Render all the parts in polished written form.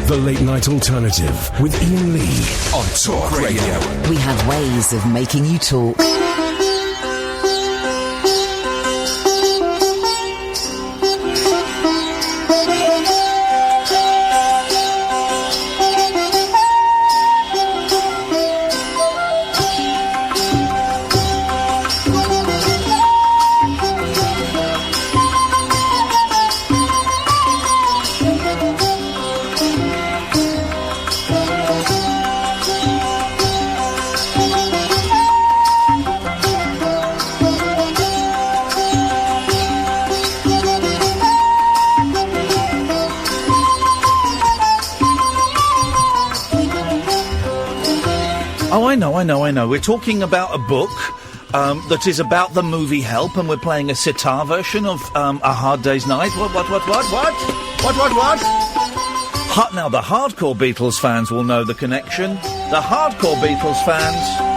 The Late Night Alternative with Iain Lee on Talk Radio. We have ways of making you talk. I know. We're talking about a book that is about the movie Help, and we're playing a sitar version of A Hard Day's Night. What? Now, the hardcore Beatles fans will know the connection. The hardcore Beatles fans...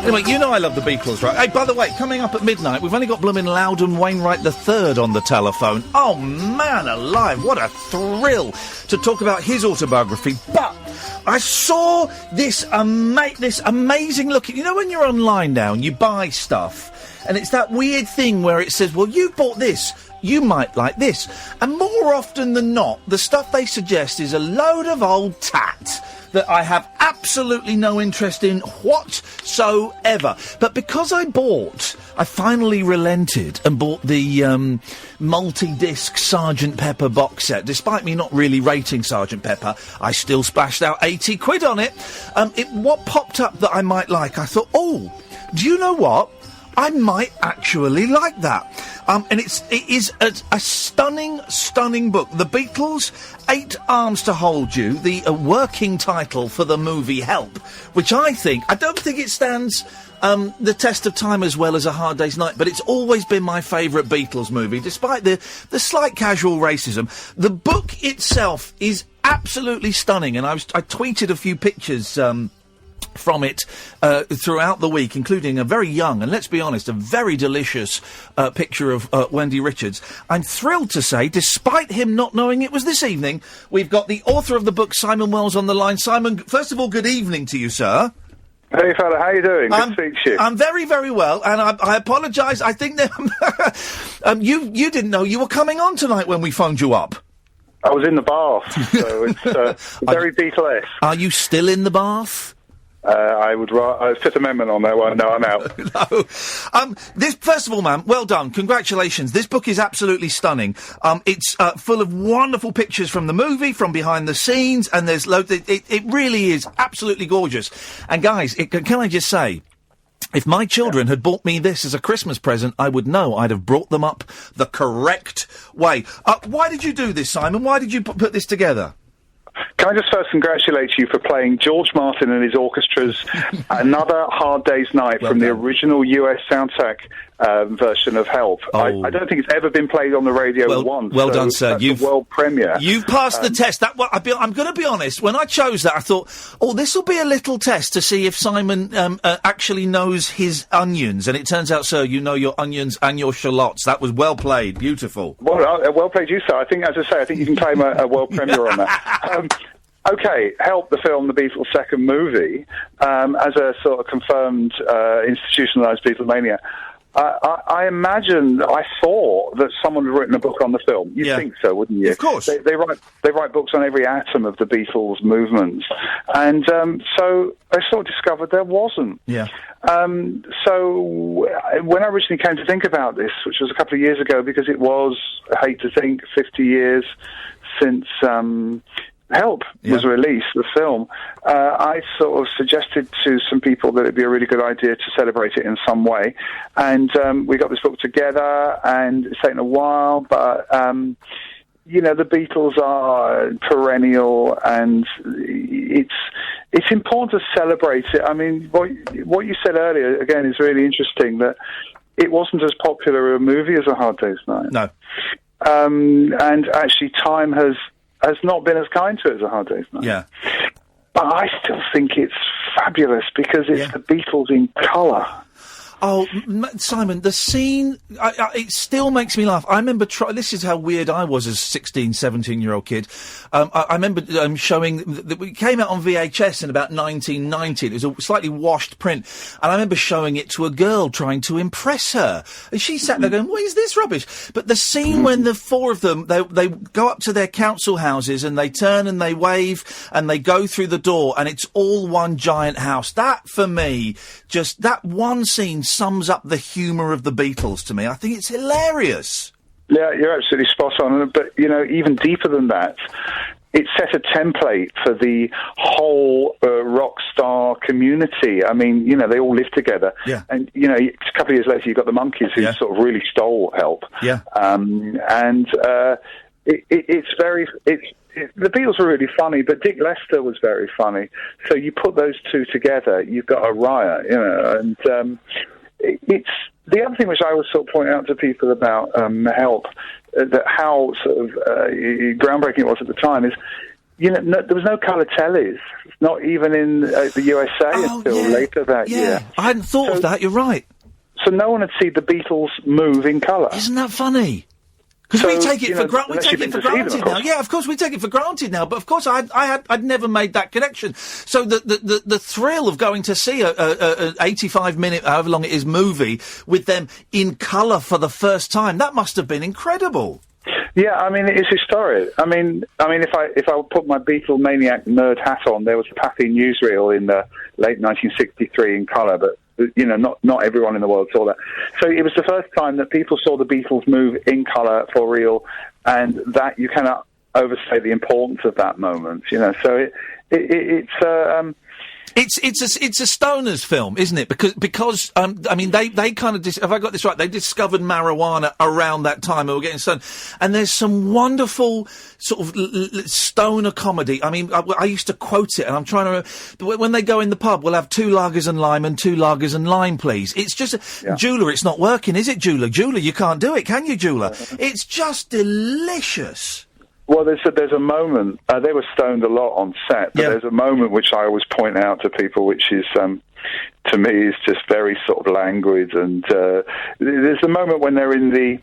Anyway, you know I love the Beatles, right? Hey, by the way, coming up at midnight, we've only got bloomin' Loudon Wainwright III on the telephone. Oh, man alive, what a thrill to talk about his autobiography. But I saw this amazing looking... You know when you're online now and you buy stuff, and it's that weird thing where it says, well, you bought this, you might like this. And more often than not, the stuff they suggest is a load of old tat that I have absolutely no interest in whatsoever. But because I finally relented and bought the multi-disc Sgt. Pepper box set. Despite me not really rating Sgt. Pepper, I still splashed out 80 quid on it. What popped up that I might like, I thought, oh, do you know what? I might actually like that. And it is a stunning, stunning book. The Beatles, 8 Arms to Hold You, the working title for the movie Help, which I don't think it stands the test of time as well as A Hard Day's Night, but it's always been my favourite Beatles movie, despite the slight casual racism. The book itself is absolutely stunning, and I tweeted a few pictures from it throughout the week, including a very young and, let's be honest, a very delicious picture of Wendy Richards. I'm thrilled to say, despite him not knowing it was this evening, we've got the author of the book, Simon Wells, on the line. Simon, first of all, good evening to you, sir. Hey, fella, how you doing? Good to speak to you. I'm very, very well, and I apologise. I think that you didn't know you were coming on tonight when we phoned you up. I was in the bath, so it's very Beatles-esque. Are you still in the bath? I would Fifth Amendment on that one. No, I'm out. No. This, first of all, man, well done. Congratulations. This book is absolutely stunning. It's full of wonderful pictures from the movie, from behind the scenes, and there's loads. It really is absolutely gorgeous. And guys, can I just say, if my children had bought me this as a Christmas present, I would know I'd have brought them up the correct way. Why did you do this, Simon? Why did you put this together? Can I just first congratulate you for playing George Martin and his orchestra's Another Hard Day's Night from the original US soundtrack version of Help. Oh. I don't think it's ever been played on the radio once. Well done, sir. You've a world premiere. You've passed the test. I'm going to be honest. When I chose that, I thought, this will be a little test to see if Simon actually knows his onions. And it turns out, sir, you know your onions and your shallots. That was well played. Beautiful. Well played, you, sir. I think you can claim a world premiere on that. Okay, Help, the film, the Beatles' second movie, as a sort of confirmed institutionalised Beatlemania. I thought that someone had written a book on the film. You'd think so, wouldn't you? Of course. They write books on every atom of the Beatles' movements. And so I sort of discovered there wasn't. Yeah. So when I originally came to think about this, which was a couple of years ago, because it was, I hate to think, 50 years since... Help was released, the film, I sort of suggested to some people that it'd be a really good idea to celebrate it in some way. And we got this book together, and it's taken a while, but, the Beatles are perennial, and it's important to celebrate it. I mean, what you said earlier, again, is really interesting, that it wasn't as popular a movie as A Hard Day's Night. No. And actually time has not been as kind to it as A Hard Day's Night. Yeah. But I still think it's fabulous because it's the Beatles in colour. Oh, Simon, the scene, it still makes me laugh. I remember, this is how weird I was as a 16, 17-year-old kid. I remember showing, it came out on VHS in about 1990. It was a slightly washed print. And I remember showing it to a girl trying to impress her. And she sat there going, what is this rubbish? But the scene when the four of them, they go up to their council houses and they turn and they wave and they go through the door and it's all one giant house. That, for me, just that one scene sums up the humour of the Beatles to me. I think it's hilarious. Yeah, you're absolutely spot on. But, even deeper than that, it set a template for the whole rock star community. I mean, they all live together. Yeah. And, a couple of years later, you've got the Monkees who sort of really stole Help. Yeah. The Beatles were really funny, but Dick Lester was very funny. So you put those two together, you've got a riot, and it's the other thing which I always sort of point out to people about Help, that how sort of groundbreaking it was at the time is, there was no colour tellies, not even in the USA until later that year. I hadn't thought of that, you're right. So no one had seen the Beatles move in colour. Isn't that funny? Because we take it for granted now. Yeah, of course we take it for granted now. But of course, I'd never made that connection. So the thrill of going to see a 85-minute, however long it is, movie with them in colour for the first time, that must have been incredible. Yeah, I mean, it's historic. I mean, if I put my Beatle maniac nerd hat on, there was a Pappy newsreel in the late 1963 in colour, but not everyone in the world saw that. So it was the first time that people saw the Beatles move in colour for real, and that you cannot overstate the importance of that moment. So it's a Stoner's film, isn't it? Because they kind of have I got this right? They discovered marijuana around that time and were getting stoned, and there's some wonderful sort of stoner comedy. I mean, I used to quote it, and I'm trying to. When they go in the pub, we'll have 2 lagers and lime and 2 lagers and lime, please. It's just Jeweler. It's not working, is it, Jeweler? Jeweler, you can't do it, can you, Jeweler? It's just delicious. Well, there's a moment, they were stoned a lot on set, but there's a moment which I always point out to people, which is, to me, is just very sort of languid, and there's a moment when they're in the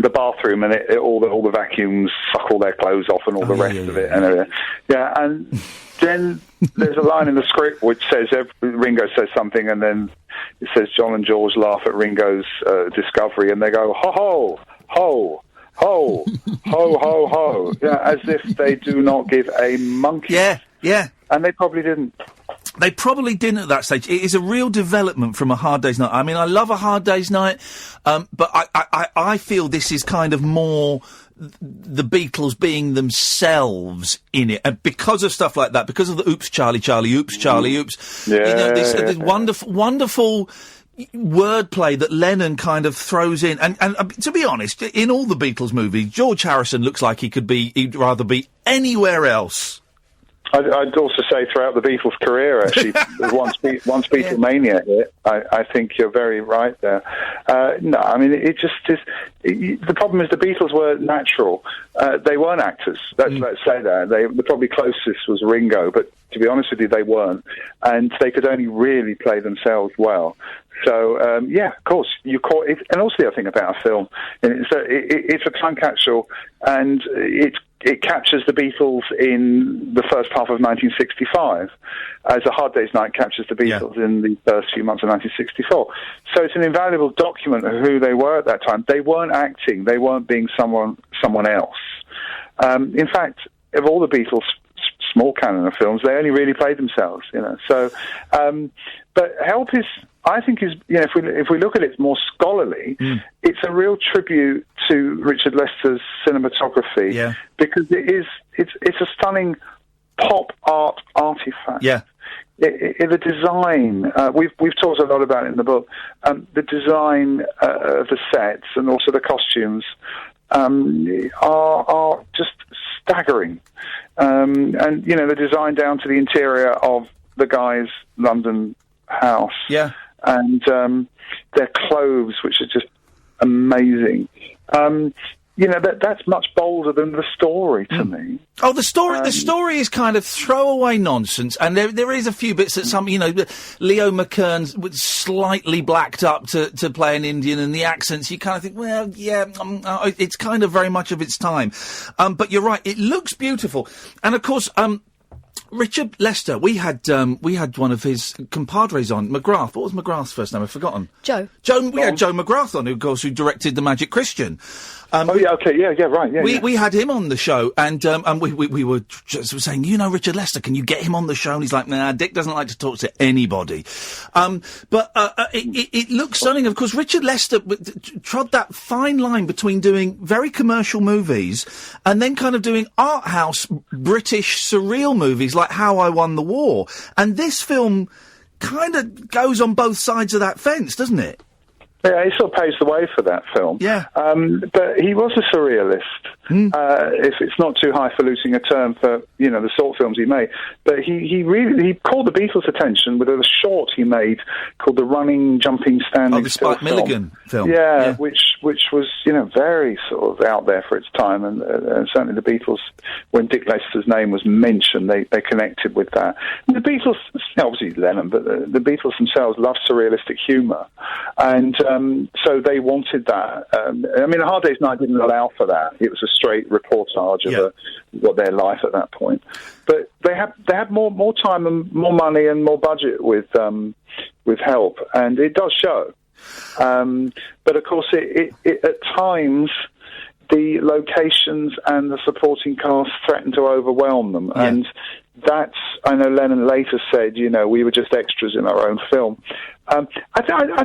bathroom and all the vacuums suck all their clothes off and all the rest of it, and then there's a line in the script which says, Ringo says something, and then it says John and George laugh at Ringo's discovery, and they go, ho, ho, ho. Ho, ho, ho, ho. As if they do not give a monkey. Yeah. And they probably didn't. They probably didn't at that stage. It is a real development from A Hard Day's Night. I mean, I love A Hard Day's Night, but I feel this is kind of more the Beatles being themselves in it, and because of stuff like that, because of the oops, Charlie, Charlie, oops, Charlie, oops. Yeah. This wonderful wordplay that Lennon kind of throws in, and to be honest, in all the Beatles movies, George Harrison looks like he'd rather be anywhere else. I'd also say throughout the Beatles' career, actually, once Beatlemania hit, I think you're very right there. No, I mean, it just is. The problem is the Beatles were natural. They weren't actors. Let's say that. The probably closest was Ringo, but to be honest with you, they weren't. And they could only really play themselves well. So, of course, you call it. And also the other thing about a film, it's a time capsule, and it captures the Beatles in the first half of 1965, as A Hard Day's Night captures the Beatles in the first few months of 1964. So it's an invaluable document of who they were at that time. They weren't acting. They weren't being someone else. In fact, of all the Beatles' small canon of films, they only really played themselves, So, but Help is, I think, if we look at it more scholarly, it's a real tribute to Richard Lester's cinematography, because it's a stunning pop art artifact. Yeah. The design, we've talked a lot about it in the book. The design of the sets and also the costumes are just staggering. And the design down to the interior of the guy's London house. Yeah. And their clothes, which are just amazing. that's much bolder than the story to me. Oh, the story is kind of throwaway nonsense, and there is a few bits that Leo McKern's slightly blacked up to play an Indian, and the accents, you kind of think, well, yeah, it's kind of very much of its time. But you're right, it looks beautiful. And of course, Richard Lester, we had one of his compadres on, McGrath. What was McGrath's first name? I've forgotten. Joe. We had Joe McGrath on, who directed The Magic Christian. Right. We had him on the show, and we were just saying, Richard Lester, can you get him on the show? And he's like, nah, Dick doesn't like to talk to anybody. But it looks stunning. Of course, Richard Lester trod that fine line between doing very commercial movies and then kind of doing art house British surreal movies like How I Won the War. And this film kind of goes on both sides of that fence, doesn't it? Yeah, he sort of paves the way for that film. Yeah. But he was a surrealist, if it's not too highfalutin a term for, the sort of films he made. But he called the Beatles' attention with a short he made called The Running, Jumping, Standing Still Spike Milligan film. Yeah, which was, very sort of out there for its time. And certainly the Beatles, when Dick Lester's name was mentioned, they connected with that. And the Beatles, obviously Lennon, but the Beatles themselves loved surrealistic humour. And so they wanted that. A Hard Day's Night didn't allow for that. It was a straight reportage of what their life at that point. But they had more time and more money and more budget with Help, and it does show. But of course, it at times the locations and the supporting cast threatened to overwhelm them, and that's, I know Lennon later said, we were just extras in our own film. I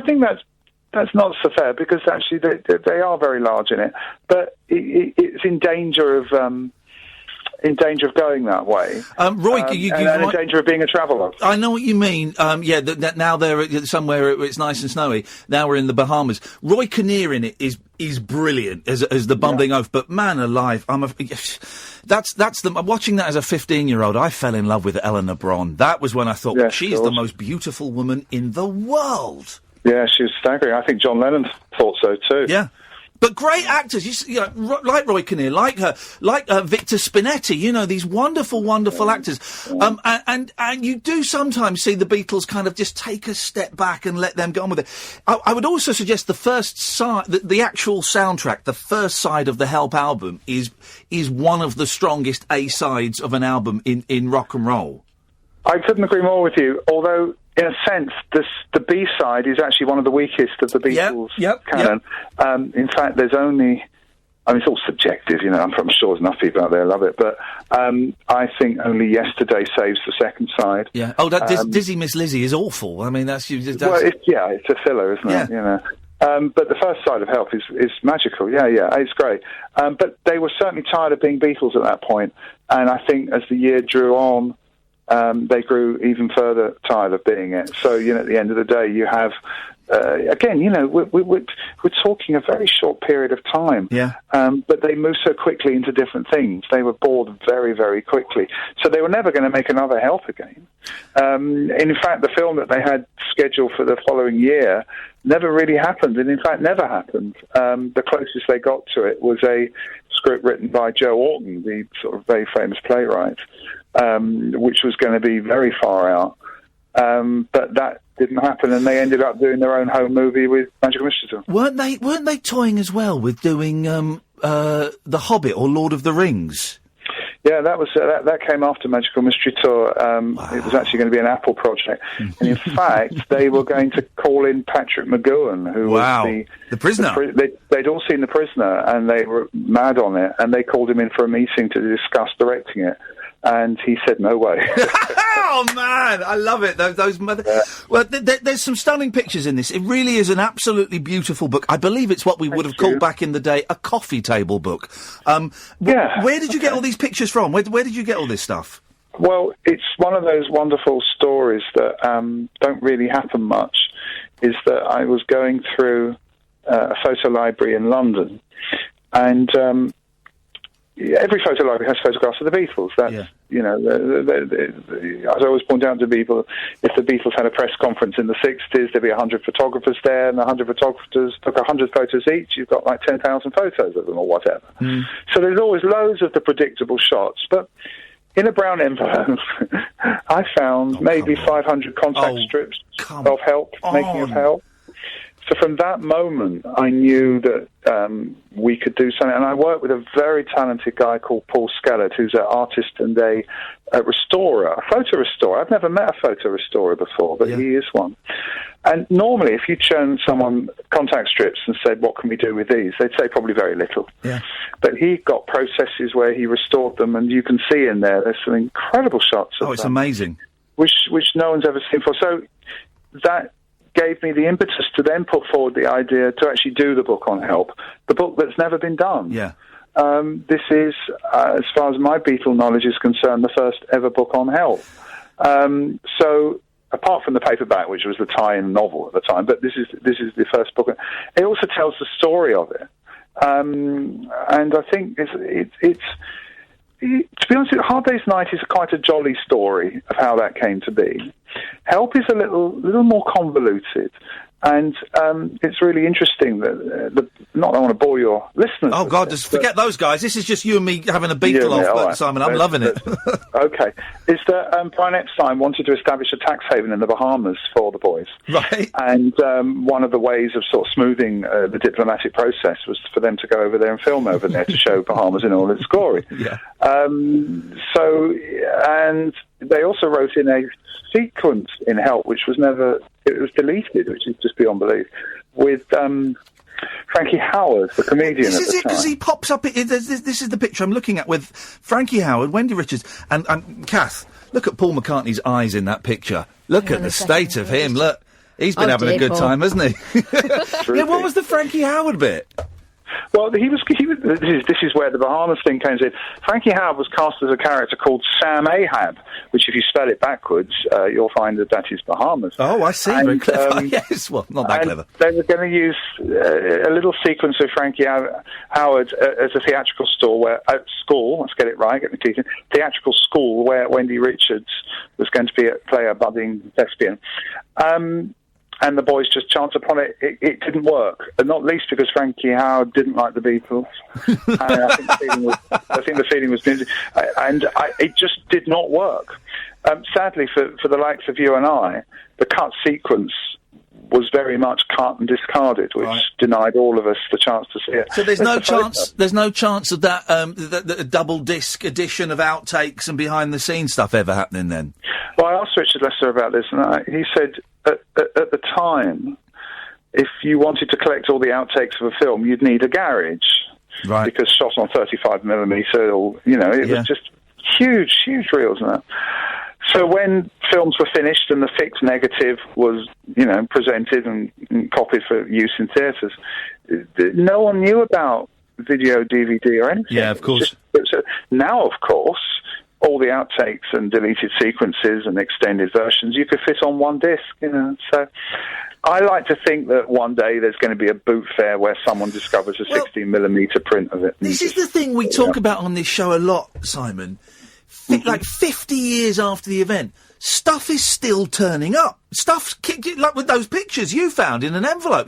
think that's not so fair, because actually they are very large in it, but it's in danger of going that way. Roy, and in danger of being a traveller. I know what you mean. Now they're somewhere it's nice and snowy. Now we're in the Bahamas. Roy Kinnear in it is brilliant as the bumbling oaf, but man alive, watching that as a 15-year-old, I fell in love with Eleanor Bron. That was when I thought, she's the most beautiful woman in the world. Yeah, she was staggering. I think John Lennon thought so too. Yeah. But great actors, like Roy Kinnear, like Victor Spinetti, these wonderful, wonderful actors. And you do sometimes see the Beatles kind of just take a step back and let them get on with it. I would also suggest the first side, the actual soundtrack, the first side of the Help album is one of the strongest A-sides of an album in rock and roll. I couldn't agree more with you, although in a sense, the B-side is actually one of the weakest of the Beatles canon. In fact, there's only... it's all subjective, I'm sure there's enough people out there who love it, but I think only Yesterday saves the second side. Yeah. Oh, Dizzy Miss Lizzie is awful. That's... Well, it's a filler, isn't it? But the first side of Help is magical. Yeah, it's great. But they were certainly tired of being Beatles at that point, and I think as the year drew on, they grew even further tired of being it. So, at the end of the day, you have, again, we're talking a very short period of time. Yeah. But they moved so quickly into different things. They were bored very, very quickly. So they were never going to make another Help again. In fact, the film that they had scheduled for the following year never really happened, and in fact never happened. The closest they got to it was a script written by Joe Orton, the sort of very famous playwright, which was going to be very far out. But that didn't happen, and they ended up doing their own home movie with Magical Mystery Tour. Weren't they toying as well with doing The Hobbit or Lord of the Rings? Yeah, that was that came after Magical Mystery Tour. Wow. It was actually going to be an Apple project, and in fact, they were going to call in Patrick McGowan, who was the Prisoner. They'd all seen The Prisoner, and they were mad on it, and they called him in for a meeting to discuss directing it. And he said, no way. Oh, man, I love it. Those Well, there's some stunning pictures in this. It really is an absolutely beautiful book. I believe it's what we would have called back in the day a coffee table book. Where did you get all these pictures from? Where did you get all this stuff? Well, it's one of those wonderful stories that don't really happen much, is that I was going through a photo library in London, and every photo library has photographs of the Beatles. That's, you know, as I always point out to people, if the Beatles had a press conference in the 60s, there'd be 100 photographers there, and 100 photographers took 100 photos each. You've got like 10,000 photos of them or whatever. So there's always loads of the predictable shots, but in a brown envelope, I found maybe 500 contact strips of Help, making of Help. So from that moment, I knew that we could do something. And I worked with a very talented guy called Paul Skellert, who's an artist and a restorer, a photo restorer. I've never met a photo restorer before, but he is one. And normally, if you'd shown someone contact strips and said, what can we do with these? They'd say probably very little. But he got processes where he restored them, and you can see in there's some incredible shots of it's amazing. Which no one's ever seen before. So that gave me the impetus to then put forward the idea to actually do the book on Help, the book that's never been done. This is, as far as my Beatle knowledge is concerned, the first ever book on Help. So, apart from the paperback, which was the tie-in novel at the time, but this is the first book. It also tells the story of it, and I think it's to be honest, Hard Day's Night is quite a jolly story of how that came to be. Help is a little more convoluted, and it's really interesting that not that I want to bore your listeners. Oh God, just forget those guys. This is just you and me having a Beatle off, right. Simon. I'm loving it. Okay, is that Brian Epstein wanted to establish a tax haven in the Bahamas for the boys, right? And one of the ways of sort of smoothing the diplomatic process was for them to go over there and film over there to show Bahamas in all its glory. And they also wrote in a sequence in Help, which was it was deleted, which is just beyond belief, with Frankie Howard, the comedian. This at is the it, because time. he pops up. This is the picture I'm looking at with Frankie Howard, Wendy Richards, and Kath. Look at Paul McCartney's eyes in that picture. Look at the state of him. Look, he's been having a good time, hasn't he? What was the Frankie Howard bit? Well, this is where the Bahamas thing comes in. Frankie Howard was cast as a character called Sam Ahab, which if you spell it backwards, you'll find that is Bahamas. Oh, I see. Very clever. Yes, well, not that clever. They were going to use a little sequence of Frankie Howard as a theatrical school, let's get it right, get my teeth in, theatrical school where Wendy Richards was going to play a budding thespian. And the boys just chanced upon it. It didn't work, and not least because Frankie Howard didn't like the Beatles. I think the feeling was, it just did not work. Sadly, for the likes of you and I, the cut sequence was very much cut and discarded, which denied all of us the chance to see it. So there's no chance. There's no chance of that the double disc edition of outtakes and behind the scenes stuff ever happening then. Well, I asked Richard Lester about this, and he said at the time, if you wanted to collect all the outtakes of a film, you'd need a garage, right? Because shot on 35mm, or it was just huge reels and that. So when films were finished and the fixed negative was, presented and copied for use in theatres, no one knew about video, DVD, or anything. Yeah, of course. Now, of course, all the outtakes and deleted sequences and extended versions you could fit on one disc, So I like to think that one day there's going to be a boot fair where someone discovers a 16mm print of it. This is the thing we talk about on this show a lot, Simon. Like 50 years after the event, stuff is still turning up. Stuff, like with those pictures you found in an envelope,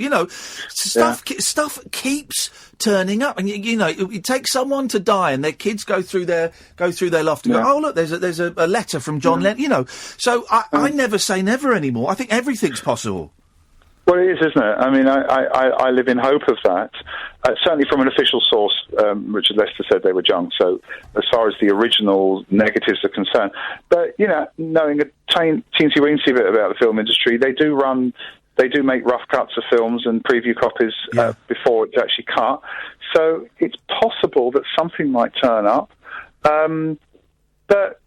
stuff keeps turning up. And, it takes someone to die and their kids go through their loft and go, oh, look, there's a letter from John Lennon, So I never say never anymore. I think everything's possible. Well, it is, isn't it? I mean, I live in hope of that. Certainly from an official source, Richard Lester said they were junk, so as far as the original negatives are concerned. But, knowing a teensy-weensy bit about the film industry, they do make rough cuts of films and preview copies before it's actually cut. So it's possible that something might turn up. But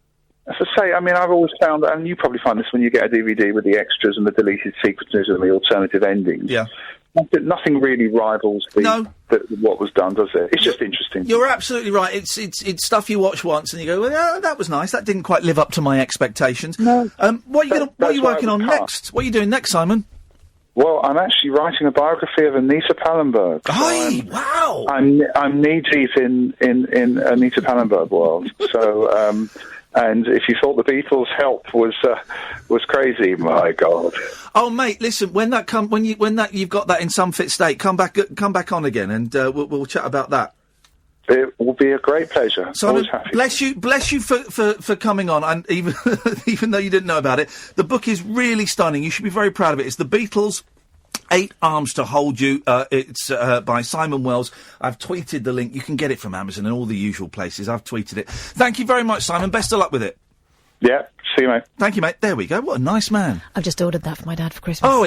as I say, I've always found, and you probably find this when you get a DVD with the extras and the deleted sequences and the alternative endings. Yeah. Nothing really rivals what was done, does it? It's just interesting. You're absolutely right. It's stuff you watch once and you go, well, yeah, that was nice. That didn't quite live up to my expectations. No. What are you working on next? What are you doing next, Simon? Well, I'm actually writing a biography of Anita Pallenberg. Hey, wow! I'm knee deep in Anita Pallenberg world. So, and if you thought the Beatles' help was crazy, my God. Oh, mate, listen. When you've got that in some fit state, come back on again, and we'll chat about that. It will be a great pleasure. Simon, bless you for coming on, and even even though you didn't know about it, the book is really stunning. You should be very proud of it. It's The Beatles, 8 Arms to Hold You. It's by Simon Wells. I've tweeted the link. You can get it from Amazon and all the usual places. I've tweeted it. Thank you very much, Simon. Best of luck with it. Yeah, see you, mate. Thank you, mate. There we go. What a nice man. I've just ordered that for my dad for Christmas. Oh,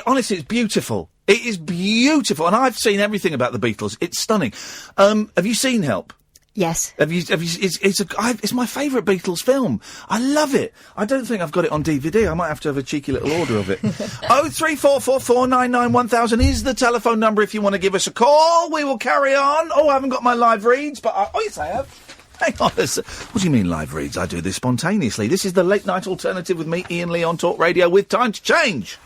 honestly, it's beautiful. It is beautiful, and I've seen everything about the Beatles. It's stunning. Have you seen Help? Yes. Have you? It's my favourite Beatles film. I love it. I don't think I've got it on DVD. I might have to have a cheeky little order of it. 03444991000 is the telephone number if you want to give us a call. We will carry on. Oh, I haven't got my live reads, but yes, I have. Hang on a sec. What do you mean live reads? I do this spontaneously. This is the Late Night Alternative with me, Iain Lee, on Talk Radio with Time to Change.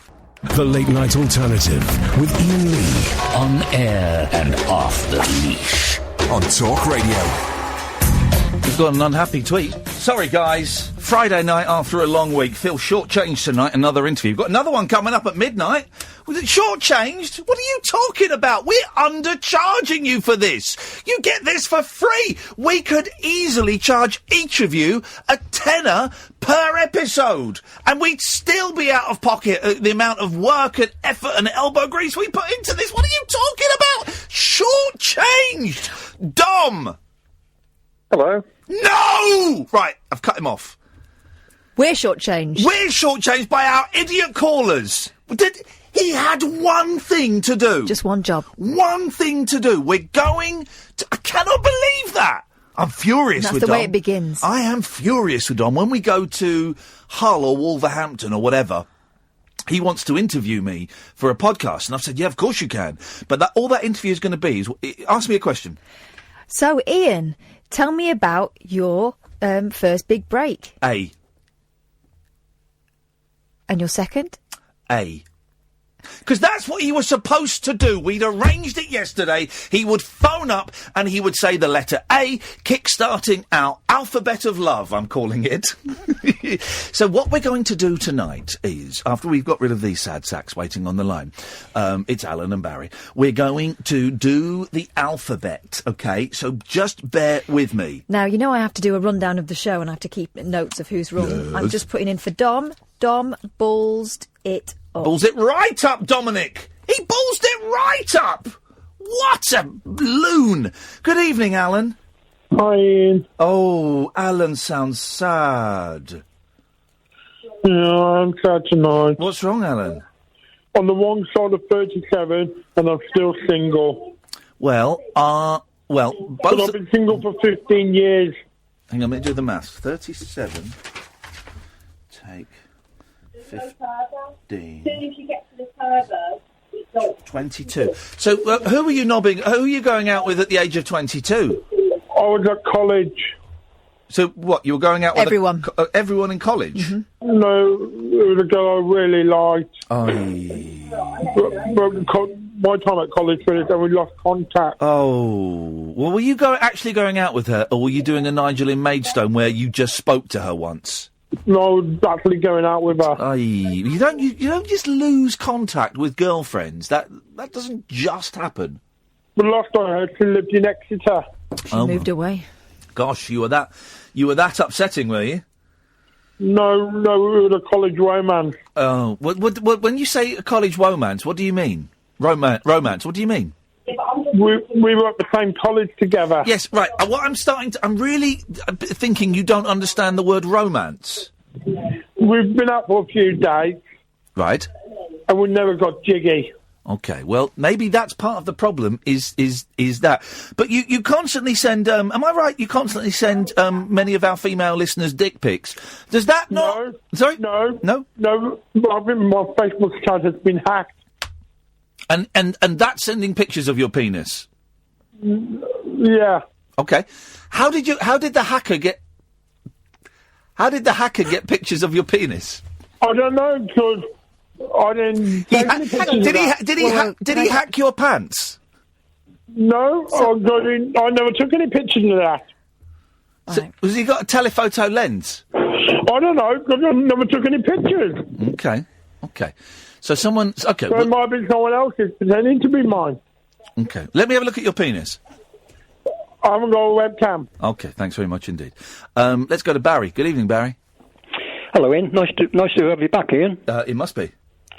The Late Night Alternative with Iain Lee. On air and off the leash. On Talk Radio. We've got an unhappy tweet. Sorry, guys. Friday night after a long week. Feel shortchanged tonight. Another interview. We've got another one coming up at midnight. Was it shortchanged? What are you talking about? We're undercharging you for this. You get this for free. We could easily charge each of you a tenner per episode. And we'd still be out of pocket the amount of work and effort and elbow grease we put into this. What are you talking about? Shortchanged. Dom. Hello. No! Right, I've cut him off. We're shortchanged. We're shortchanged by our idiot callers. He had one thing to do. Just one job. One thing to do. We're going to... I cannot believe that. I'm furious with Dom. That's the way it begins. I am furious with Dom. When we go to Hull or Wolverhampton or whatever, he wants to interview me for a podcast. And I've said, yeah, of course you can. But all that interview is going to be is... Ask me a question. So, Iain, tell me about your first big break. A. And your second? A. Because that's what he was supposed to do. We'd arranged it yesterday. He would phone up and he would say the letter A, kick-starting our alphabet of love, I'm calling it. So what we're going to do tonight is, after we've got rid of these sad sacks waiting on the line, it's Alan and Barry, we're going to do the alphabet, OK? So just bear with me. Now, you know I have to do a rundown of the show and I have to keep notes of who's rung. Yes. I'm just putting in for Dom. Dom ballsed it up. Balls it right up, Dominic! He balls it right up! What a loon! Good evening, Alan. Hi, Ian. Oh, Alan sounds sad. Yeah, I'm sad tonight. What's wrong, Alan? On the wrong side of 37, and I'm still single. Well, But I've been single for 15 years. Hang on, let me do the maths. 37. Take 15. 22. So, who are you nobbing? Who are you going out with at the age of 22? I was at college. So, what, you were going out with... Everyone. Everyone in college? Mm-hmm. No, it was a girl I really liked. But my time at college finished and we lost contact. Oh. Well, were you actually going out with her, or were you doing a Nigel in Maidstone where you just spoke to her once? No, I was actually going out with her. You don't just lose contact with girlfriends. That doesn't just happen. The last I heard, she lived in Exeter. She moved away. Gosh, you were that upsetting, were you? No, it was a college romance. Oh, when you say a college romance, what do you mean? Romance, what do you mean? We were at the same college together. Yes, right. I'm really thinking you don't understand the word romance. We've been out for a few days. Right. And we never got jiggy. Okay, well, maybe that's part of the problem, is that. But you constantly send, am I right, you constantly send many of our female listeners dick pics. Does that not... No. Sorry? No. No? No, I think my Facebook account has been hacked. And that's sending pictures of your penis? Yeah. Okay. How did the hacker get pictures of your penis? I don't know, because I didn't take any pictures of that. Did he hack your pants? No, I never took any pictures of that. So, has he got a telephoto lens? I don't know, because I never took any pictures. Okay. So someone's... Okay. So it might be someone else's pretending to be mine. Okay. Let me have a look at your penis. I haven't got a webcam. Okay, thanks very much indeed. Let's go to Barry. Good evening, Barry. Hello, Ian. Nice to have you back, Ian. It must be.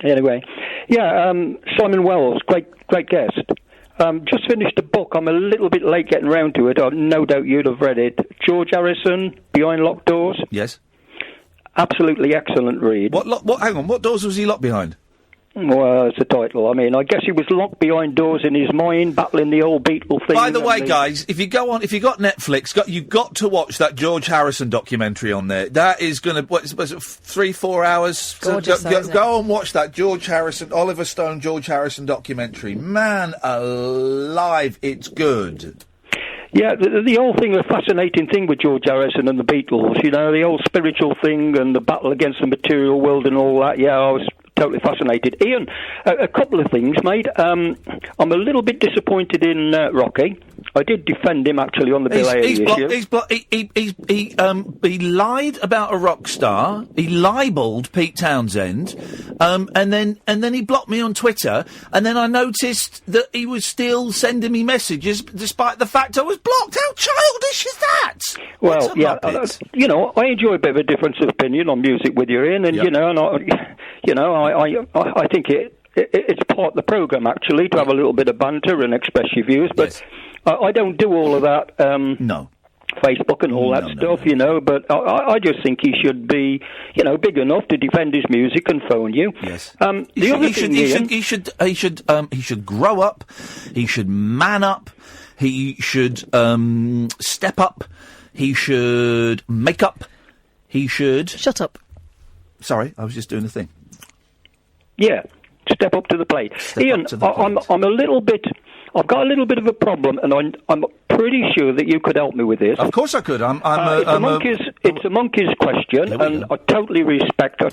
Anyway. Yeah, Simon Wells, great guest. Just finished a book. I'm a little bit late getting round to it. No doubt you'd have read it. George Harrison, Behind Locked Doors. Yes. Absolutely excellent read. Hang on, what doors was he locked behind? Well, it's the title. I mean, I guess he was locked behind doors in his mind, battling the old Beatles thing. By the way, guys, if you got Netflix, you've got to watch that George Harrison documentary on there. That is going to, was it 3-4 hours? Gorgeous, go and watch that George Harrison, Oliver Stone, George Harrison documentary. Man alive, it's good. Yeah, the whole thing, the fascinating thing with George Harrison and the Beatles, you know, the whole spiritual thing and the battle against the material world and all that, yeah, I was totally fascinated. Ian, a couple of things, mate. I'm a little bit disappointed in Rocky. I did defend him, actually, on the Bill Haley issue. He lied about a rock star. He libelled Pete Townsend, and then he blocked me on Twitter. And then I noticed that he was still sending me messages, despite the fact I was blocked. How childish is that? Well, yeah, you know, I enjoy a bit of a difference of opinion on music with you, Ian, and yep. I think it's part of the programme, actually, to have a little bit of banter and express your views, but yes. I don't do all of that, no. Facebook and all that stuff, you know, but I just think he should be, you know, big enough to defend his music and phone you. Yes. He should grow up, he should man up, he should step up, he should make up, he should... Shut up. Sorry, I was just doing the thing. Yeah, step up to the plate. Ian, I'm a little bit... I've got a little bit of a problem, and I'm pretty sure that you could help me with this. Of course I could. It's a Monkeys question, and I totally respect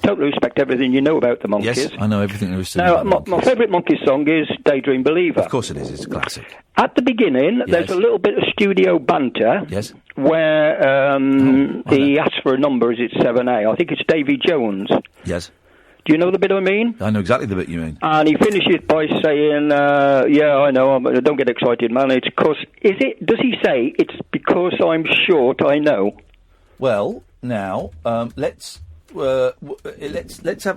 everything you know about the Monkeys. Yes, I know everything there is to know now, about my favourite Monkeys song is Daydream Believer. Of course it is. It's a classic. At the beginning, there's a little bit of studio banter. Yes. Where he asks for a number. Is it 7A? I think it's Davy Jones. Yes. Do you know the bit I mean? I know exactly the bit you mean. And he finishes by saying, yeah, I know, don't get excited, man. It's because... Does he say, it's because I'm short, I know? Well, now, let's have...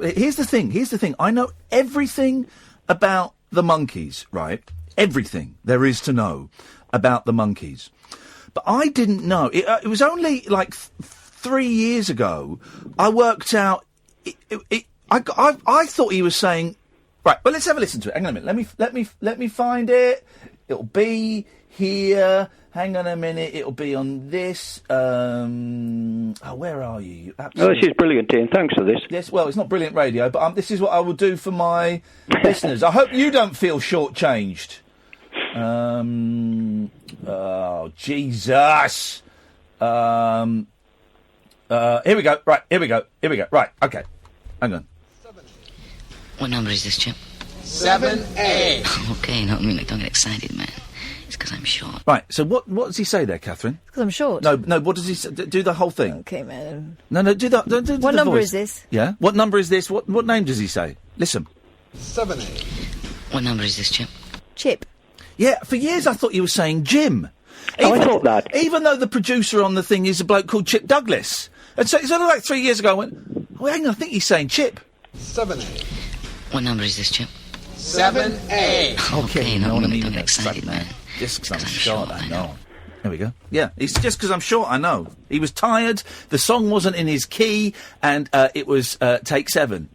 Here's the thing. I know everything about the Monkeys, right? Everything there is to know about the Monkeys. But I didn't know. It was only, like, 3 years ago, I worked out... I thought he was saying, right. Well, let's have a listen to it. Hang on a minute. Let me find it. It'll be here. Hang on a minute. It'll be on this. Where are you? This is brilliant, Ian. Thanks for this. Yes. Well, it's not brilliant radio, but this is what I will do for my listeners. I hope you don't feel shortchanged. Oh Jesus. Here we go. Right. Here we go. Right. Okay. Hang on. What number is this, Chip? 7A. Okay, no, I mean, don't get excited, man. It's because I'm short. Right, so what does he say there, Catherine? Because I'm short. No, what does he say? Do the whole thing. Okay, man. No, do that. Do what the number voice. is this? Yeah? What number is this? What name does he say? Listen. 7A. What number is this, Chip? Chip. Yeah, for years I thought you were saying Jim. I thought that. Even though the producer on the thing is a bloke called Chip Douglas. And so it's only like 3 years ago I went, well, hang on, I think he's saying Chip. 7A. What number is this, Chip? 7A. Okay, no, don't get excited, man. Just because I'm short, I know. There we go. Yeah, it's just because I'm short, I know. He was tired, the song wasn't in his key, and it was take 7.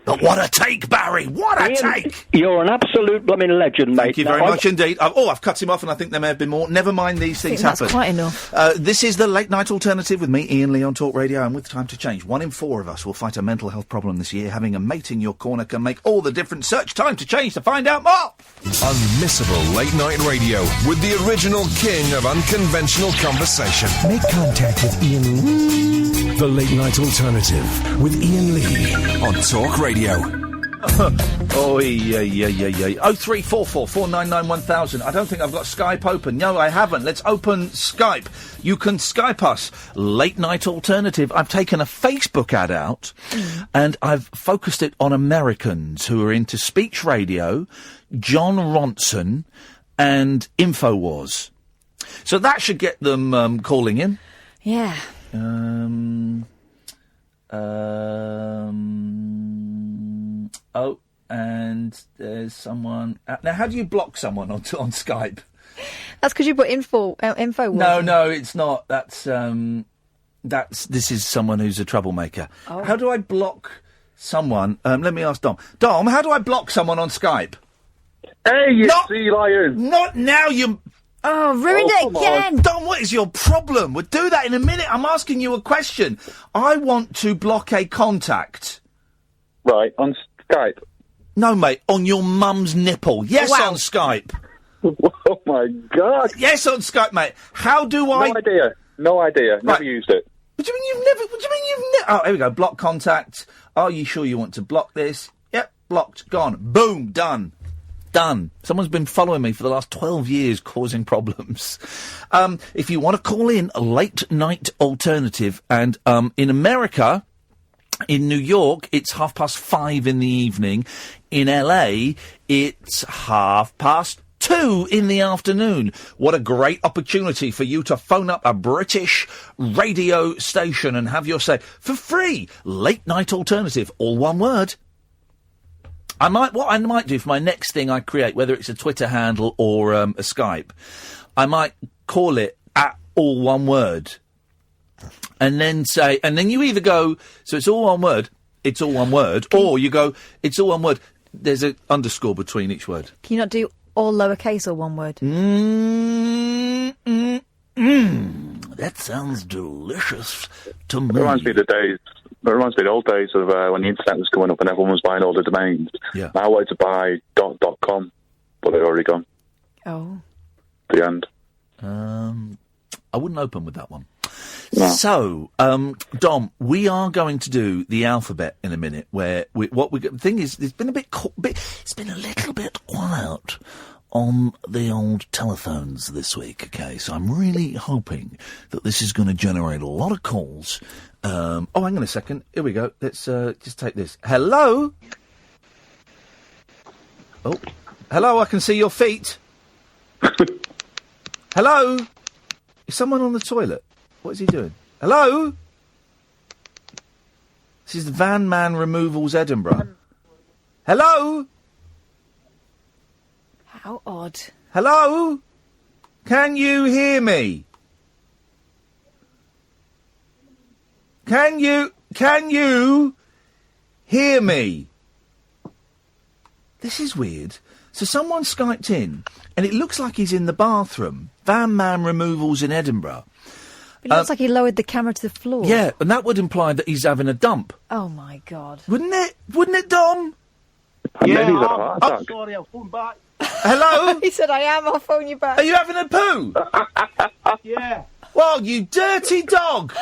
But what a take, Barry! What a take! You're an absolute blooming legend, mate. Thank you very much indeed. I've cut him off, and I think there may have been more. Never mind, these things happen. That's quite enough. This is the Late Night Alternative with me, Iain Lee, on Talk Radio, and with time to change. 1 in 4 of us will fight a mental health problem this year. Having a mate in your corner can make all the difference. Search Time to Change to find out more. Unmissable late night radio with the original king of unconventional conversation. Make contact with Iain Lee. The Late Night Alternative with Iain Lee on Talk Radio. Radio. Oh, yeah. 0344 499 1000. I don't think I've got Skype open. No, I haven't. Let's open Skype. You can Skype us. Late Night Alternative. I've taken a Facebook ad out and I've focused it on Americans who are into speech radio, John Ronson and InfoWars. So that should get them calling in. Yeah. Oh, and there's someone... now, how do you block someone on Skype? That's because you put info. No, it's not. This is someone who's a troublemaker. Oh. How do I block someone? Let me ask Dom. Dom, how do I block someone on Skype? Hey, you sea lion! Not now, you... Oh, ruined it again! Dom, what is your problem? We'll do that in a minute. I'm asking you a question. I want to block a contact. Right, on Skype? No, mate, on your mum's nipple. Yes, Wow. on Skype. Oh, my God. Yes, on Skype, mate. How do I... No idea. Never used it. What do you mean you've never... Oh, here we go. Block contact. Are you sure you want to block this? Yep, blocked. Gone. Boom. Done. Someone's been following me for the last 12 years, causing problems. If you want to call in, a Late Night Alternative, and in America... In New York, it's 5:30 in the evening. In LA, it's 2:30 in the afternoon. What a great opportunity for you to phone up a British radio station and have your say for free. Late Night Alternative, all one word. What I might do for my next thing I create, whether it's a Twitter handle or a Skype, I might call it at all one word. And then you either go, so it's all one word, or you go, it's all one word, there's an underscore between each word. Can you not do all lowercase or one word? That sounds delicious to me. It reminds me of the old days of when the internet was going up and everyone was buying all the domains. Yeah. I wanted to buy .com, but they're already gone. Oh. The end. I wouldn't open with that one. No. So, Dom, we are going to do the alphabet in a minute. The thing is, it's been it's been a little bit quiet on the old telephones this week. Okay, so I'm really hoping that this is going to generate a lot of calls. Hang on a second. Here we go. Let's just take this. Hello. Oh, hello. I can see your feet. Hello. Is someone on the toilet? What is he doing? Hello? This is Van Man Removals Edinburgh. Hello? How odd. Hello? Can you hear me? Can you hear me? This is weird. So someone Skyped in, and it looks like he's in the bathroom. Van Man Removals in Edinburgh. It looks like he lowered the camera to the floor. Yeah, and that would imply that he's having a dump. Oh, my God. Wouldn't it? Wouldn't it, Dom? Yeah, maybe he's had a heart attack. Sorry, I'll phone back. Hello? He said, I am, I'll phone you back. Are you having a poo? Yeah. Well, you dirty dog!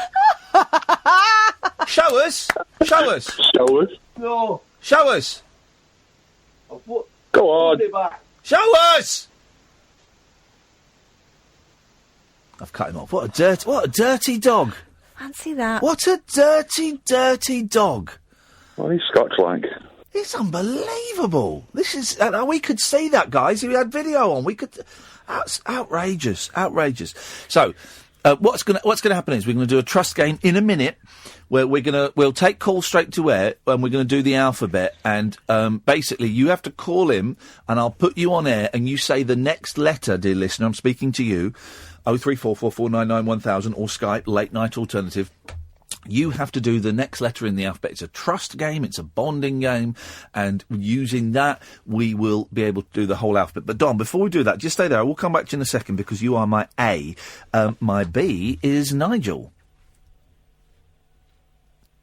Show us. Show us. No. Show us. Go on. Put it back. Show us! I've cut him off. What a dirty dog. Fancy that. What a dirty dog. Well, he's Scotch-like. It's unbelievable. This is... we could see that, guys. We had video on. We could... That's outrageous. So, what's gonna happen is we're gonna do a trust game in a minute where we'll take calls straight to air and we're gonna do the alphabet and basically you have to call him and I'll put you on air and you say the next letter, dear listener. I'm speaking to you. 0344 499 1000 or Skype Late Night Alternative. You have to do the next letter in the alphabet. It's a trust game, it's a bonding game, and using that, we will be able to do the whole alphabet. But, Don, before we do that, just stay there. I will come back to you in a second because you are my A. My B is Nigel.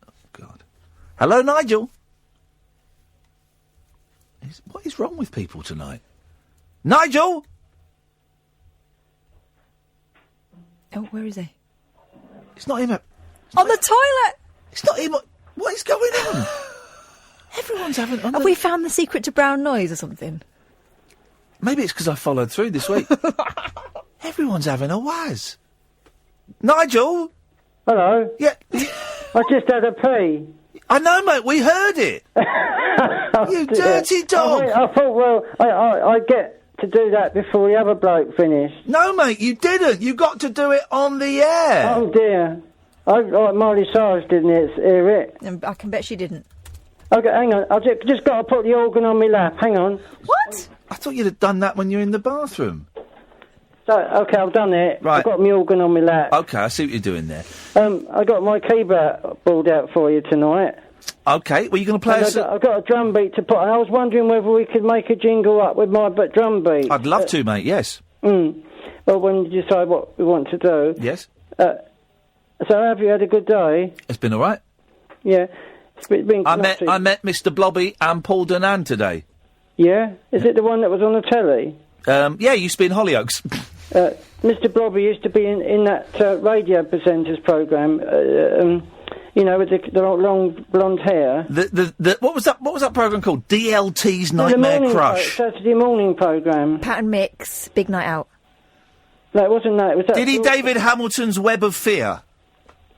Oh, God. Hello, Nigel. What is wrong with people tonight? Nigel! Oh, where is he? It's not him. On the toilet! It's not him. What is going on? Everyone's having... Have we found the secret to brown noise or something? Maybe it's because I followed through this week. Everyone's having a waz. Nigel? Hello? Yeah. I just had a pee. I know, mate, we heard it. You dirty dog. I thought, well, I get to do that before the other bloke finished. No, mate, you didn't. You got to do it on the air. Oh, dear. Miley Cyrus didn't hear it. I can bet she didn't. Okay, hang on. I've just got to put the organ on my lap. Hang on. What? I thought you'd have done that when you're in the bathroom. So, okay, I've done it. Right. I've got my organ on my lap. Okay, I see what you're doing there. I got my keyboard out for you tonight. Okay, well, you're going to play us... I've got a drum beat to put. I was wondering whether we could make a jingle up with my drum beat. I'd love to, mate, yes. Well, when you decide what we want to do. Yes. So, have you had a good day? It's been all right. Yeah. It's been I met Mr. Blobby and Paul Dunan today. Yeah? Is it the one that was on the telly? Yeah, he used to be in Hollyoaks. Mr. Blobby used to be in that radio presenters programme, you know, with the long blonde hair. What was that programme called? DLT's Nightmare Crush. Saturday morning programme. Pat and Mix, Big Night Out. No, it wasn't that. It was that. Did he David Hamilton's Web of Fear?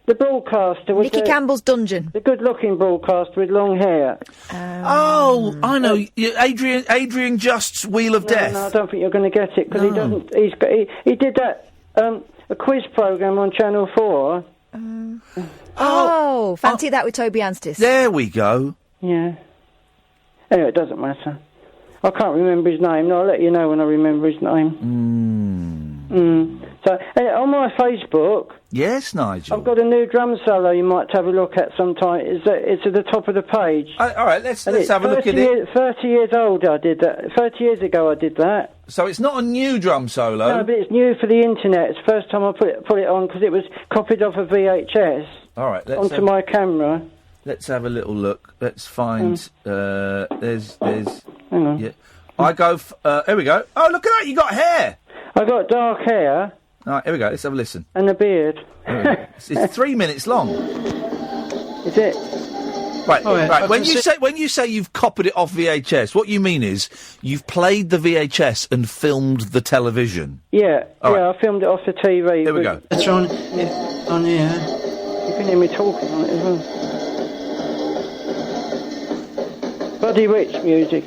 The broadcaster was Nicky Campbell's Dungeon. The good-looking broadcaster with long hair. Oh, I know. Adrian Just's Wheel of Death. No, I don't think you're going to get it because he doesn't. He did that a quiz programme on Channel 4. Fancy that with Toby Anstis. There we go. Yeah. Anyway, it doesn't matter. I can't remember his name. No, I'll let you know when I remember his name. So, on my Facebook... Yes, Nigel? I've got a new drum solo you might have a look at sometime. It's at the top of the page. All right, let's have a look at it. 30 years old I did that. 30 years ago I did that. So it's not a new drum solo? No, but it's new for the internet. It's the first time I put it on because it was copied off a VHS. All right, onto my camera. Let's have a little look. Let's find... there's... Hang on. Yeah. I go... here we go. Oh, look at that, you got hair! I got dark hair. All right, here we go. Let's have a listen. And a beard. It's 3 minutes long. Is it? Right, right. When you say you've copied it off VHS, what you mean is you've played the VHS and filmed the television. Yeah, All right. I filmed it off the TV. Here we go. It's on here. You can hear me talking on it as well. Buddy Rich music.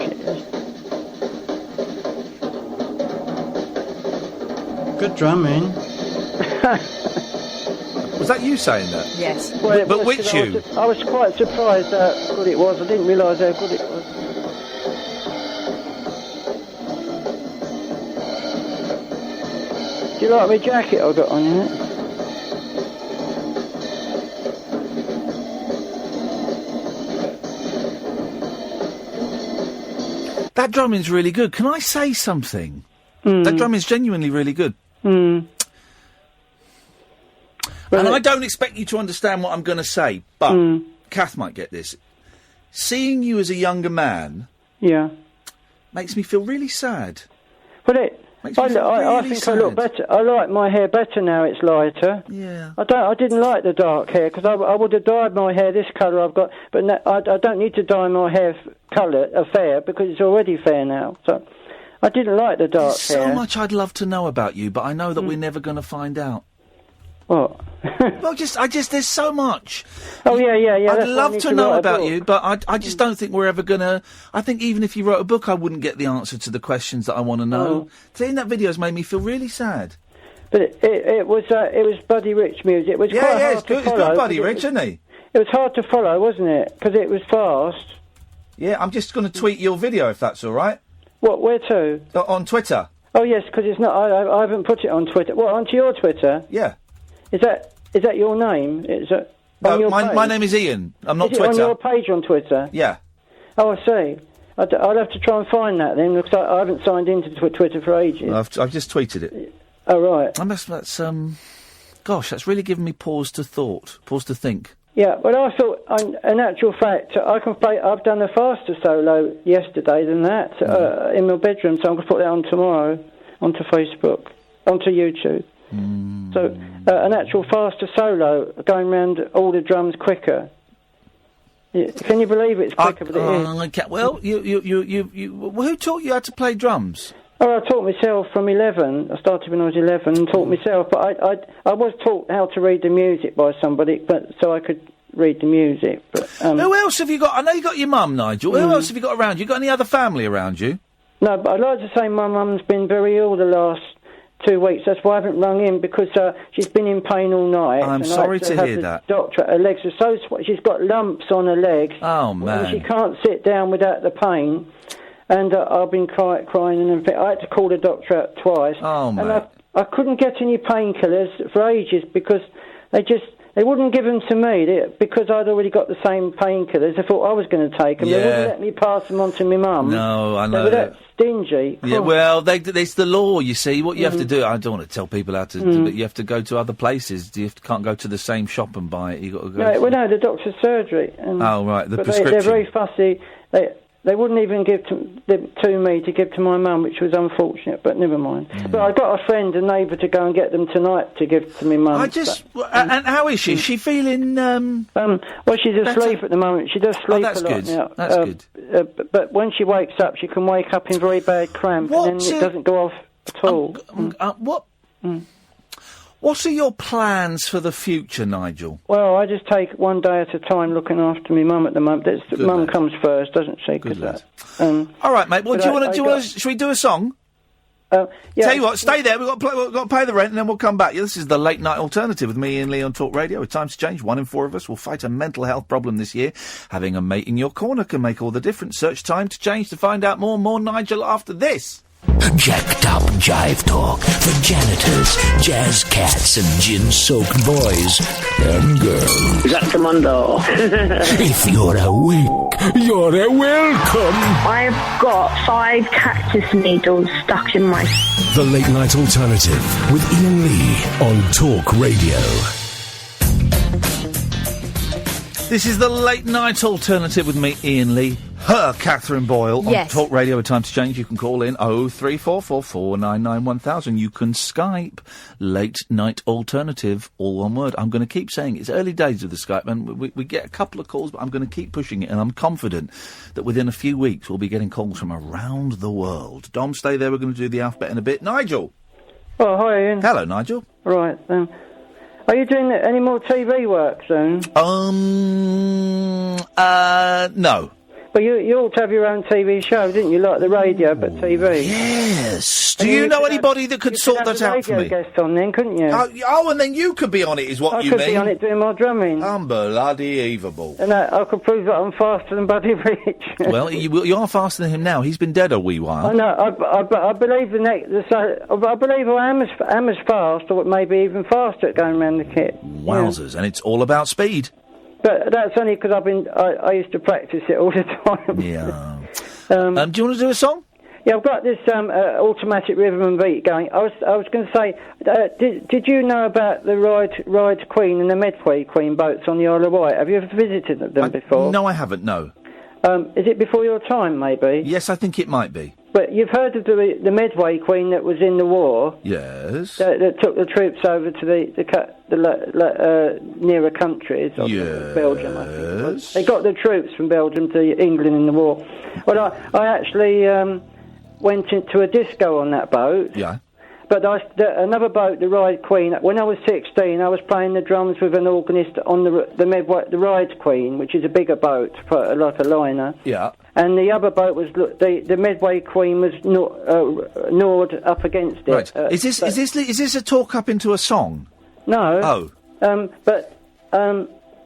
Good drumming. Was that you saying that? Yes. Well, but which you? I was quite surprised how good it was. I didn't realise how good it was. Do you like my jacket I got on here? That drumming's really good. Can I say something? That drumming's genuinely really good. And I don't expect you to understand what I'm going to say, but Kath might get this. Seeing you as a younger man, makes me feel really sad. But I think I look better. I like my hair better now. It's lighter. Yeah. I didn't like the dark hair because I would have dyed my hair this colour I've got, but no, I don't need to dye my hair fair because it's already fair now. So I didn't like the dark hair. So much I'd love to know about you, but I know that we're never going to find out. What? Well, there's so much. Oh, yeah. I'd love to know about you, but I just don't think we're ever going to... I think even if you wrote a book, I wouldn't get the answer to the questions that I want to know. Seeing that video has made me feel really sad. But it was Buddy Rich music. It was quite hard it's good. to follow. It's good, Buddy Rich, isn't he? It was hard to follow, wasn't it? Because it was fast. Yeah, I'm just going to tweet your video, if that's all right. What, where to? On Twitter. Oh, yes, because it's not... I haven't put it on Twitter. What, onto your Twitter? Yeah. Is that your name? No, my name is Iain. I'm not is Twitter. It on your page on Twitter? Yeah. Oh, I see. I'll have to try and find that then, because I haven't signed into Twitter for ages. I've just tweeted it. Oh, right. Gosh, that's really given me pause to think. Yeah, well, I thought, in actual fact, I've done a faster solo yesterday than that in my bedroom, so I'm going to put that on tomorrow, onto Facebook, onto YouTube. So, an actual faster solo, going round all the drums quicker. Can you believe it's quicker than it is? Okay. Well, who taught you how to play drums? Oh, I taught myself from 11. I started when I was 11 and taught myself. But I was taught how to read the music by somebody, but so I could read the music. But who else have you got? I know you got your mum, Nigel. Who else have you got around you? Got any other family around you? No, but I'd like to say my mum's been very ill the last 2 weeks. That's why I haven't rung in, because she's been in pain all night. I'm sorry to hear that. Doctor, her legs are so she's got lumps on her legs. Oh man! And she can't sit down without the pain. And I've been crying and everything. I had to call the doctor out twice. Oh man! And I couldn't get any painkillers for ages because they wouldn't give them to me because I'd already got the same painkillers. I thought I was going to take them. Yeah. They wouldn't let me pass them on to my mum. No, I know. They were that stingy. Yeah, well, it's the law, you see. What you have to do, I don't want to tell people how to do, but you have to go to other places. Can't go to the same shop and buy it. You got to go. No, the doctor's surgery. Oh, right, the but prescription. They're very fussy. They wouldn't even give to me to give to my mum, which was unfortunate, but never mind. But I got a friend, a neighbour, to go and get them tonight to give to my mum. And how is she? Is she feeling... well, she's asleep at the moment. She does sleep a lot good. now. That's good. But when she wakes up, she can wake up in very bad cramp, and then it doesn't go off at all. What are your plans for the future, Nigel? Well, I just take one day at a time looking after my mum at the moment. Mum comes first, doesn't she? Good lad. All right, mate. Well, do you want to... Shall we do a song? Yeah. Tell you what, stay there. We've got to pay the rent, and then we'll come back. Yeah, this is the Late Night Alternative with me, Iain Lee, on Talk Radio. With times change, 1 in 4 of us will fight a mental health problem this year. Having a mate in your corner can make all the difference. Search Time to Change to find out more. More Nigel after this. Jacked up jive talk for janitors, jazz cats, and gin-soaked boys and girls. Is that Commando? If you're awake, you're welcome. I've got 5 cactus needles stuck in my... The Late Night Alternative with Iain Lee on Talk Radio. This is the Late Night Alternative with me, Iain Lee. Her Catherine Boyle on Talk Radio. With Time to Change, you can call in 03444991000. You can Skype Late Night Alternative, all one word. I'm going to keep saying it. It's early days of the Skype, and we get a couple of calls, but I'm going to keep pushing it, and I'm confident that within a few weeks we'll be getting calls from around the world. Dom, stay there. We're going to do the alphabet in a bit. Nigel. Oh, hi, Ian. Hello, Nigel. Right. Are you doing any more TV work soon? No. Well, you ought to have your own TV show, didn't you? Like the radio, but TV. Yes. Do you know anybody that could sort that out for me? You could have a radio guest on then, couldn't you? Oh, and then you could be on it, is what you mean? I could be on it doing my drumming. Unbelievable. And I could prove that I'm faster than Buddy Rich. Well, you are faster than him now. He's been dead a wee while. I know. I believe I believe I am as fast, or maybe even faster at going around the kit. Wowzers. Yeah. And it's all about speed. But that's only because I used to practice it all the time. Yeah. Do you want to do a song? Yeah, I've got this automatic rhythm and beat going. I was going to say, did you know about the Ride Queen and the Medway Queen boats on the Isle of Wight? Have you ever visited them before? No, I haven't, no. Is it before your time, maybe? Yes, I think it might be. But you've heard of the Medway Queen that was in the war? Yes. That took the troops over to the nearer countries of Belgium, I think it was. They got the troops from Belgium to England in the war. Well, I actually went into a disco on that boat. Yeah. But another boat, the Ride Queen, when I was 16, I was playing the drums with an organist on the Ride Queen, which is a bigger boat, like a liner. Yeah. And the other boat was the Medway Queen was gnawed up against it. Right. Is this a talk up into a song? No. Oh.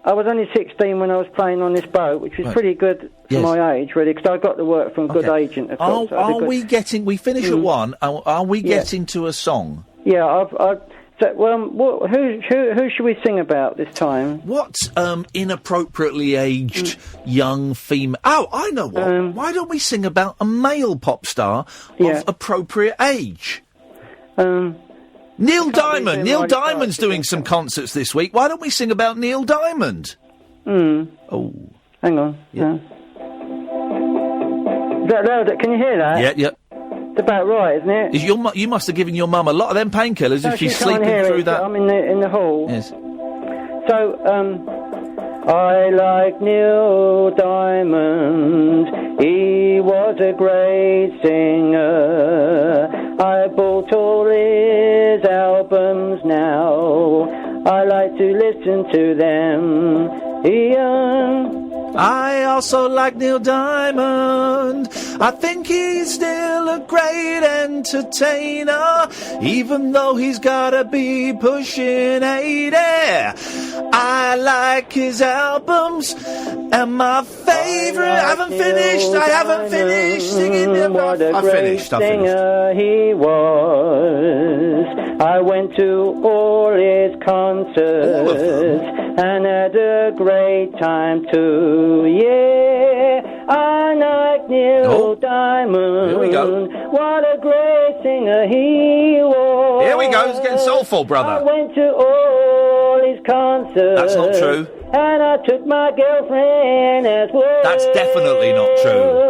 I was only 16 when I was playing on this boat, which was pretty good for my age, really, because I got the work from a good agent. We finish at 1, are we getting to a song? Yeah, who should we sing about this time? What inappropriately aged young female... Oh, I know what. Why don't we sing about a male pop star of appropriate age? Neil Diamond. Neil Diamond's doing some concerts this week. Why don't we sing about Neil Diamond? Oh. Hang on. Yeah. Is that loud? Can you hear that? Yeah. It's about right, isn't it? You must have given your mum a lot of them painkillers if she's sleeping through that. I'm in the hall. Yes. So, I like Neil Diamond, he was a great singer. I bought all his albums now, I like to listen to them. Ian. I also like Neil Diamond. I think he's still a great entertainer, even though he's gotta be pushing 80. I like his albums, and my favourite. I haven't finished singing them. What a great singer he was. I went to all his concerts and had a great time too. Yeah, I like Neil Diamond. Here we go. What a great singer he was. Here we go. It's getting soulful, brother. I went to all his concerts. That's not true. And I took my girlfriend as well. That's definitely not true.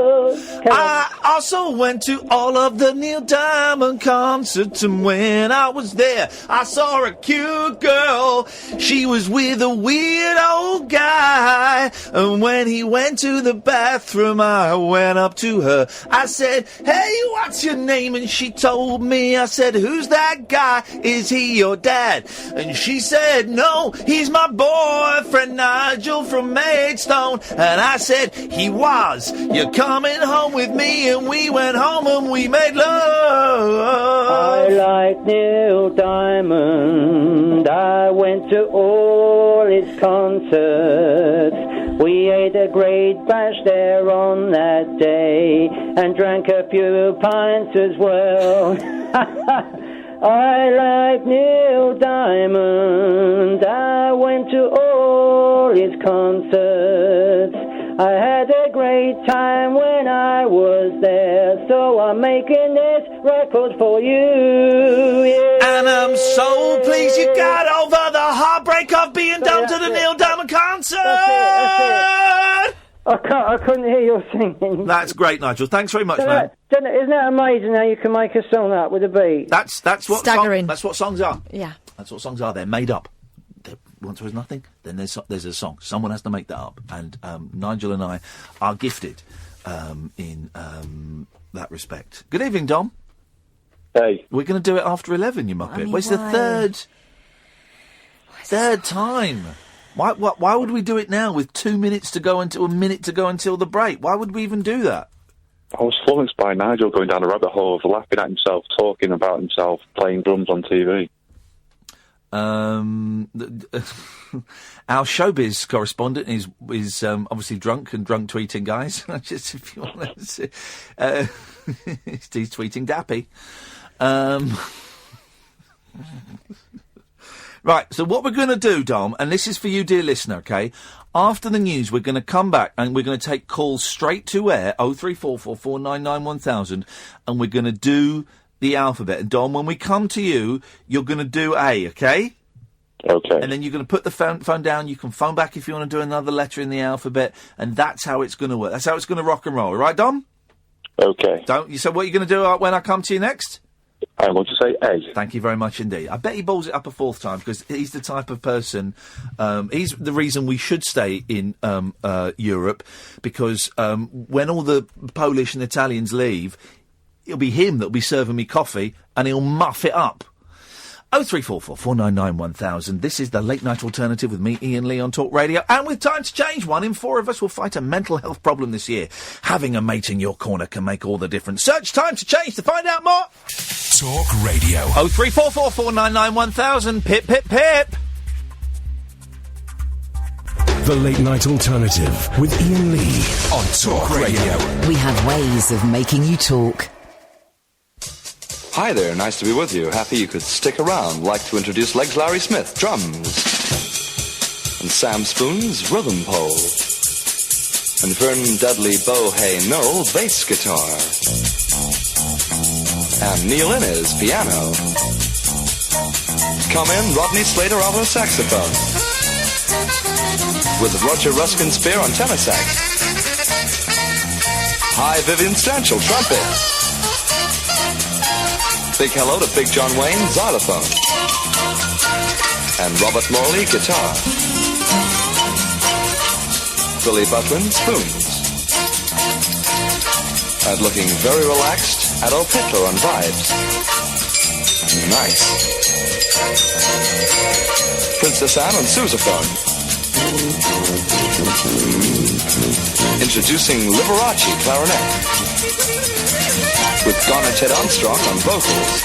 I also went to all of the Neil Diamond concerts, and when I was there, I saw a cute girl. She was with a weird old guy, and when he went to the bathroom, I went up to her. I said, "Hey, what's your name?" And she told me. I said, "Who's that guy? Is he your dad?" And she said, "No, he's my boyfriend Nigel from Maidstone." And I said, "He was. You're coming home with me," and we went home and we made love. I like Neil Diamond. I went to all his concerts. We ate a great bash there on that day and drank a few pints as well. I like Neil Diamond. I went to all his concerts. I had a great time when I was there, so I'm making this record for you. Yeah. And I'm so pleased you got over the heartbreak of being done to the Neil Diamond concert. That's it. I couldn't hear you singing. That's great, Nigel. Thanks very much, man. Isn't that amazing how you can make a song up with a beat? That's what staggering. That's what songs are. Yeah. That's what songs are. They're made up. Once there is nothing, then there's a song. Someone has to make that up. And Nigel and I are gifted in that respect. Good evening, Dom. Hey. We're going to do it after 11, you muppet. It's the third time. Why would we do it now with 2 minutes to go until a minute to go until the break? Why would we even do that? I was influenced by Nigel going down a rabbit hole of laughing at himself, talking about himself, playing drums on TV. Our showbiz correspondent is obviously drunk and drunk tweeting, guys. Just if you want to see, he's tweeting Dappy. Right, so what we're going to do, Dom, and this is for you, dear listener, okay? After the news, we're going to come back and we're going to take calls straight to air, 03444991000, and we're going to do the alphabet. And Dom, when we come to you, you're going to do A, okay? Okay. And then you're going to put the phone down. You can phone back if you want to do another letter in the alphabet, and that's how it's going to work. That's how it's going to rock and roll. All right, Dom? Okay. So what are you going to do when I come to you next? I'm going to say A. Thank you very much indeed. I bet he balls it up a fourth time because he's the type of person. He's the reason we should stay in Europe, because when all the Polish and Italians leave, it'll be him that'll be serving me coffee and he'll muff it up. 03444991000. This is the Late Night Alternative with me, Iain Lee, on Talk Radio. And with time to change, 1 in 4 of us will fight a mental health problem this year. Having a mate in your corner can make all the difference. Search Time to Change to find out more. Talk Radio. 03444991000. Pip, pip, pip. The Late Night Alternative with Iain Lee on Talk Radio. We have ways of making you talk. Hi there, nice to be with you. Happy you could stick around. Like to introduce Legs Larry Smith, drums. And Sam Spoon's rhythm pole. And Vern Dudley Bohay Noel, bass guitar. And Neil Innes, piano. Come in, Rodney Slater, alto saxophone. With Roger Ruskin Spear on tenor sax. Hi, Vivian Stanchel, trumpet. Big hello to Big John Wayne, xylophone. And Robert Morley, guitar. Billy Buckland Spoons. And looking very relaxed, Adolf Hitler on vibes. Nice. Princess Anne on sousaphone. Introducing Liberace clarinet. With Garnet Ted Armstrong on vocals.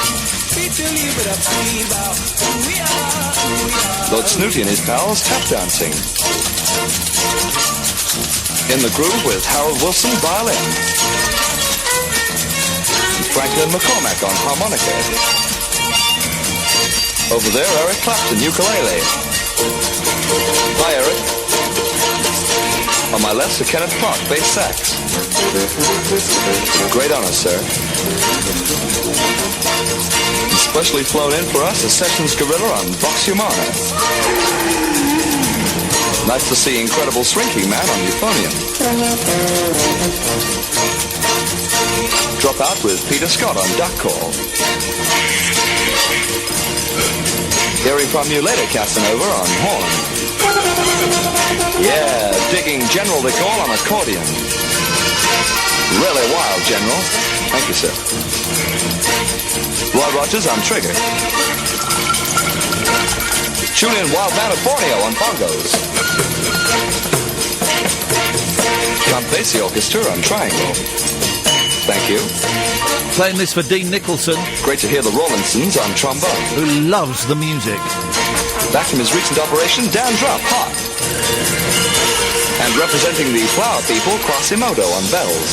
Lord Snooty and his pals tap dancing. In the groove with Harold Wilson violin. And Franklin McCormack on harmonica. Over there, Eric Clapton, ukulele. Hi, Eric. On my left, Sir Kenneth Clark, bass sax. Great honor, sir. And specially flown in for us, a Sessions Gorilla on Vox Humana. Nice to see Incredible Shrinking Man on euphonium. Drop out with Peter Scott on duck call. Hearing from you later, Casanova on horn. Yeah, digging General de Gaulle on accordion. Really wild, General. Thank you, sir. Roy Rogers on trigger. Tune in Wild Man of Borneo on bongos. Count Basie Orchestra on triangle. Thank you. Playing this for Dean Nicholson. Great to hear the Rawlinsons on trombone. Who loves the music. Back from his recent operation, Dan Drupp, hot. And representing the Flower People, Quasimodo on bells.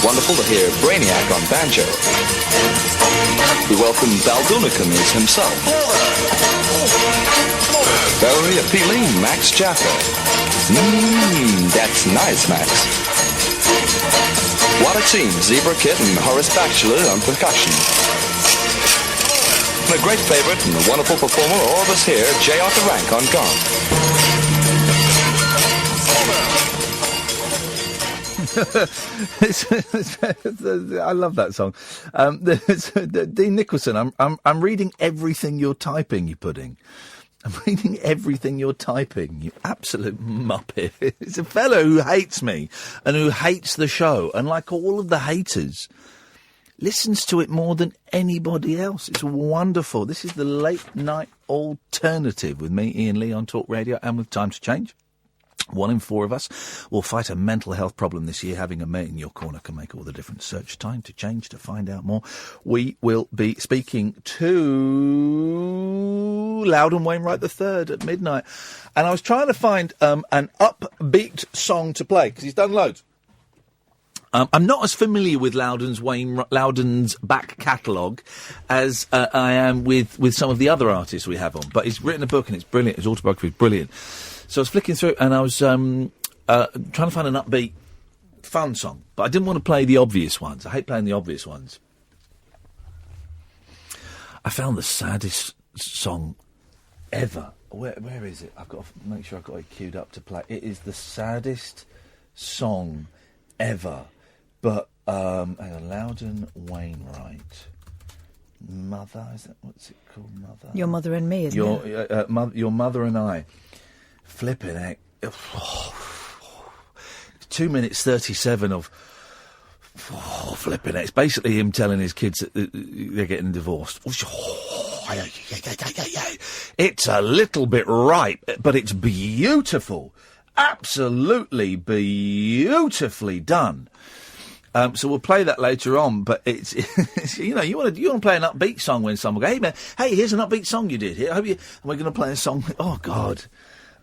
Wonderful to hear Brainiac on banjo. We welcome Baldunicums himself. Very appealing Max Jaffa. That's nice, Max. What a team, Zebra Kid and Horace Batchelor on percussion. And a great favourite and a wonderful performer, all of us here, J. Arthur Rank on gong. I love that song. Dean Nicholson, I'm reading everything you're typing, you pudding. I'm reading everything you're typing, you absolute muppet. It's a fellow who hates me and who hates the show, and like all of the haters, listens to it more than anybody else. It's wonderful. This is the Late Night Alternative with me, Iain Lee, on Talk Radio, and with Time to Change. 1 in 4 of us will fight a mental health problem this year. Having a mate in your corner can make all the difference. Search Time to Change to find out more. We will be speaking to Loudon Wainwright III at midnight. And I was trying to find an upbeat song to play, because he's done loads. I'm not as familiar with Loudon's back catalogue as I am with some of the other artists we have on. But he's written a book and it's brilliant. His autobiography is brilliant. So I was flicking through and I was trying to find an upbeat, fun song. But I didn't want to play the obvious ones. I hate playing the obvious ones. I found the saddest song ever. Where is it? I've got to make sure I've got it queued up to play. It is the saddest song ever. But, hang on, Loudon Wainwright. Mother, is that, what's it called, Mother? Your Mother and Me, isn't it? Your Mother and I. Flipping heck. 2 minutes 37 of flipping it. It's basically him telling his kids that they're getting divorced. It's a little bit ripe, but it's beautiful. Absolutely beautifully done. So we'll play that later on, but it's you want to play an upbeat song when someone go, hey man, hey, here's an upbeat song you did here. And we're going to play a song. Oh God.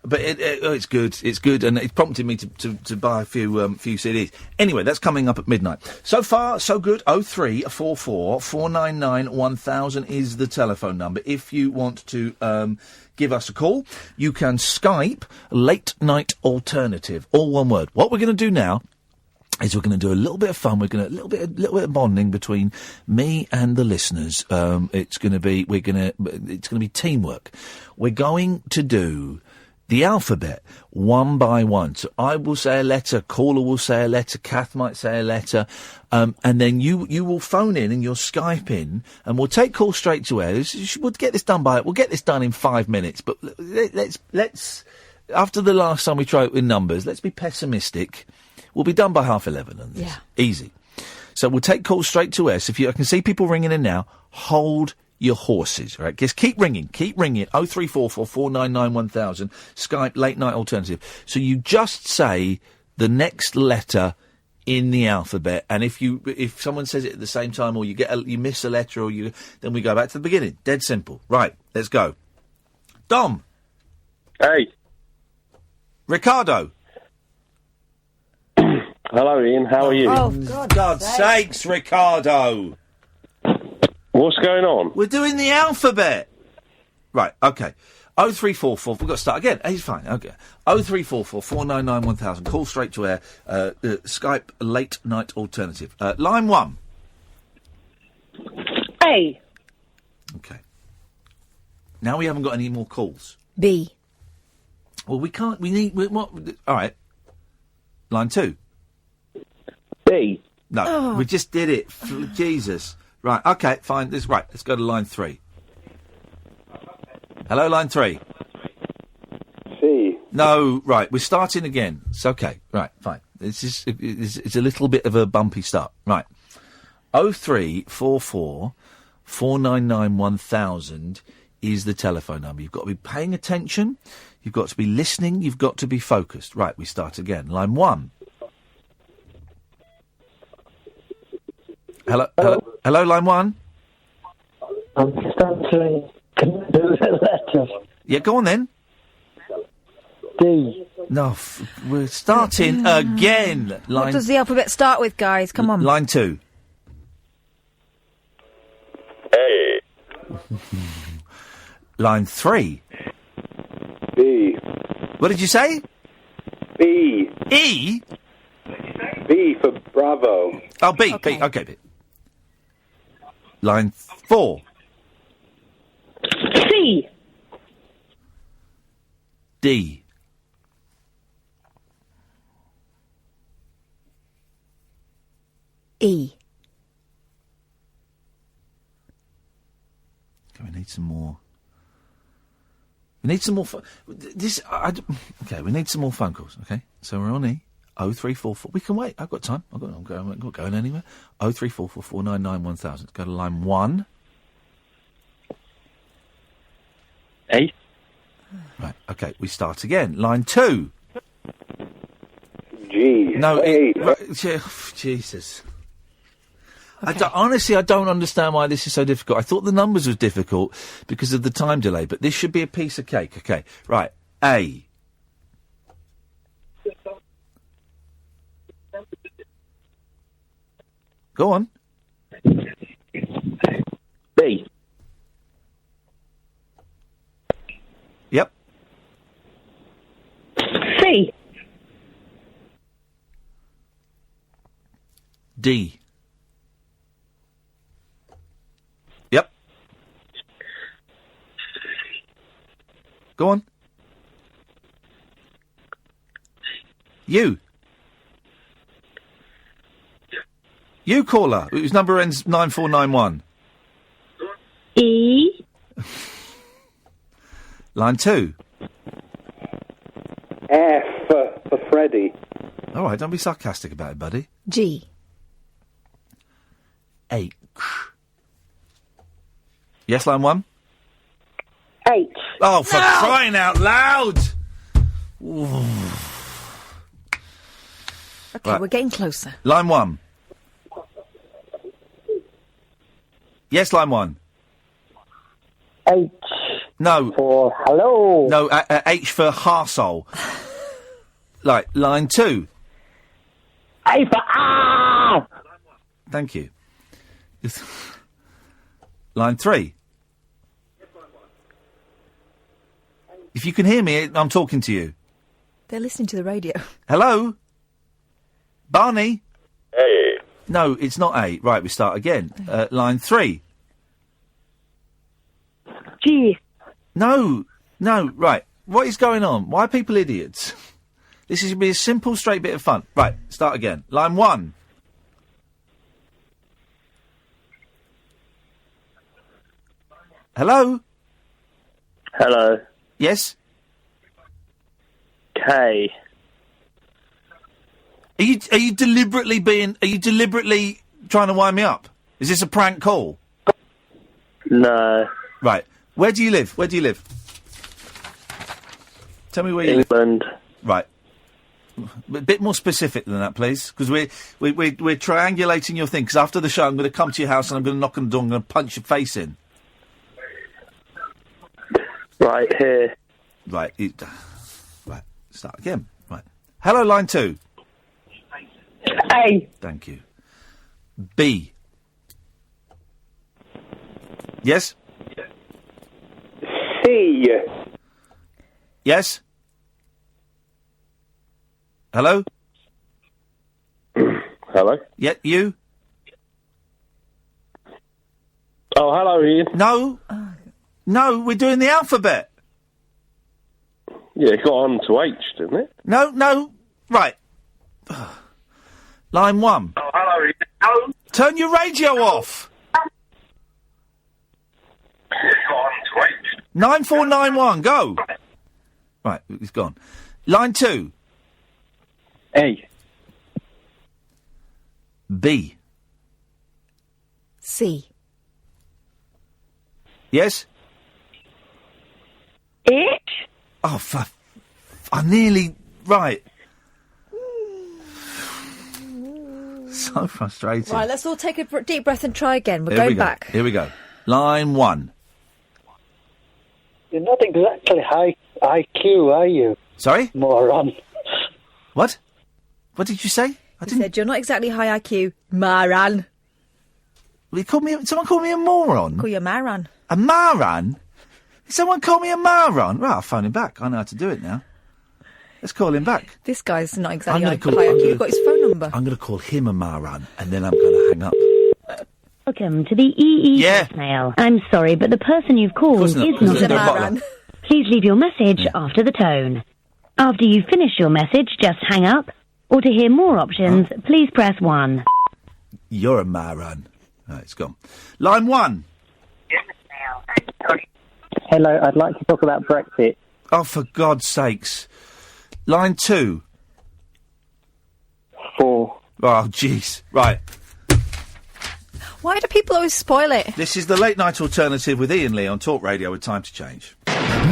But it's good. It's good, and it prompted me to buy a few CDs. Anyway, that's coming up at midnight. So far, so good. 0344 499 1000 is the telephone number. If you want to give us a call, you can Skype Late Night Alternative, all one word. What we're going to do now is we're going to do a little bit of fun. We're going to a little bit of bonding between me and the listeners. It's going to be teamwork. We're going to do the alphabet one by one. So I will say a letter, caller will say a letter, Kath might say a letter, and then you will phone in and you'll Skype in, and we'll take calls straight to air. We'll get this done in 5 minutes, but let's after the last time we tried it with numbers, let's be pessimistic. We'll be done by 11:30 on this. Yeah. Easy. So we'll take calls straight to us. I can see people ringing in now. Hold your horses, right? Just keep ringing. 0344 499 1000. Skype Late Night Alternative. So you just say the next letter in the alphabet, and if someone says it at the same time, or you miss a letter, then we go back to the beginning. Dead simple. Right, let's go. Dom. Hey. Ricardo. Hello, Ian. How are you? Oh, God's sakes, Ricardo. What's going on? We're doing the alphabet. Right, okay. 0344, we've got to start again. He's fine, okay. 0344 499 1000. Call straight to air. Skype Late Night Alternative. Line 1. A. Okay. Now we haven't got any more calls. B. Well, we can't, what? All right. Line 2. B. No, we just did it. Jesus. Right, okay, fine. Let's go to line 3. Hello, line 3. C. No, right, we're starting again. It's okay. Right, fine. It's a little bit of a bumpy start. Right. 0344 499 1000 is the telephone number. You've got to be paying attention. You've got to be listening. You've got to be focused. Right, we start again. Line 1. Hello, line 1. I'm just answering. Can I do the letters? Yeah, go on then. D. No, we're starting again. What does the alphabet start with, guys? Come on. Line 2. A. Line 3. B. What did you say? B. E? B for Bravo. Oh, B. Okay. B. Okay, B. Line 4. C. D. E. Okay, we need some more. We need some more. Okay, we need some more phone calls. Okay, so we're on E. 0344. We can wait. I've got time. I'm not going anywhere. 0344 499 1000. Go to line 1. A. Right. Okay. We start again. Line 2. G. No. A. Jesus. Okay. Honestly, I don't understand why this is so difficult. I thought the numbers was difficult because of the time delay, but this should be a piece of cake. Okay. Right. A. Go on. B. Yep. C. D. Yep. Go on. You. You, caller, whose number ends 9491. E. Line 2. F for Freddy. All right, don't be sarcastic about it, buddy. G. H. Yes, line 1? H. Oh, for crying out loud! Ooh. Okay, Right. we're getting closer. Line 1. Yes, line 1. H. No. For hello. No, H for harsehole. Like, line 2. A for ah. Thank you. Line 3. If you can hear me, I'm talking to you. They're listening to the radio. Hello? Barney? A. No, it's not A. Right, we start again. Line 3. G. No, right. What is going on? Why are people idiots? This should be a simple, straight bit of fun. Right, start again. Line 1. Hello? Hello. Yes? K. Are you deliberately trying to wind me up? Is this a prank call? No. Right. Where do you live? Tell me where you live. England. Right. A bit more specific than that, please, because we're triangulating your thing. Because after the show, I'm going to come to your house and I'm going to knock on the door and I'm going to punch your face in. Right here. Right. Right. Start again. Right. Hello, line 2. A. Thank you. B. Yes? C. Yes? Hello? Hello? Yeah, you? Oh, hello, Ian. No, we're doing the alphabet. Yeah, it got on to H, didn't it? No. Right. Line 1. Oh, hello, Ian. Hello? Turn your radio off. 9491, go. Right, it's gone. Line 2. A. B. C. Yes? H. Oh, I'm nearly right. So frustrating. Right, let's all take a deep breath and try again. We're Here we going go. back. Here we go. Line 1. You're not exactly high IQ, are you? Sorry? Moron. What? What did you say? He said, you're not exactly high IQ, moron. Someone called me a moron? Call you a moron. A moron? Someone called me a moron? Right, I'll phone him back. I know how to do it now. Let's call him back. This guy's not exactly I'm high gonna call- IQ. You've got his phone number. I'm going to call him a moron, and then I'm going to hang up. Welcome to the EE voicemail. I'm sorry, but the person you've called is not a moron. Please leave your message after the tone. After you finish your message, just hang up. Or to hear more options, please press 1. You're a moron. Right, it's gone. Line 1. Hello, I'd like to talk about Brexit. Oh, for God's sakes. Line 2. 4. Oh, jeez. Right. Why do people always spoil it? This is the Late Night Alternative with Iain Lee on Talk Radio with Time to Change.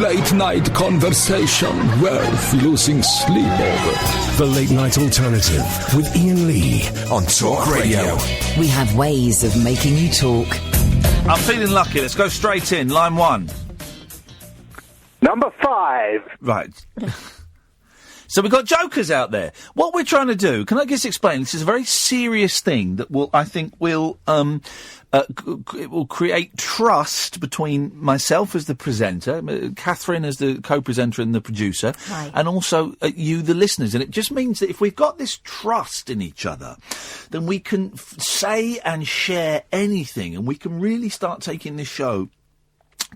Late night conversation worth losing sleep over. The Late Night Alternative with Iain Lee on Talk Radio. We have ways of making you talk. I'm feeling lucky. Let's go straight in. Line 1. Number 5. Right. So we've got jokers out there. What we're trying to do, can I just explain? This is a very serious thing that will create trust between myself as the presenter, Catherine as the co-presenter and the producer, Hi. and also you, the listeners. And it just means that if we've got this trust in each other, then we can say and share anything, and we can really start taking this show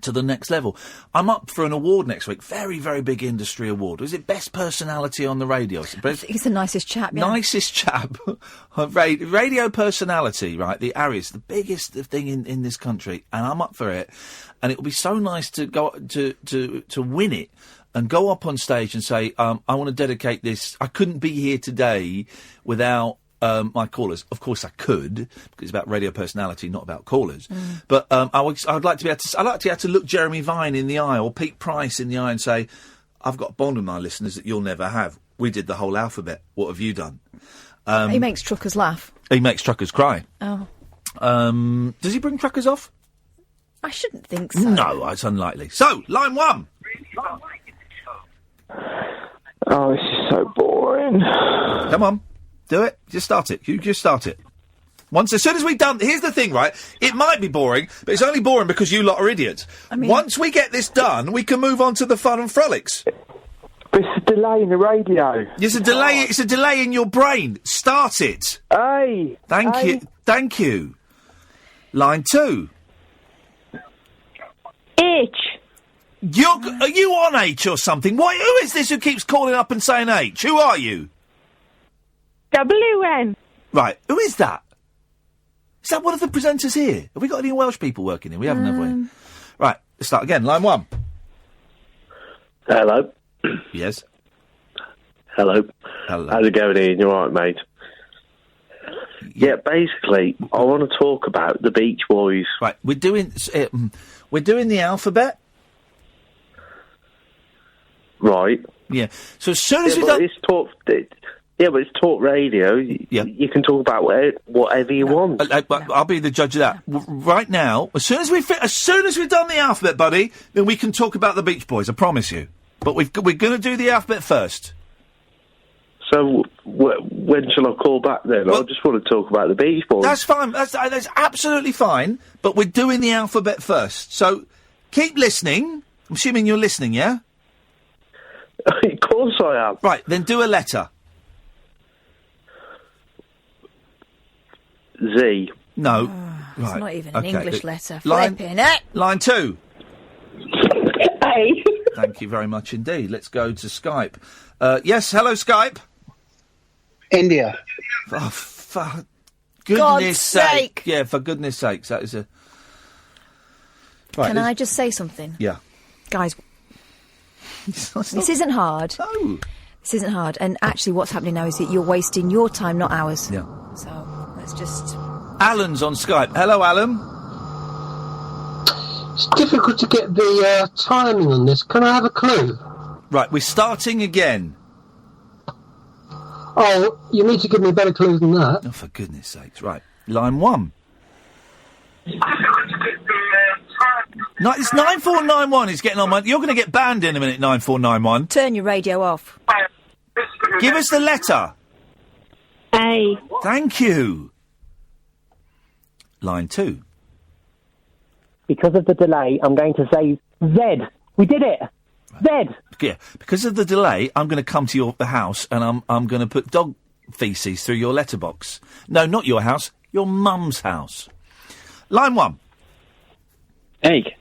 to the next level. I'm up for an award next week. Very, very big industry award. Is it Best Personality on the Radio? He's the nicest chap, yeah. Nicest chap. Radio personality, right? The Aries, the biggest thing in this country. And I'm up for it. And it will be so nice to go to win it and go up on stage and say, I want to dedicate this. I couldn't be here today without my callers. Of course I could, because it's about radio personality, not about callers. But I'd like to be able to. I'd like to be able to look Jeremy Vine in the eye or Pete Price in the eye and say, "I've got a bond with my listeners that you'll never have. We did the whole alphabet. What have you done?" He makes truckers laugh. He makes truckers cry. Oh. Does he bring truckers off? I shouldn't think so. No, it's unlikely. So, line 1. Oh, this is so boring. Come on. Do it. Just start it. You just start it. As soon as we've done... Here's the thing, right? It might be boring, but it's only boring because you lot are idiots. I mean... Once we get this done, we can move on to the fun and frolics. But it's a delay in the radio. It's a delay. It's a delay in your brain. Start it. Hey. Thank you. Thank you. Line 2. H. Are you on H or something? Who is this who keeps calling up and saying H? Who are you? WN. Right. Who is that? Is that one of the presenters here? Have we got any Welsh people working here? We haven't, have we? Right. Let's start again. Line 1. Hello. Yes. Hello. How's it going, Ian? You all right, mate? Yeah, basically, I want to talk about the Beach Boys. Right, we're doing the alphabet. Right. Yeah. So as soon as we've but done... it's talk. Yeah, but it's talk radio. You can talk about whatever you want. I'll be the judge of that. Right now, as soon as we've done the alphabet, buddy, then we can talk about the Beach Boys. I promise you. But we're going to do the alphabet first. So when shall I call back then? I just want to talk about the Beach Boys. That's fine. That's absolutely fine. But we're doing the alphabet first. So keep listening. I'm assuming you're listening, yeah? Of course I am. Right, then do a letter. Z. No. It's not even an English letter. Line 2. A. Thank you very much indeed. Let's go to Skype. Yes, hello, Skype. India. Oh, for goodness sake. Yeah, for goodness sakes. That is a... Right, Can I just say something? Yeah. Guys, this isn't hard. No. This isn't hard. And actually what's happening now is that you're wasting your time, not ours. Yeah. So, let's just... Alan's on Skype. Hello, Alan. It's difficult to get the timing on this. Can I have a clue? Right, we're starting again. Oh, you need to give me a better clue than that. Oh, for goodness sakes. Right, line 1. No, it's 9491 is getting on my... You're going to get banned in a minute, 9491. Turn your radio off. Give us the letter. A. Thank you. Line 2. Because of the delay, I'm going to say Z. We did it. Z. Yeah, because of the delay, I'm going to come to your house and I'm going to put dog faeces through your letterbox. No, not your house, your mum's house. Line 1. Egg.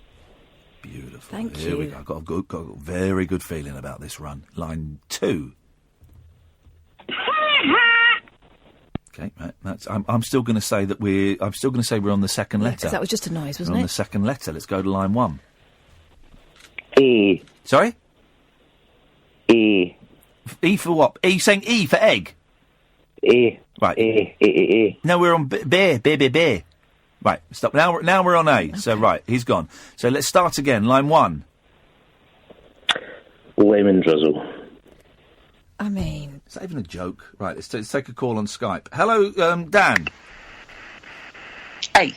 Beautiful. Thank Here you. we go. Got a very good feeling about this run. Line 2. Okay, right. I'm still going to say that we're on the second letter. Because that was just a noise, wasn't we're it? on the second letter. Let's go to line 1. E. Sorry? E. E for what? E saying E for egg? E. Right. E. No, we're on bear. Right, stop. Now we're on A. Okay. So, right, he's gone. So let's start again. Line 1. Lemon drizzle. I mean... Is that even a joke? Right, let's take a call on Skype. Hello, Dan. A.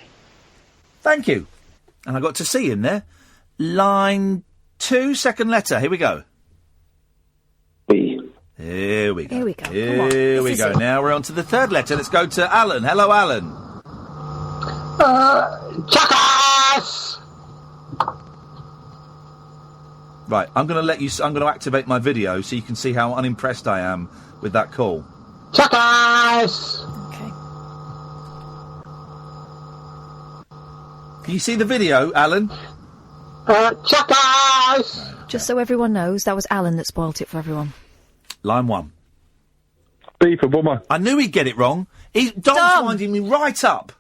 Thank you. And I got to see him there. Line 2, second letter. Here we go. B. Here we go. Here we go. Here we go. Now we're on to the third letter. Let's go to Alan. Hello, Alan. Jackass! Right, I'm going to activate my video so you can see how unimpressed I am with that call. Jackass! Okay. Can you see the video, Alan? Jackass! Just so everyone knows, that was Alan that spoilt it for everyone. Line 1. B for bummer. I knew he'd get it wrong. Dom's winding me right up.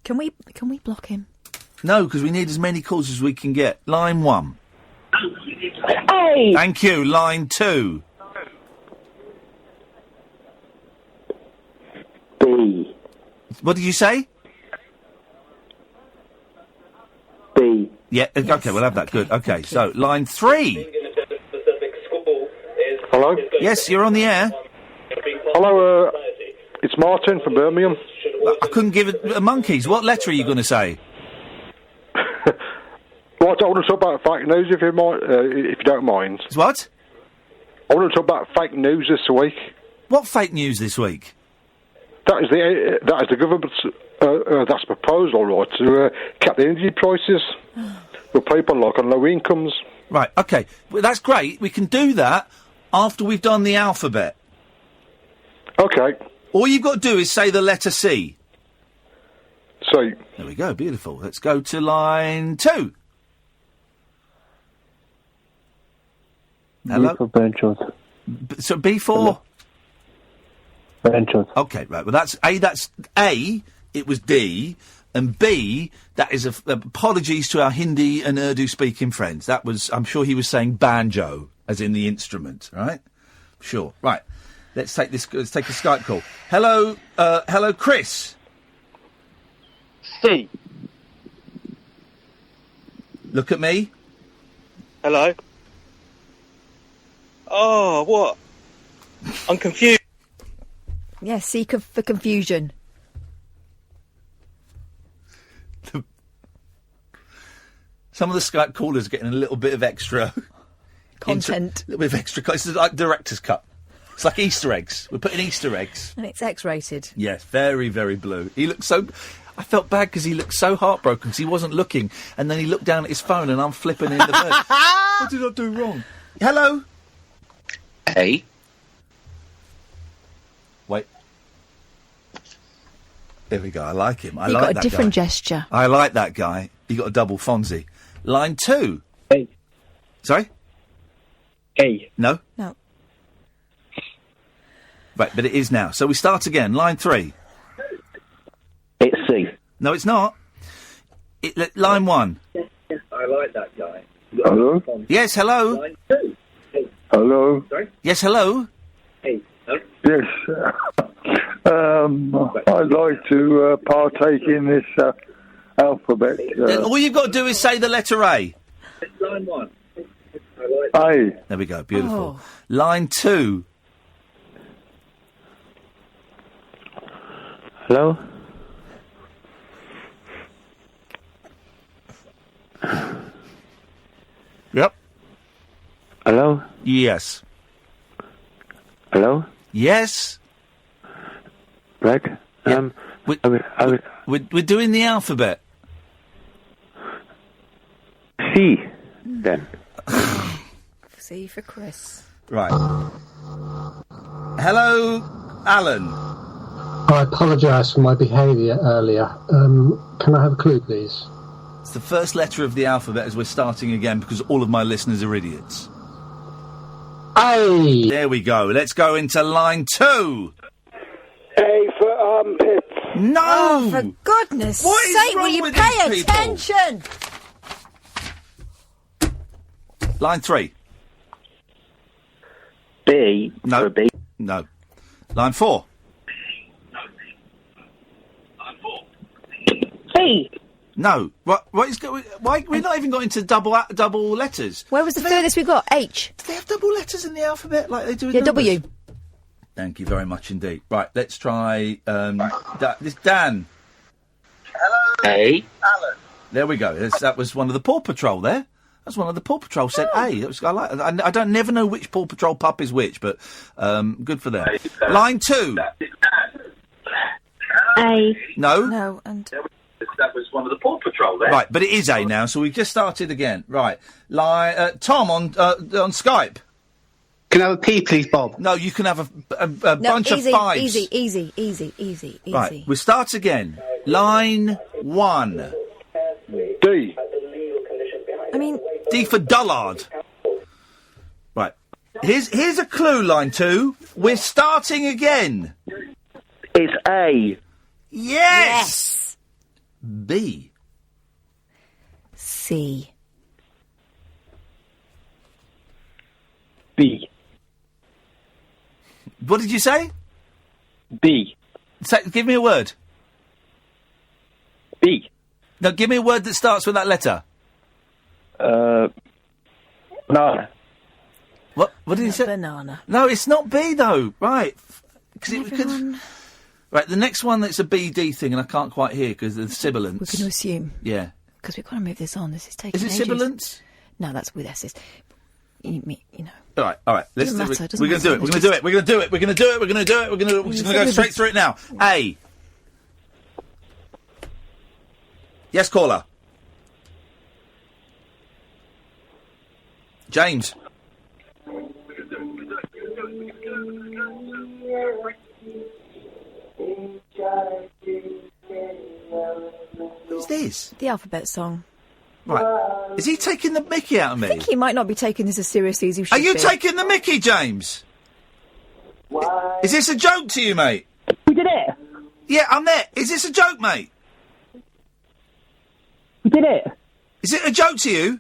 Can we block him? No, because we need as many calls as we can get. Line 1. A. Thank you. Line 2. B. What did you say? B. Yeah, okay, we'll have that. Good. Okay, so line 3. Hello? Yes, you're on the air. Hello, it's Martin from Birmingham. I couldn't give it a monkeys. What letter are you going to say? Right, I want to talk about fake news if you don't mind. What? I want to talk about fake news this week. What fake news this week? That is the government's that's proposal, right, to cap the energy prices for people like on low incomes. Right. Okay. Well, that's great. We can do that after we've done the alphabet. Okay. All you've got to do is say the letter C. C. There we go. Beautiful. Let's go to line 2. Hello? B for Bernchels. So B4? Bernchels. Okay, right. Well, that's A, it was D, and B, that is apologies to our Hindi and Urdu-speaking friends. That was, I'm sure he was saying banjo, as in the instrument, right? Sure. Right. Let's take a Skype call. Hello, Chris. Steve. Look at me. Hello. Oh, what? I'm confused. Yeah, C for confusion. Some of the Skype callers are getting a little bit of extra content. A little bit of extra. It's like director's cut. It's like Easter eggs. We're putting Easter eggs. And it's X-rated. Yes, very, very blue. He looked so... I felt bad because he looked so heartbroken because he wasn't looking. And then he looked down at his phone and I'm flipping in the bed. What did I do wrong? Hello? Hey. Wait. There we go. I like him. He got a different gesture. I like that guy. He got a double Fonzie. Line 2. Hey. Sorry? Hey. No? No. Right, but it is now. So we start again. Line 3. It's C. No, it's not. Line 1. I like that guy. Hello? Yes, hello. Line 2. Hello? Sorry? Yes, hello. Hey. Yes. I'd like to partake in this alphabet. Then all you've got to do is say the letter A. Line 1. A. There we go. Beautiful. Oh. Line 2. Hello? Yep. Hello? Yes. Hello? Yes. Right? Yeah. We're doing the alphabet. C, then. C for Chris. Right. Hello, Alan. I apologise for my behaviour earlier. Can I have a clue, please? It's the first letter of the alphabet as we're starting again because all of my listeners are idiots. A. There we go. Let's go into line 2. A for armpits. No! Oh, for goodness What is sake, wrong will you with pay these people? attention? Line 3. B. No. For B. No. Line 4. C. No. What is going? Why we're not even got into double letters? Where was the furthest we got? H. Do they have double letters in the alphabet like they do in Yeah, numbers? W. Thank you very much indeed. Right, let's try this Dan. Hello. A. Alan. There we go. That was one of the Paw Patrol there. That's one of the Paw Patrol said A. I don't never know which Paw Patrol pup is which, but good for them. Line 2. A. No. No, and... That was one of the Paw Patrol there. Right, but it is A now, so we've just started again. Right. Tom on Skype. Can I have a P, please, Bob? No, you can have a No, bunch easy, of fives. easy. Right, we start again. Line 1. D. I mean... D for dullard. Right. Here's a clue, line 2. We're starting again. It's A. Yes! B. C. B. What did you say? B. Give me a word. B. No, give me a word that starts with that letter. Banana. What did he say? Banana. No, it's not B, though. Right. 'Cause it could... Right, the next one that's a BD thing, and I can't quite hear because of the sibilants. We're going to assume. Yeah. Because we've got to move this on. This is taking Is it ages. sibilants? No, that's with S's. You know. All right. Let's Doesn't matter, we're going to do it. We're going to do it. We're going to do it. We're going to do it. We're going to do it. We're just going to go straight through it now. A. Yes, caller. James. Who's this? The alphabet song. Right. Is he taking the mickey out of me? I think he might not be taking this as seriously as he should Are you be. taking the mickey, James? Is this a joke to you, mate? We did it. Yeah, I'm there. Is this a joke, mate? We did it. Is it a joke to you?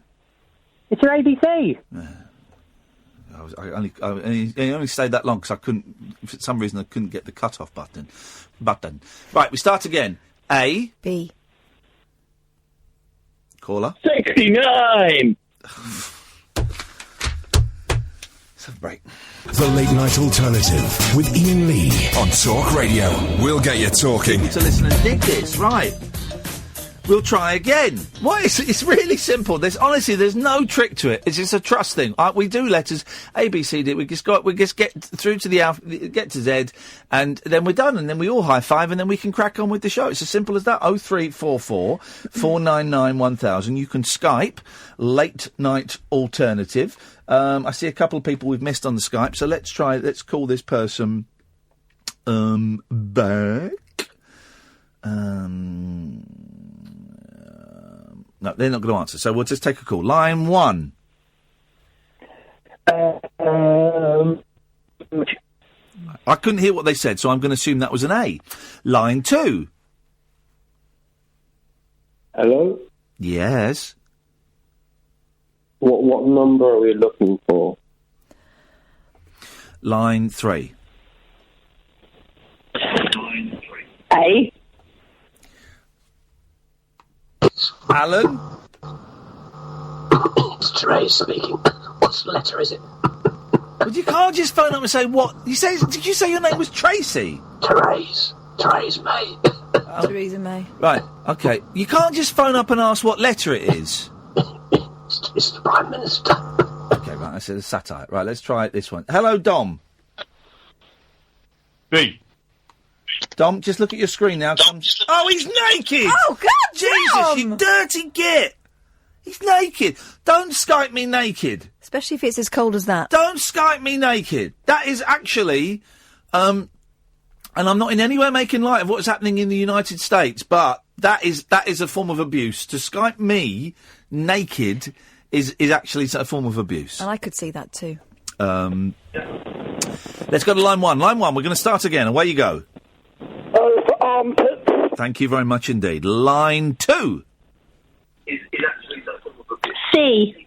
It's your ABC. I only stayed that long because I couldn't, for some reason, I couldn't get the cut-off button. Right, we start again. A. B. Caller. 69. Let's have a break. The Late Night Alternative with Iain Lee on Talk Radio. We'll get you talking. To listen and dig this, right? We'll try again. Why? It's really simple. There's no trick to it. It's just a trust thing. We do letters A, B, C, D. We just get through to the alphabet, get to Z, and then we're done. And then we all high five, and then we can crack on with the show. It's as simple as that. 0344 499 1000. You can Skype Late Night Alternative. I see a couple of people we've missed on the Skype, so let's call this person back. No, they're not going to answer, so we'll just take a call. Line 1. I couldn't hear what they said, so I'm going to assume that was an A. Line 2. Hello? Yes. What number are we looking for? Line 3. A. Alan? It's Trey speaking. What letter is it? Well, you can't just phone up and say what. Did you say your name was Tracy? Therese May. Theresa May. Right, okay. You can't just phone up and ask what letter it is. It's the Prime Minister. Okay, right, I said a satire. Right, let's try this one. Hello, Dom. B. Dom, just look at your screen now. Oh, he's naked! Oh, God, Jesus, Dom! you dirty git! He's naked. Don't Skype me naked. Especially if it's as cold as that. Don't Skype me naked. That is actually, and I'm not in any way making light of what's happening in the United States, but that is a form of abuse. To Skype me naked is actually a form of abuse. And I could see that too. Let's go to line 1. Line 1, we're going to start again. Away you go. Oh, for armpits. Thank you very much indeed. Line 2. Is actually a form of abuse. C.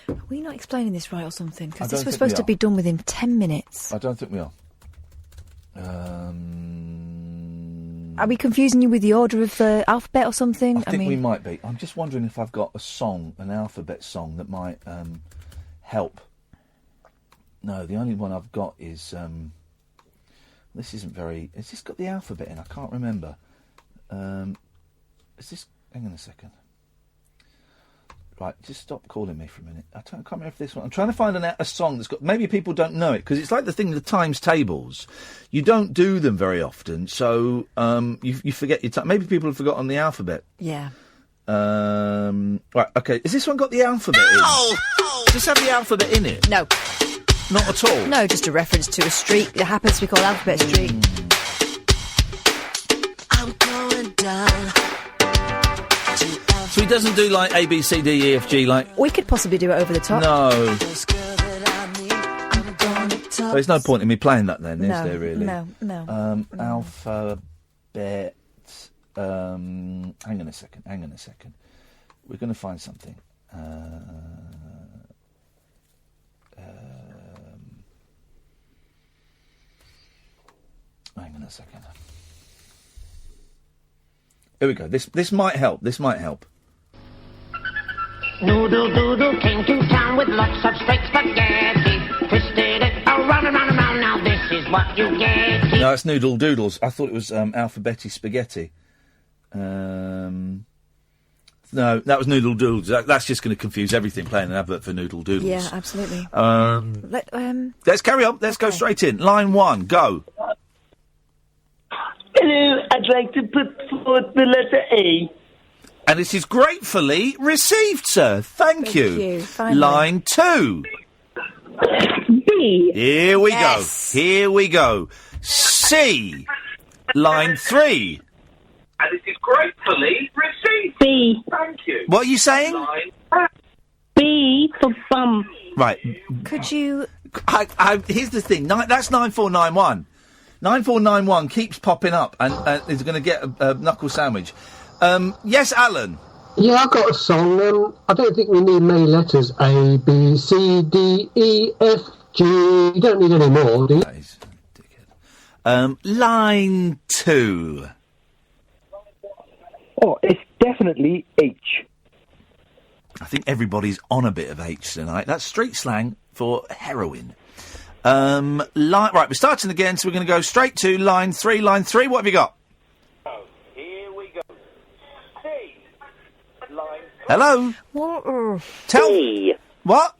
Are we not explaining this right or something? I Because don't this was think we supposed to are. be done within 10 minutes. I don't think we are. Are we confusing you with the order of the alphabet or something? I think we might be. I'm just wondering if I've got a song, an alphabet song, that might help. No, the only one I've got is... this isn't very... Has this got the alphabet in? I can't remember. Is this... Hang on a second. Right, just stop calling me for a minute. I can't remember if this one... I'm trying to find a song that's got... Maybe people don't know it, because it's like the thing, the times tables. You don't do them very often, so you forget your time. Maybe people have forgotten the alphabet. Yeah. Right, okay. Has this one got the alphabet in? Does this have the alphabet in it? No. Not at all? No, just a reference to a street that happens to be called Alphabet Street. I'm going down. So he doesn't do like A, B, C, D, E, F, G, like... We could possibly do it over the top. No. There's no point in me playing that then, is No, there really? no. Alphabet... hang on a second. We're going to find something. Hang on a second. Here we go. This might help. Noodle doodle came to town with lots of straight spaghetti. Twisted it around and round and round. Now this is what you get. No, it's Noodle Doodles. I thought it was Alphabetti Spaghetti. No, that was Noodle Doodles. That's just going to confuse everything, playing an advert for Noodle Doodles. Yeah, absolutely. Let's carry on. Let's go straight in. Line 1, go. Hello, I'd like to put forward the letter A. And this is gratefully received, sir. Thank you. Finally. Line 2. B. Here we go. C. Line 3. And this is gratefully received. B. Thank you. What are you saying? B for bum. Right. Could you... Here's the thing. That's 9491. 9491 keeps popping up and is going to get a knuckle sandwich. Yes, Alan? Yeah, I've got a song. I don't think we need many letters. A, B, C, D, E, F, G. You don't need any more, do you? Line 2. Oh, it's definitely H. I think everybody's on a bit of H tonight. That's street slang for heroin. Right, we're starting again, so we're going to go straight to line 3. Line 3, what have you got? Here we go. Hello? Tell D. What?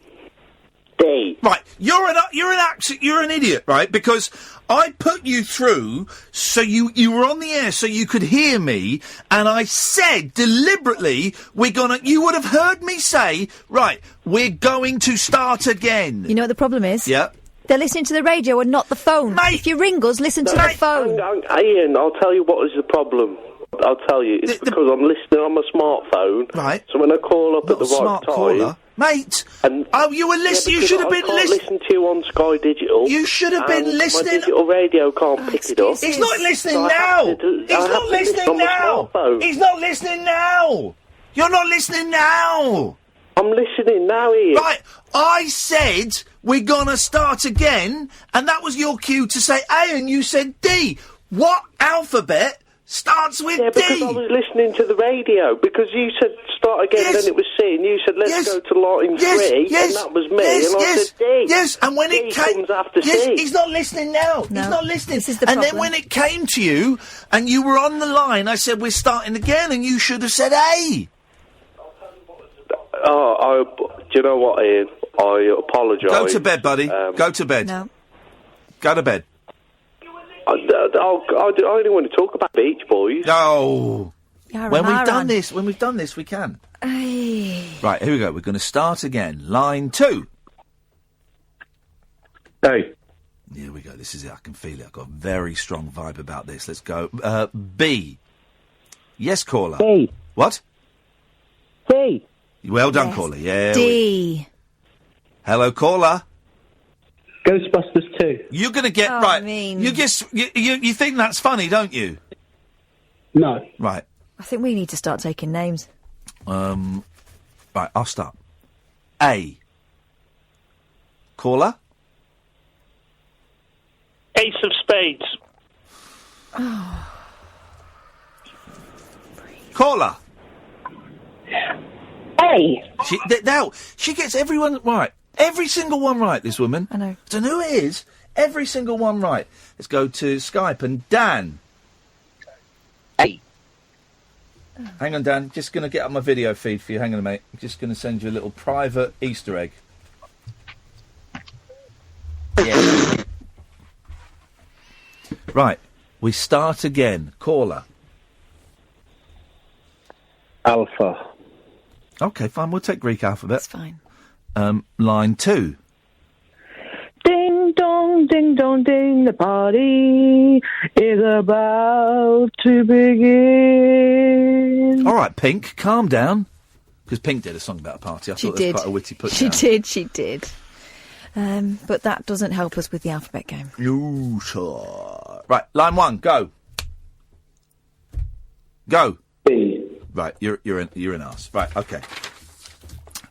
D. Right, you're an idiot, right? Because I put you through so you were on the air so you could hear me, and I said deliberately you would have heard me say, right, we're going to start again. You know what the problem is? Yeah. They're listening to the radio and not the phone. Mate, if you ring us, listen to the phone. Ian, I'll tell you what is the problem. I'll tell you. It's because I'm listening on my smartphone. Right. So when I call up at the right time... caller. Mate! You were listening. You should have been listening. I can't listen to you on Sky Digital. You should have been listening. My digital radio can't pick it up. He's not listening now! He's not listening now! He's not listening now! You're not listening now! I'm listening now, Ian. Right, I said we're gonna start again, and that was your cue to say A, and you said D. What alphabet starts with D? Because I was listening to the radio, because you said start again, then it was C, and you said let's go to line 3, and that was me, and I said D. Yes, and when it came... comes after C. He's not listening now. No, he's not listening. This is the and problem. then when it came to you, and you were on the line, I said we're starting again, and you should have said A. Do you know what, Ian? I apologise. Go to bed, buddy. Go to bed. No. Go to bed. I only want to talk about Beach Boys. No. Yaran, When we've Yaran. done this, we can. Ay. Right, here we go. We're going to start again. Line 2. Hey. Here we go. This is it. I can feel it. I've got a very strong vibe about this. Let's go. B. Yes, caller. C. What? C. Well done, Yes. caller. Yeah. D. Hello, caller. Ghostbusters 2. You're going to get Oh, right. mean. You think that's funny, don't you? No. Right. I think we need to start taking names. Right. I'll start. A. Caller. Ace of Spades. Caller. A. She gets everyone right. Every single one right, this woman. I know. I don't know who it is. Every single one right. Let's go to Skype and Dan. A. Hang on, Dan. Just going to get up my video feed for you. Hang on, mate. I'm just going to send you a little private Easter egg. Yeah. Right. We start again. Caller. Alpha. Okay, fine. We'll take Greek alphabet. That's fine. Line 2. Ding dong, ding, the party is about to begin. All right, Pink, calm down. Because Pink did a song about a party. I thought it was quite a witty put down. She did. But that doesn't help us with the alphabet game. You sure. Right, line 1, go. Go. B. Right, you're an arse. Right, okay.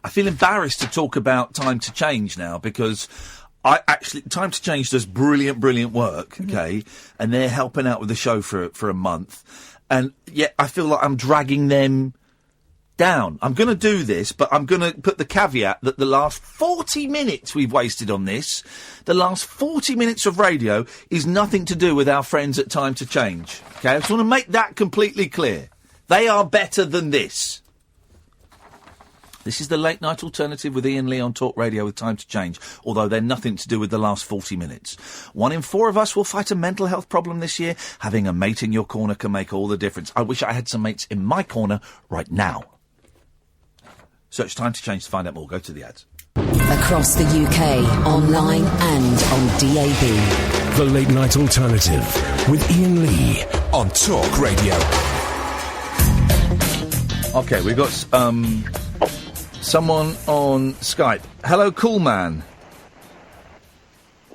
I feel embarrassed to talk about Time to Change now because Time to Change does brilliant work, okay, and they're helping out with the show for a month, and yet I feel like I'm dragging them down. I'm going to do this, but I'm going to put the caveat that the last 40 minutes we've wasted on this, the last 40 minutes of radio is nothing to do with our friends at Time to Change, okay? I just want to make that completely clear. They are better than this. This is the Late Night Alternative with Iain Lee on Talk Radio with Time to Change, although they're nothing to do with the last 40 minutes. 1 in 4 of us will fight a mental health problem this year. Having a mate in your corner can make all the difference. I wish I had some mates in my corner right now. Search Time to Change to find out more. Go to the ads. Across the UK, online and on DAB. The Late Night Alternative with Iain Lee on Talk Radio. Okay, we've got someone on Skype. Hello, cool man.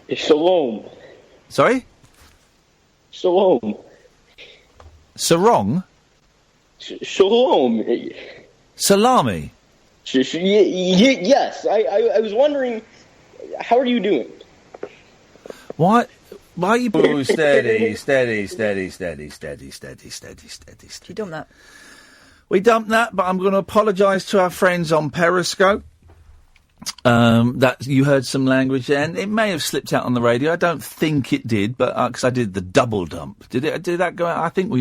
It's Shalom. Sorry? Shalom. Sarong? Shalom. Salami? Yes, I was wondering, how are you doing? Why are you... Oh, steady. You done that? We dumped that, but I'm going to apologise to our friends on Periscope. That you heard some language there, and it may have slipped out on the radio. I don't think it did, but because I did the double dump. Did that go out? I think.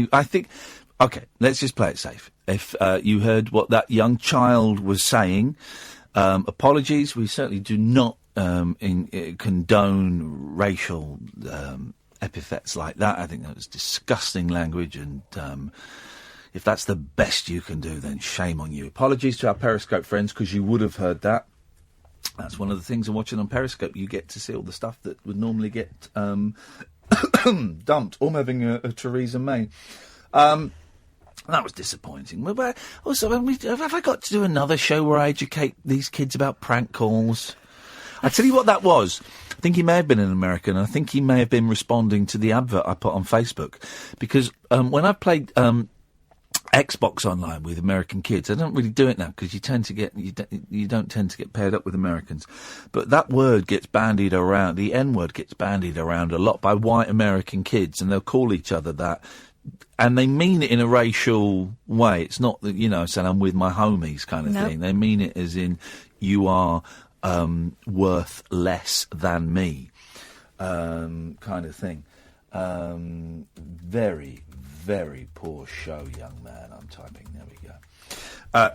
Okay, let's just play it safe. If you heard what that young child was saying, apologies. We certainly do not condone racial epithets like that. I think that was disgusting language, and if that's the best you can do, then shame on you. Apologies to our Periscope friends, because you would have heard that. That's one of the things of watching on Periscope. You get to see all the stuff that would normally get dumped. Or having a Theresa May. That was disappointing. But also, have I got to do another show where I educate these kids about prank calls? I tell you what that was. I think he may have been an American. I think he may have been responding to the advert I put on Facebook. Because when I played Xbox Online with American kids, I don't really do it now because you don't tend to get paired up with Americans. But that word gets bandied around. The N word gets bandied around a lot by white American kids, and they'll call each other that. And they mean it in a racial way. It's not that, saying I'm with my homies kind of thing. They mean it as in you are worth less than me kind of thing. Very, very poor show, young man. I'm typing. There we go.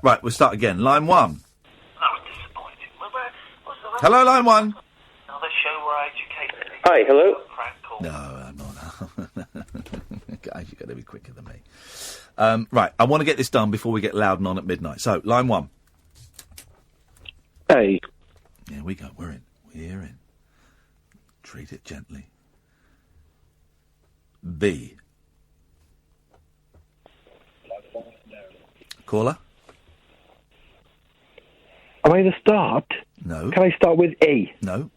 Right, we'll start again. Line 1. That was disappointing. Hello, line 1. Another show where I educate. Hi, hello. No, I'm not. Guys, you've got to be quicker than me. Right, I want to get this done before we get loud and on at midnight. So, line 1. A. There we go. We're in. We're in. Treat it gently. B. Caller? Am I the start? No. Can I start with A? No.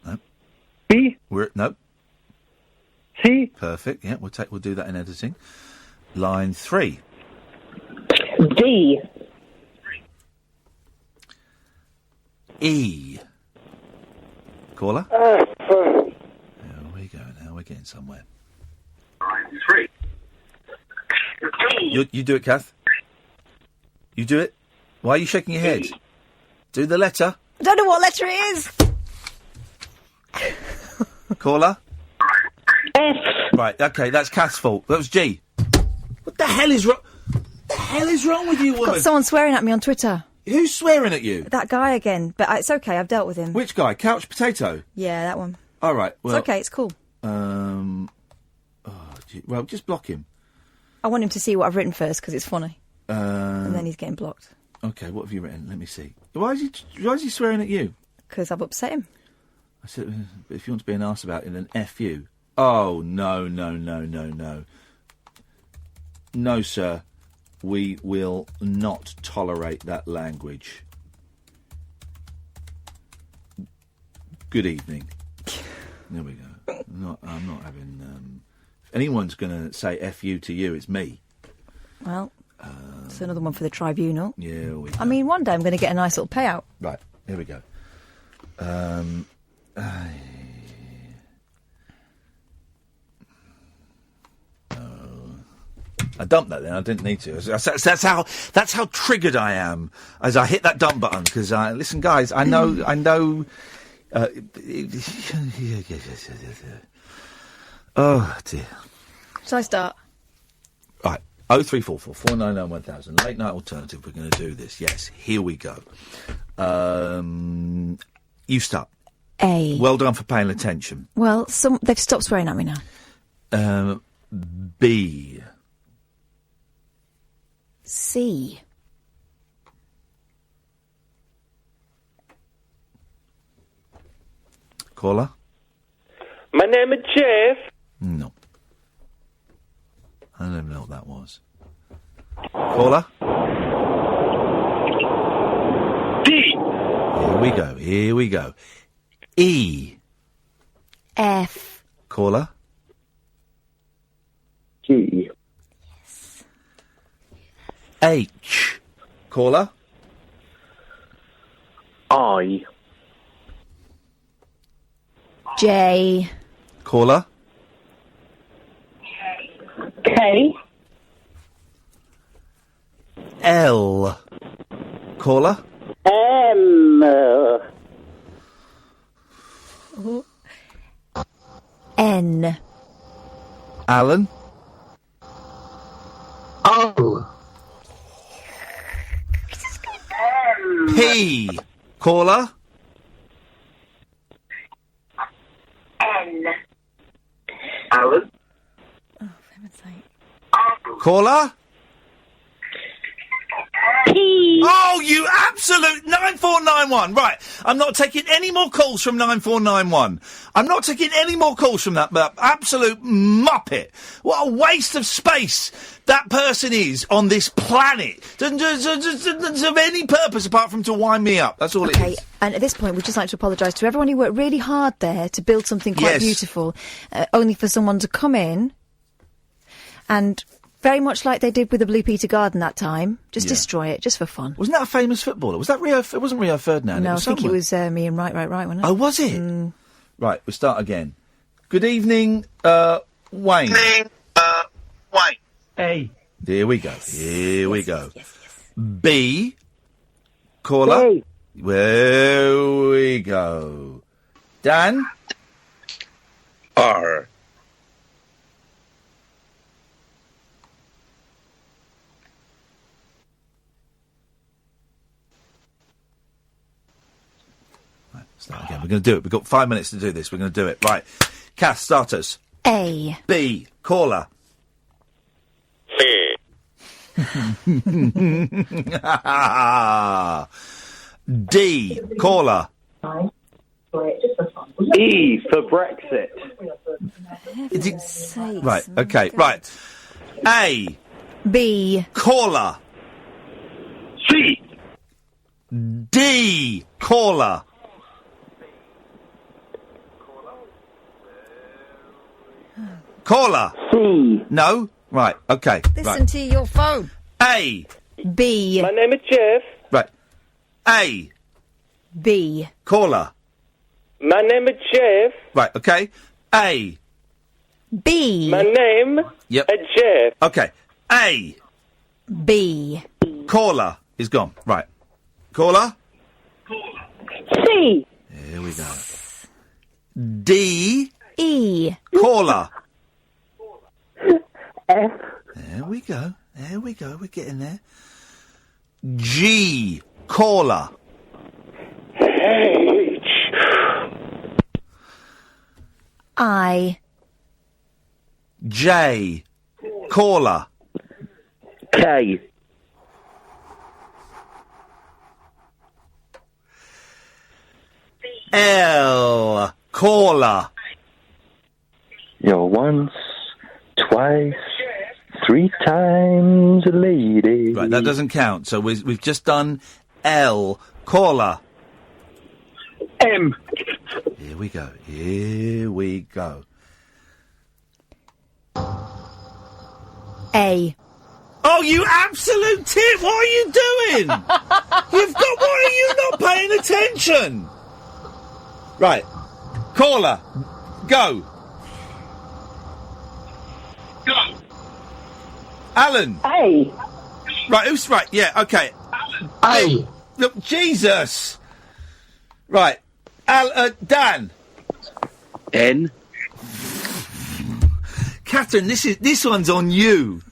No. B? No. C? Perfect. Yeah, we'll do that in editing. Line 3. D. E. Caller? There we go. Now we're getting somewhere. Line 3. You do it, Kath. You do it. Why are you shaking your head? Do the letter. I don't know what letter it is. Caller? F. Right, okay, that's Kath's fault. That was G. What the hell is wrong? What the hell is wrong with you, woman? Got someone swearing at me on Twitter. Who's swearing at you? That guy again. But it's okay, I've dealt with him. Which guy? Couch Potato? Yeah, that one. All right, well... It's okay, it's cool. Well, just block him. I want him to see what I've written first, because it's funny. And then he's getting blocked. Okay, what have you written? Let me see. Why is he swearing at you? Because I've upset him. I said, if you want to be an arse about it, then F you. Oh, no. No, sir. We will not tolerate that language. Good evening. There we go. I'm not having... if anyone's going to say F you to you, it's me. Well, it's another one for the tribunal. Yeah, I mean, one day I'm going to get a nice little payout. Right, here we go. I dumped that then. I didn't need to. That's how triggered I am as I hit that dump button. Because listen, guys, I know. Oh dear. Shall I start? Right. 0344 499 1000. Late night alternative. We're going to do this. Yes. Here we go. You start. A. Well done for paying attention. Well, they've stopped swearing at me now. B. C. Caller? My name is Jeff. No. I don't even know what that was. Caller? D. Here we go. E. F. Caller? H. Caller? I. J. Caller? K. L. Caller? M. N. Alan? O. P. Caller? N. Alan. Caller? P. Oh, you absolute 9491. Right. I'm not taking any more calls from 9491. I'm not taking any more calls from that absolute muppet. What a waste of space that person is on this planet. Doesn't have any purpose apart from to wind me up. That's all it is. And at this point, we'd just like to apologise to everyone who worked really hard there to build something quite Yes. beautiful, only for someone to come in and, very much like they did with the Blue Peter Garden that time, just destroy it, just for fun. Wasn't that a famous footballer? Was that Rio? It wasn't Rio Ferdinand. No, It was I think it someone. was Ian Right, wasn't it? Oh, was it? Right, we start again. Good evening, Wayne. Wayne. A. Here we go. Here we go. B. Caller. B. There we go. Dan. R. Start again. We're going to do it. We've got 5 minutes to do this. We're going to do it. Right. Kath, start us. A. B. Caller. D. Caller. E for Brexit. Right. Okay. Right. A. B. Caller. C. D. Caller. Caller. C. No. Right. Okay. Listen to your phone. A. B. My name is Jeff. Right. A. B. Caller. My name is Jeff. Right. Okay. A. B. My name Yep. is Jeff. Okay. A. B. Caller is gone. Right. Caller. C. Here we go. D. E. Caller. F. There we go. There we go. We're getting there. G. Caller. H. I. J. Caller. K. L. Caller. You're once, twice, 3 times a lady. Right, that doesn't count. So we've just done L. Caller. M. Here we go. Here we go. A. Oh, you absolute tit! What are you doing? You've got. Why are you not paying attention? Right, caller, go. Go. Alan. A. Right, who's right? Yeah, okay. A. Look, Jesus. Right, Dan. N. Catherine, this one's on you.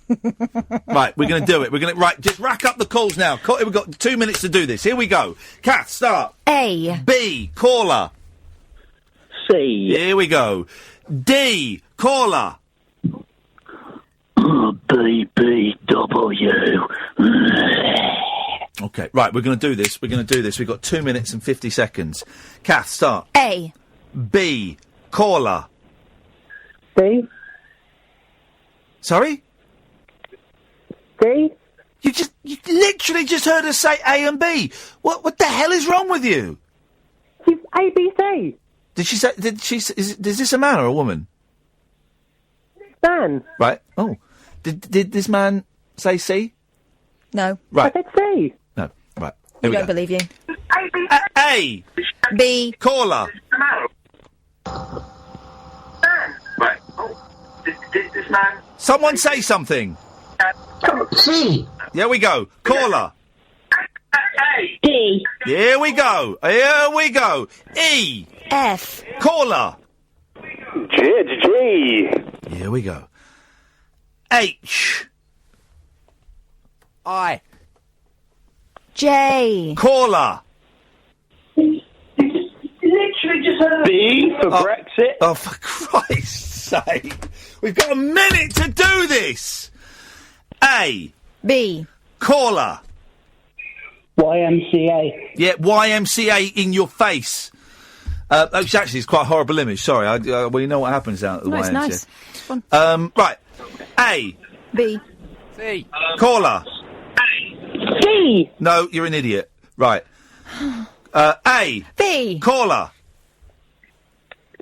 Right, we're going to do it. We're going to just rack up the calls now. We've got 2 minutes to do this. Here we go. Kath, start. A. B, caller. C. Here we go. D, caller. BBW. Okay, right, we're going to do this. We've got 2 minutes and 50 seconds. Kath, start. A. B, caller. C. Sorry? D. You literally just heard us say A and B. What the hell is wrong with you? She's ABC. Is this a man or a woman? Dan. Right. Oh. Did this man say C? No. Right. I said C. No. Right. We Here we don't go. believe you. A. B. Caller. Right. Oh, this man. Someone say something. C. Here we go. Caller. D. Here we go. Here we go. E. F. Caller. G. Here we go. H. I. J. Caller. Literally just heard. B for Brexit. Oh, for Christ's sake. We've got a minute to do this. A. B. Caller. YMCA. Yeah, YMCA in your face. Which actually is quite a horrible image. Sorry, well, you know what happens down at the No, YMCA. it's nice. It's fun. Right. A. B. C. Caller. C. No, you're an idiot. Right. A. B. Caller.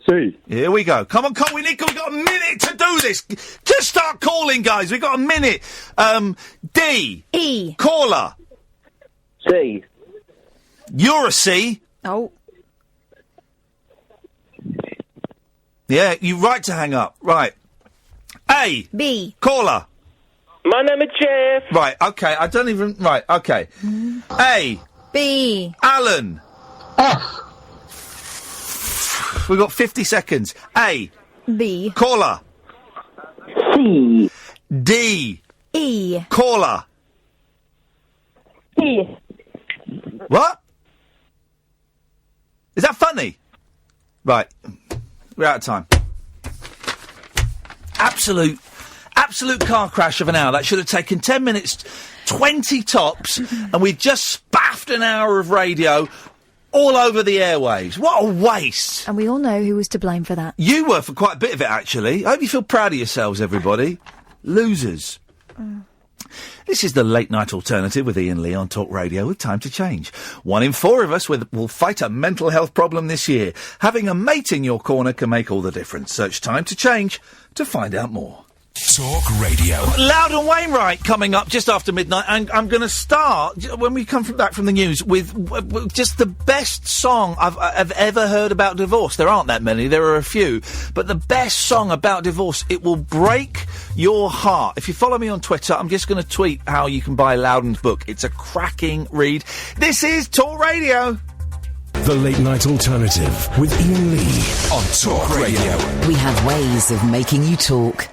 C. Here we go. Come on, we've got a minute to do this. Just start calling, guys. We've got a minute. D. E. Caller. C. You're a C. Oh. Yeah, you're right to hang up. Right. A. B. Caller. My name is Jeff. Right, okay, I don't even... Right, okay. A. B. Alan. F. We've got 50 seconds. A. B. Caller. C. D. E. Caller. E. What? Is that funny? Right. We're out of time. Absolute car crash of an hour. That should have taken 10 minutes, 20 tops, and we just spaffed an hour of radio all over the airwaves. What a waste. And we all know who was to blame for that. You were for quite a bit of it, actually. I hope you feel proud of yourselves, everybody. Losers. This is the Late Night Alternative with Iain Lee on Talk Radio with Time to Change. 1 in 4 of us will fight a mental health problem this year. Having a mate in your corner can make all the difference. Search Time to Change to find out more. Talk Radio. Loud and Wainwright coming up just after midnight, and I'm going to start, when we come back from the news, with just the best song I've ever heard about divorce. There aren't that many, there are a few, but the best song about divorce. It will break your heart. If you follow me on Twitter, I'm just going to tweet how you can buy Loudon's book. It's a cracking read. This is Talk Radio. The Late Night Alternative with Iain Lee on Talk Radio. We have ways of making you talk.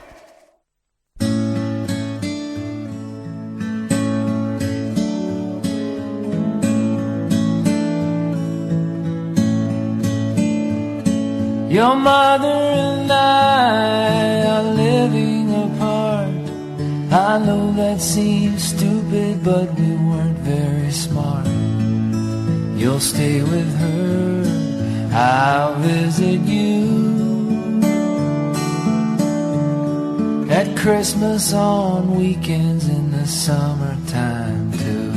Your mother and I are living apart. I know that seems stupid, but we weren't very smart. You'll stay with her, I'll visit you. At Christmas, on weekends, in the summertime too.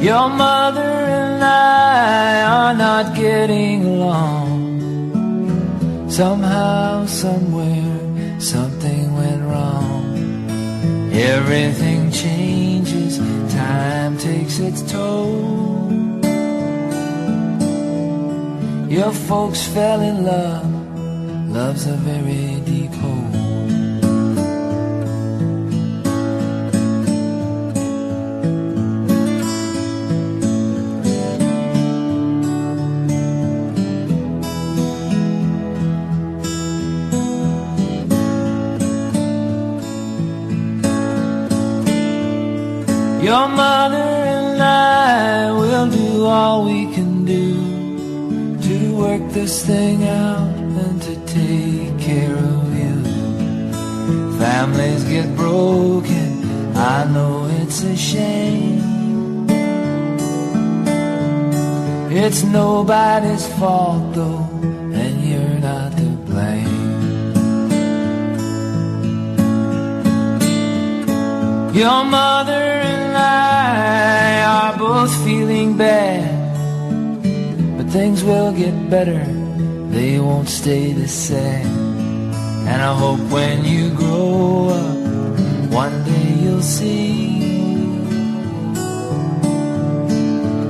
Your mother and I are not getting along. Somehow, somewhere, something went wrong. Everything changes, time takes its toll. Your folks fell in love, love's a very deep hole. Your mother and I will do all we can do to work this thing out and to take care of you. Families get broken, I know it's a shame. It's nobody's fault though, and you're not to blame. Your mother and I are both feeling bad, but things will get better, they won't stay the same. And I hope when you grow up, one day you'll see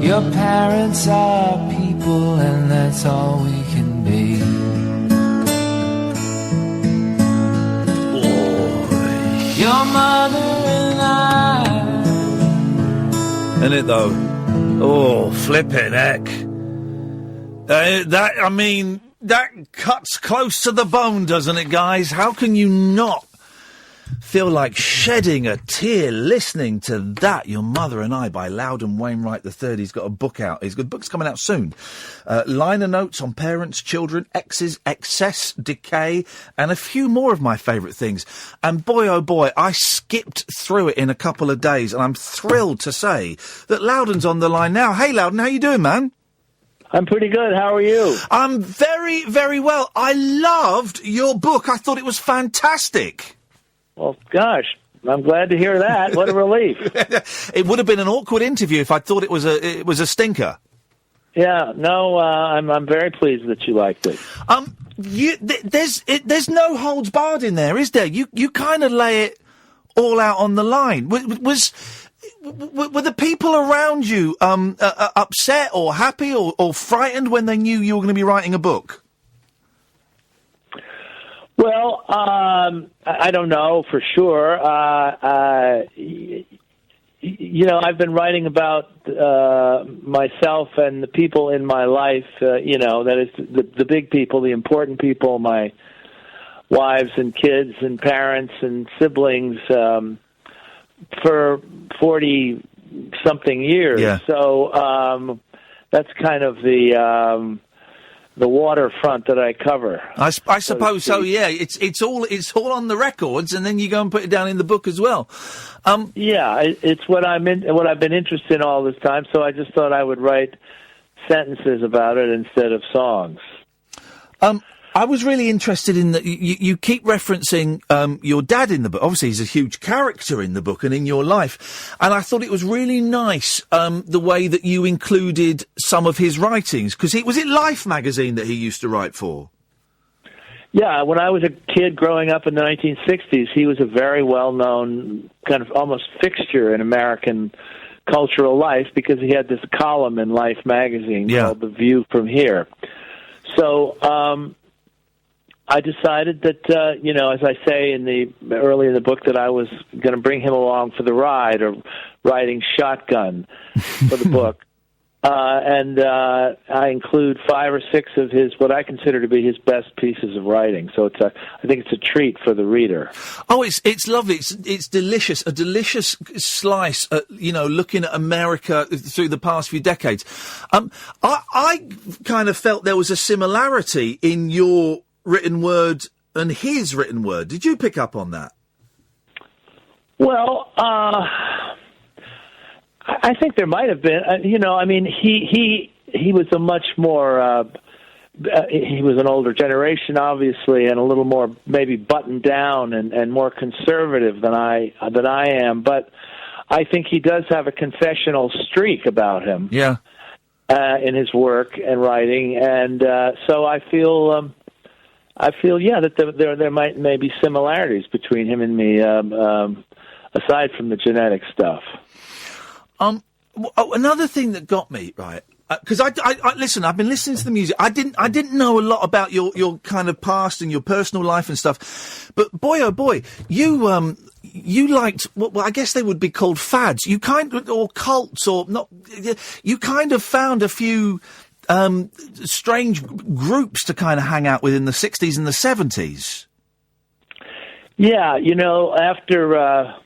your parents are people, and that's all we can be. Your mother and I. Isn't it though? Oh, flippin' heck. That cuts close to the bone, doesn't it, guys? How can you not feel like shedding a tear listening to that? Your Mother and I by Loudon Wainwright III. He's got a book out. His book's coming out soon. Liner notes on parents, children, exes, excess, decay, and a few more of my favourite things. And boy, oh boy, I skipped through it in a couple of days, and I'm thrilled to say that Loudon's on the line now. Hey, Loudon, how you doing, man? I'm pretty good. How are you? I'm very, very well. I loved your book. I thought it was fantastic. Well, gosh, I'm glad to hear that. What a relief. It would have been an awkward interview if I thought it was a stinker. Yeah, no, I'm very pleased that you liked it. There's no holds barred in there, is there? You kind of lay it all out on the line. Were the people around you upset or happy or frightened when they knew you were going to be writing a book? Well, I don't know for sure. I've been writing about myself and the people in my life, that is the big people, the important people, my wives and kids and parents and siblings, for 40-something years. Yeah. So that's kind of the waterfront that I cover. I suppose so. Yeah, it's all on the records, and then you go and put it down in the book as well. It's what I've been interested in all this time. So I just thought I would write sentences about it instead of songs. I was really interested in that you keep referencing your dad in the book. Obviously, he's a huge character in the book and in your life. And I thought it was really nice the way that you included some of his writings. Because was it Life magazine that he used to write for? Yeah, when I was a kid growing up in the 1960s, he was a very well-known kind of almost fixture in American cultural life because he had this column in Life magazine called The View from Here. So I decided that, as I say early in the book, that I was going to bring him along for the ride, or riding shotgun for the book. And I include 5 or 6 of what I consider to be his best pieces of writing. So I think it's a treat for the reader. Oh, it's lovely. It's delicious. A delicious slice, looking at America through the past few decades. I kind of felt there was a similarity in your written word and his written word. Did you pick up on that? Well, I think there might have been. He was a much more. He was an older generation, obviously, and a little more maybe buttoned down and more conservative than I am. But I think he does have a confessional streak about him. Yeah. In his work and writing, and so I feel that there may be similarities between him and me, aside from the genetic stuff. Another thing that got me, right, because I listen, I've been listening to the music. I didn't know a lot about your kind of past and your personal life and stuff, but boy, oh boy, you liked, well, I guess they would be called fads. You or cults, or not, you kind of found a few strange groups to kind of hang out with in the 60s and the 70s. Yeah, after...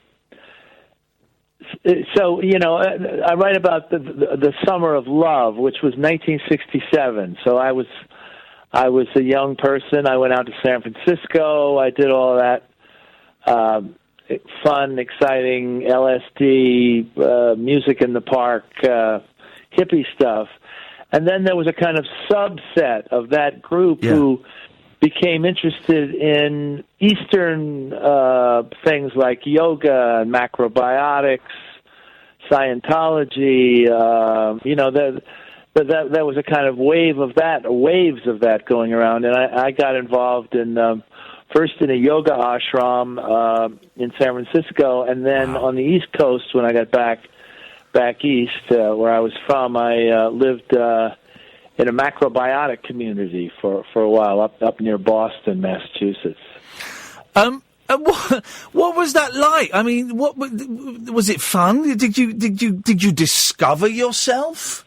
I write about the Summer of Love, which was 1967. So I was a young person. I went out to San Francisco. I did all that fun, exciting LSD, music in the park, hippie stuff. And then there was a kind of subset of that group who became interested in Eastern things like yoga and macrobiotics, Scientology. There was a kind of waves of that going around, and I got involved in first in a yoga ashram in San Francisco, and then on the East Coast when I got back east, where I was from, I lived in a macrobiotic community for a while up near Boston, Massachusetts. What was that like? I mean, what was it fun? Did you discover yourself?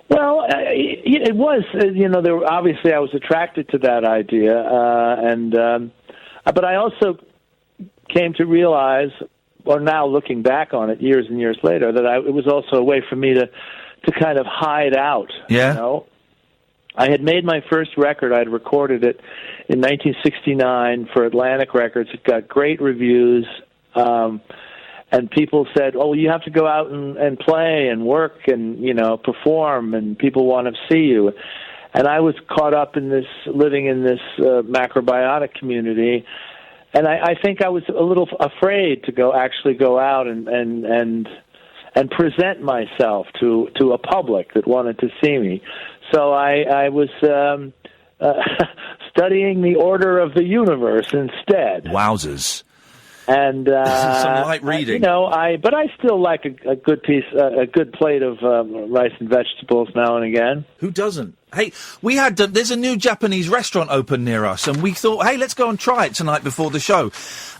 Well, it was. Obviously I was attracted to that idea, but I also came to realize, or now looking back on it years and years later, that it was also a way for me to kind of hide out. Yeah. You know? I had made my first record. I had recorded it in 1969 for Atlantic Records. It got great reviews, and people said, "Oh, you have to go out and play and work and perform, and people want to see you." And I was caught up in this, living in this macrobiotic community, and I think I was a little afraid to go out and present myself to a public that wanted to see me. So I was studying the order of the universe instead. Wowzers! And some light reading. But I still like a good plate of rice and vegetables now and again. Who doesn't? Hey, there's a new Japanese restaurant open near us, and we thought, hey, let's go and try it tonight before the show.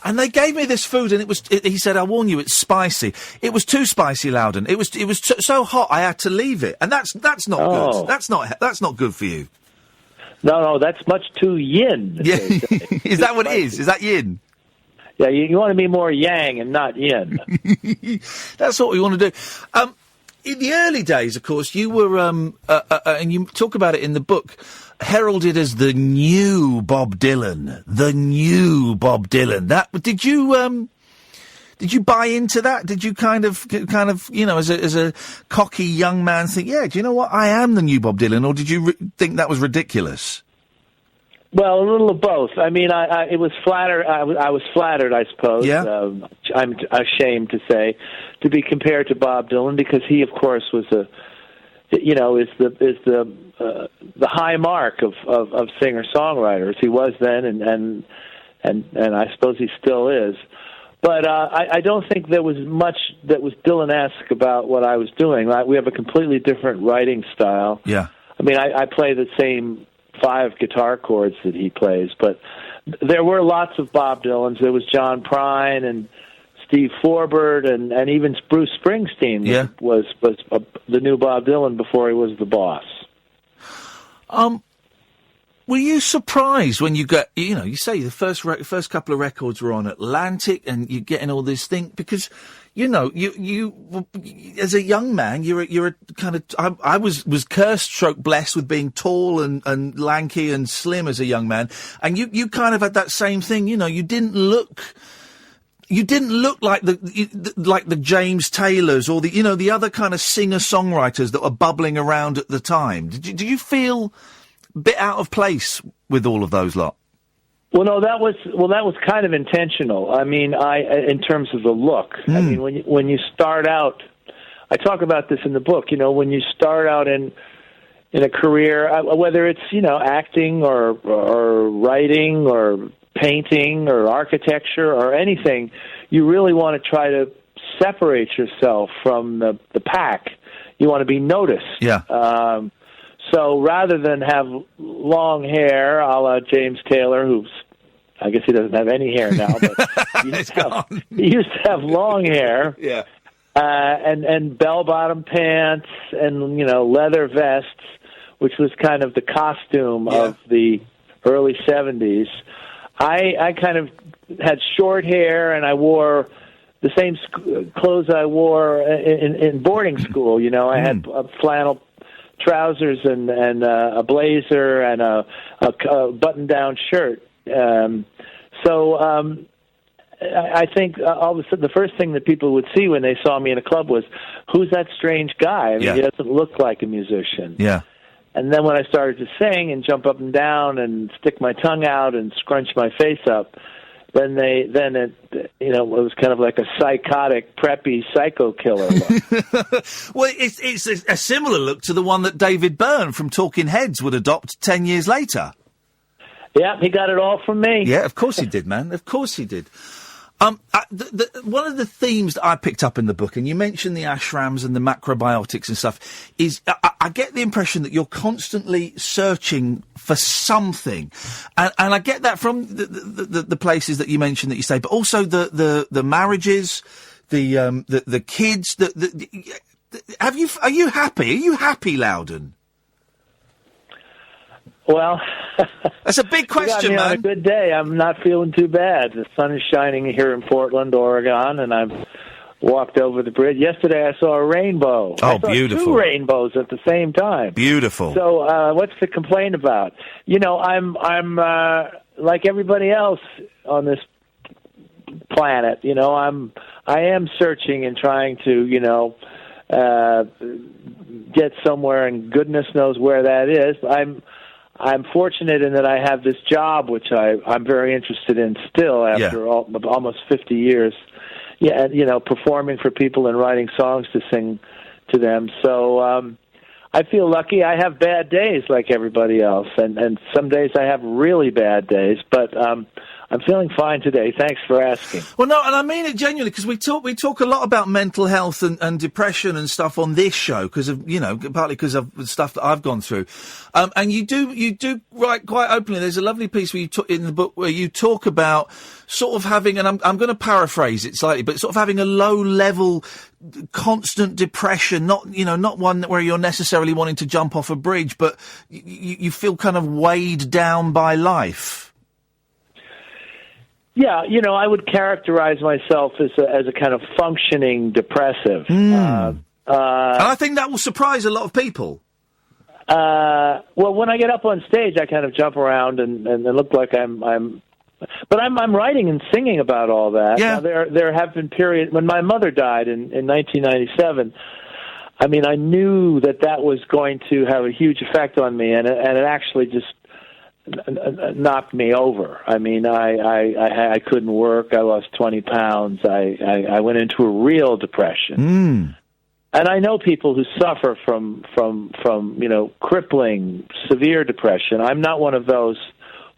And they gave me this food, and he said, I warn you, it's spicy. It was too spicy, Loudon. It was so hot, I had to leave it. And that's not good. That's not good for you. No, that's much too yin. Yeah. Is that what it is? Is that yin? Yeah, you want to be more yang and not yin. That's what we want to do. In the early days, of course, you were, and you talk about it in the book, heralded as the new Bob Dylan. The new Bob Dylan. Did you buy into that? Did you kind of, as a cocky young man think, yeah, do you know what? I am the new Bob Dylan, or did you think that was ridiculous? Well, a little of both. I mean, it was flattered. I was flattered, I suppose. Yeah. I'm ashamed to say, to be compared to Bob Dylan, because he, of course, was is the high mark of singer-songwriters. He was then, and I suppose he still is. But I don't think there was much that was Dylan-esque about what I was doing. We have a completely different writing style. Yeah. I mean, I play the same 5 guitar chords that he plays, but there were lots of Bob Dylans. There was John Prine and Steve Forbert and even Bruce Springsteen was the new Bob Dylan before he was the boss. Were you surprised when you got, you say the first couple of records were on Atlantic and you're getting all this thing, because, you as a young man, you're a kind of, I was cursed stroke blessed with being tall and lanky and slim as a young man. And you kind of had that same thing, you didn't look like the James Taylors or the other kind of singer-songwriters that were bubbling around at the time. Did you feel a bit out of place with all of those lot? Well, no, that was kind of intentional. I mean, in terms of the look. I mean, when you start out, I talk about this in the book. When you start out in a career, whether it's acting or writing or painting or architecture or anything, you really want to try to separate yourself from the pack. You want to be noticed. Yeah. So rather than have long hair, a la James Taylor, I guess he doesn't have any hair now, but he used to have long hair. Yeah. And bell-bottom pants and, leather vests, which was kind of the costume of the early 70s. I kind of had short hair, and I wore the same clothes I wore in boarding school. I had flannel trousers and a blazer and a button-down shirt. So I think all of a sudden the first thing that people would see when they saw me in a club was, who's that strange guy? I mean, he doesn't look like a musician. Yeah. And then when I started to sing and jump up and down and stick my tongue out and scrunch my face up, then it was kind of like a psychotic, preppy psycho killer look. Well, it's a similar look to the one that David Byrne from Talking Heads would adopt 10 years later. Yeah, he got it all from me. Yeah, of course he did, man. Of course he did. One of the themes that I picked up in the book, and you mentioned the ashrams and the macrobiotics and stuff, is I get the impression that you're constantly searching for something, and I get that from the places that you mentioned that you stay, but also the marriages, the kids. Are you happy? Are you happy, Loudon? Well, that's a big question, you got me man. On a good day, I'm not feeling too bad. The sun is shining here in Portland, Oregon, and I've walked over the bridge. Yesterday, I saw a rainbow. Oh, I saw beautiful! 2 rainbows at the same time. Beautiful. So, what's to complain about? You know, I'm like everybody else on this planet. You know, I am searching and trying to, get somewhere, and goodness knows where that is. I'm fortunate in that I have this job, which I'm very interested in still after almost 50 years. Yeah, and, performing for people and writing songs to sing to them. So I feel lucky. I have bad days like everybody else, and some days I have really bad days, but I'm feeling fine today. Thanks for asking. Well, no, and I mean it genuinely, because we talk a lot about mental health and depression and stuff on this show, because of, partly because of the stuff that I've gone through. And you do write quite openly. There's a lovely piece where in the book where you talk about sort of having, and I'm going to paraphrase it slightly, but sort of having a low level, constant depression, not one where you're necessarily wanting to jump off a bridge, but you feel kind of weighed down by life. Yeah, I would characterize myself as a kind of functioning depressive. And I think that will surprise a lot of people. Well, when I get up on stage, I kind of jump around and look like I'm writing and singing about all that. Yeah. Now, there have been periods when my mother died in 1997. I mean, I knew that was going to have a huge effect on me, and it actually just knocked me over. I mean, I couldn't work. I lost 20 pounds. I went into a real depression. And I know people who suffer from crippling, severe depression. I'm not one of those.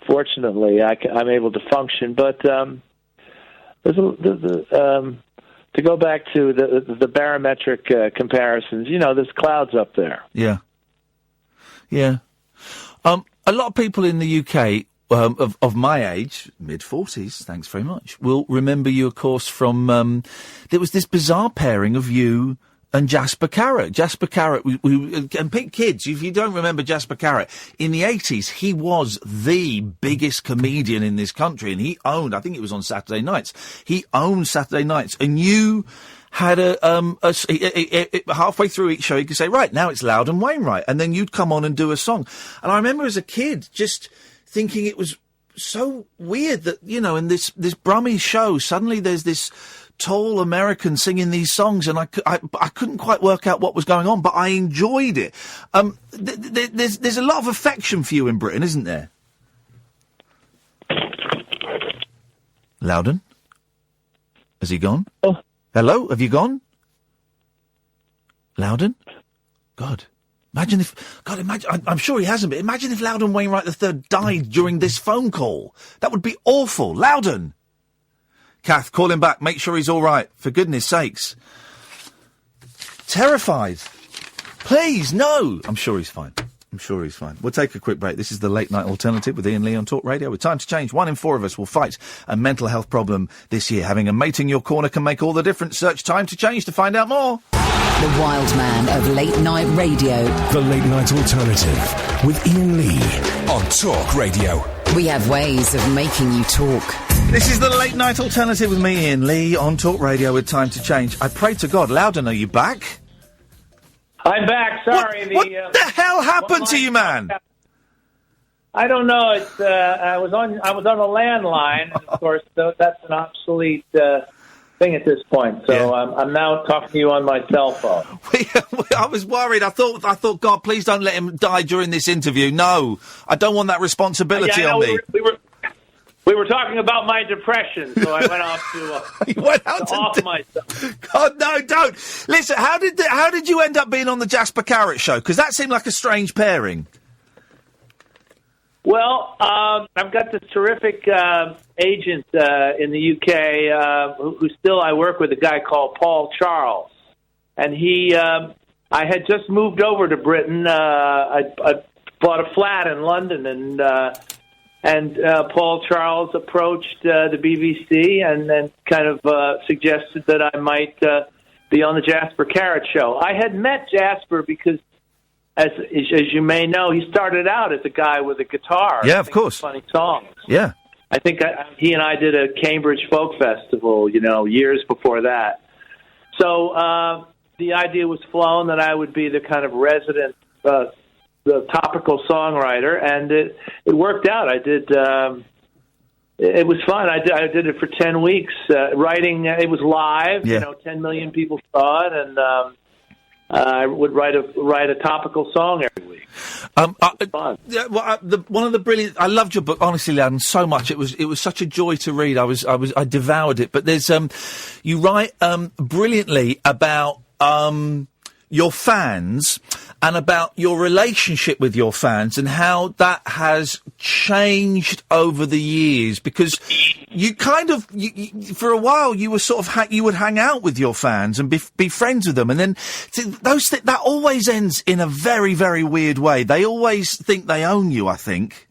Fortunately, I'm able to function. But to go back to the barometric comparisons, there's clouds up there. Yeah. Yeah. A lot of people in the UK of my age, mid-40s, thanks very much, will remember you, of course, from... there was this bizarre pairing of you and Jasper Carrott. Jasper Carrott, and kids, if you don't remember Jasper Carrott, in the 80s, he was the biggest comedian in this country, and he owned, I think it was on Saturday nights, he owned Saturday nights, and you... had halfway through each show, you could say, right, now it's Loudon Wainwright, and then you'd come on and do a song. And I remember as a kid just thinking it was so weird that, in this Brummie show, suddenly there's this tall American singing these songs, and I couldn't quite work out what was going on, but I enjoyed it. There's a lot of affection for you in Britain, isn't there? Loudon? Has he gone? Oh. Hello? Have you gone? Loudon? God. Imagine if... God, imagine... I'm sure he hasn't, but imagine if Loudon Wainwright III died during this phone call. That would be awful. Loudon! Kath, call him back. Make sure he's all right. For goodness sakes. Terrified. Please, no! I'm sure he's fine. We'll take a quick break. This is the Late Night Alternative with Iain Lee on Talk Radio. With time to change, 1 in 4 of us will fight a mental health problem this year. Having a mate in your corner can make all the difference. Search Time to Change to find out more. The wild man of late night radio. The Late Night Alternative with Iain Lee on Talk Radio. We have ways of making you talk. This is the Late Night Alternative with me, Iain Lee, on Talk Radio with Time to Change. I pray to God. Loudon, are you back? I'm back. Sorry. What the hell happened to you, man? I don't know. It's I was on a landline, and of course that's an obsolete thing at this point. So I'm now talking to you on my cell phone. I was worried. I thought, God, please don't let him die during this interview. No, I don't want that responsibility on me. We were talking about my depression, so I went off to off myself. God, no, don't. Listen, how did you end up being on the Jasper Carrott show? Because that seemed like a strange pairing. Well, I've got this terrific agent in the UK who still I work with, a guy called Paul Charles. And I had just moved over to Britain. I bought a flat in London, and Paul Charles approached the BBC and then kind of suggested that I might be on the Jasper Carrot show. I had met Jasper because, as you may know, he started out as a guy with a guitar. Yeah, of course. Funny songs. Yeah. I think he and I did a Cambridge Folk Festival, years before that. So the idea was flown that I would be the kind of resident, the topical songwriter, and it worked out. I did. It was fun. I did it for 10 weeks, writing. It was live. Yeah. 10 million people saw it, and I would write a topical song every week. Fun. Yeah, well, one of the brilliant. I loved your book, honestly, Iain, so much. It was such a joy to read. I devoured it. But there's you write brilliantly about your fans and about your relationship with your fans and how that has changed over the years, because you kind of for a while you were sort of you would hang out with your fans and be friends with them, and then that always ends in a very, very weird way. They always think they own you, I think.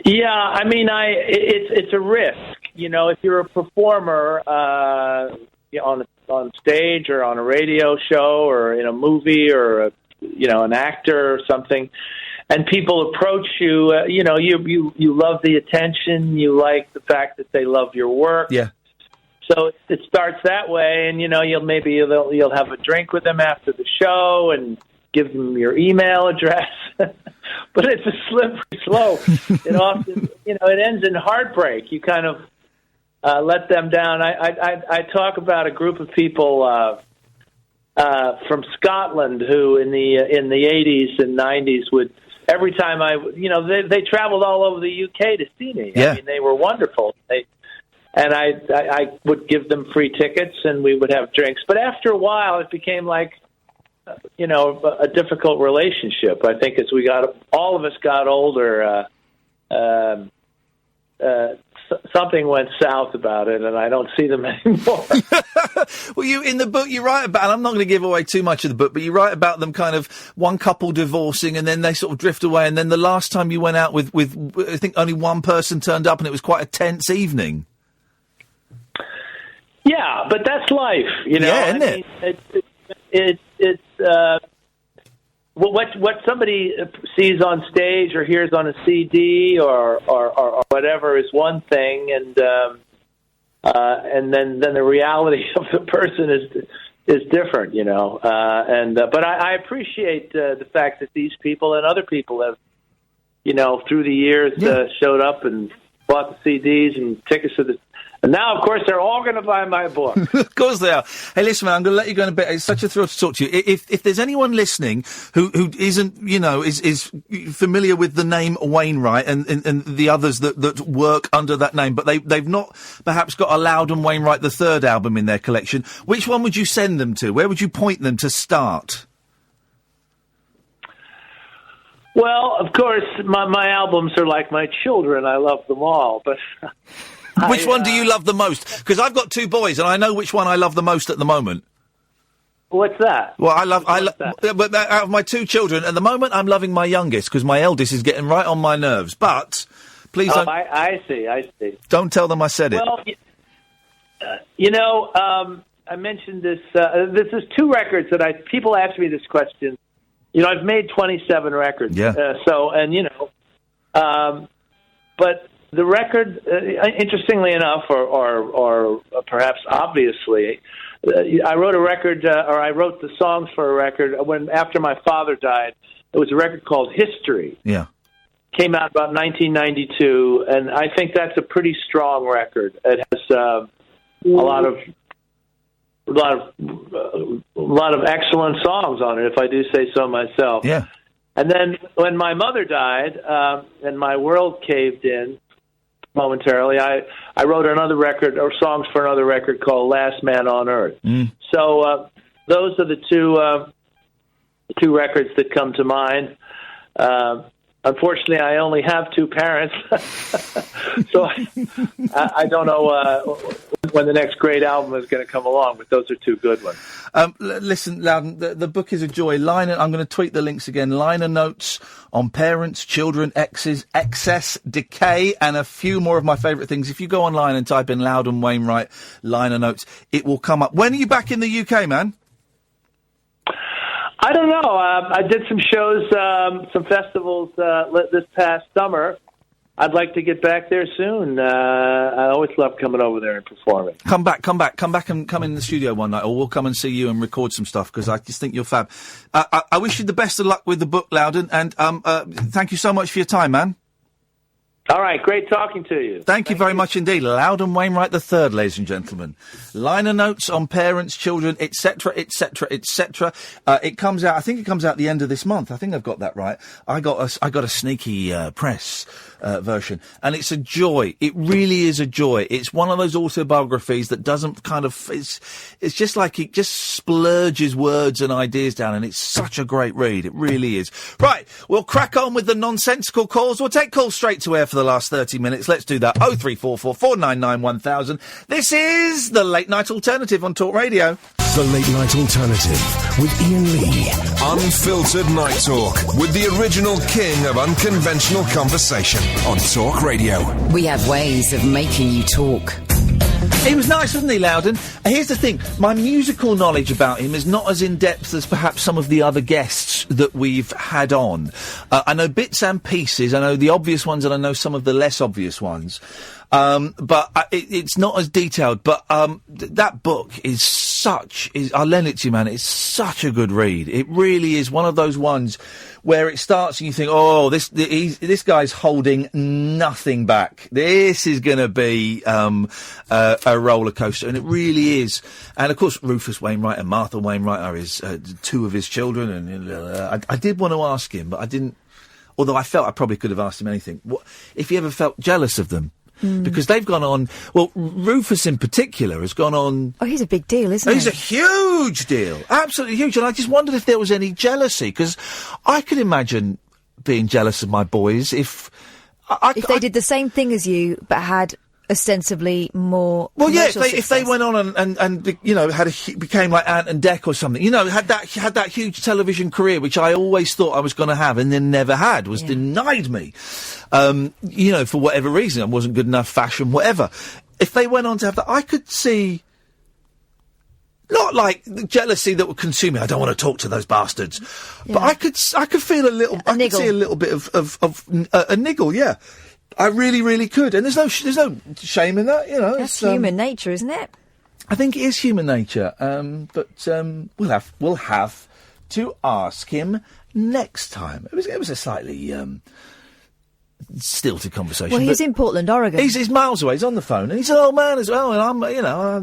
Yeah, I mean, it's a risk. If you're a performer on stage or on a radio show or in a movie or an actor or something, and people approach you, you love the attention, you like the fact that they love your work. Yeah. So it starts that way, and you'll have a drink with them after the show and give them your email address. But it's a slippery slope. It often, it ends in heartbreak. You kind of let them down. I talk about a group of people from Scotland who in the 80s and 90s would, every time they traveled all over the UK to see me. Yeah. I mean, they were wonderful. I would give them free tickets and we would have drinks. But after a while, it became like, a difficult relationship. I think as all of us got older, something went south about it, and I don't see them anymore. Well, in the book you write about, and I'm not going to give away too much of the book, but you write about them kind of one couple divorcing, and then they sort of drift away, and then the last time you went out with I think only one person turned up, and it was quite a tense evening. Yeah, but that's life, Yeah, isn't it? It's what somebody sees on stage or hears on a CD or whatever is one thing, and then the reality of the person is different, But I appreciate the fact that these people and other people have, through the years showed up and bought the CDs and tickets to the. And now, of course, they're all going to buy my book. Of course they are. Hey, listen, man, I'm going to let you go in a bit. It's such a thrill to talk to you. If there's anyone listening who isn't, is familiar with the name Wainwright and the others that work under that name, but they've not perhaps got a Loudon Wainwright the Third album in their collection, which one would you send them to? Where would you point them to start? Well, of course, my albums are like my children. I love them all, but. Which one do you love the most? Because I've got two boys, and I know which one I love the most at the moment. What's that? Well, but out of my two children, at the moment, I'm loving my youngest because my eldest is getting right on my nerves. But please don't. I see. Don't tell them I said it. Well, I mentioned this. This is two records that people ask me this question. I've made 27 records. Yeah. But. The record, interestingly enough, or perhaps obviously, I wrote a record, or I wrote the songs for a record after my father died. It was a record called History. Yeah. Came out about 1992, and I think that's a pretty strong record. It has a lot of excellent songs on it, if I do say so myself. Yeah. And then when my mother died, and my world caved in. Momentarily, I wrote another record or songs for another record called Last Man on Earth. So those are the two records that come to mind. Unfortunately, I only have two parents, so I don't know when the next great album is going to come along, but those are two good ones. Listen, Loudon, the book is a joy. I'm going to tweet the links again. Liner notes on parents, children, exes, excess, decay, and a few more of my favourite things. If you go online and type in Loudon Wainwright liner notes, it will come up. When are you back in the UK, man? I don't know. I did some shows, some festivals this past summer. I'd like to get back there soon. I always love coming over there and performing. Come back and come in the studio one night, or we'll come and see you and record some stuff, because I just think you're fab. I wish you the best of luck with the book, Loudon, and thank you so much for your time, man. All right, great talking to you. Thank you very much indeed. Loudon Wainwright III, ladies and gentlemen. Liner notes on parents, children, etc., etc., etc. It comes out, I think it comes out the end of this month. I think I've got that right. I got a sneaky press version, and it's a joy. It really is a joy. It's one of those autobiographies that doesn't kind of, it's just like it just splurges words and ideas down, and it's such a great read. It really is. Right, we'll crack on with the nonsensical calls. We'll take calls straight to air for the last 30 minutes. Let's do that. 0344 499 1000. This is the Late Night Alternative on Talk Radio. The Late Night Alternative with Iain Lee. Unfiltered night talk with the original king of unconventional conversation on Talk Radio. We have ways of making you talk. He was nice, wasn't he, Loudon? Here's the thing. My musical knowledge about him is not as in-depth as perhaps some of the other guests that we've had on. I know bits and pieces. I know the obvious ones, and I know some of the less obvious ones. But it's not as detailed. But that book is I'll lend it to you, man. It's such a good read. It really is one of those ones where it starts and you think, oh, this guy's holding nothing back. This is going to be a roller coaster, and it really is. And of course, Rufus Wainwright and Martha Wainwright are his two of his children. And I did want to ask him, but I didn't. Although I felt I probably could have asked him anything. What if he ever felt jealous of them? Because they've gone on. Well, Rufus in particular has gone on. Oh, he's a big deal, isn't he? He's a huge deal, absolutely huge. And I just wondered if there was any jealousy, because I could imagine being jealous of my boys if they did the same thing as you, but had ostensibly more. Well, yeah, if they went on and you know became like Ant and Dec or something, you know, had that huge television career, which I always thought I was going to have and then never had, was denied me. You know, for whatever reason, I wasn't good enough, fashion, whatever. If they went on to have that, I could see. Not like the jealousy that would consume me. I don't want to talk to those bastards, but I could feel a little. I could see a little bit of a niggle. Yeah. I really, really could, and there's no shame in that, you know. That's human nature, isn't it? I think it is human nature, but we'll have to ask him next time. It was a slightly stilted conversation. Well, he's in Portland, Oregon. He's miles away. He's on the phone, and he's an old man as well. And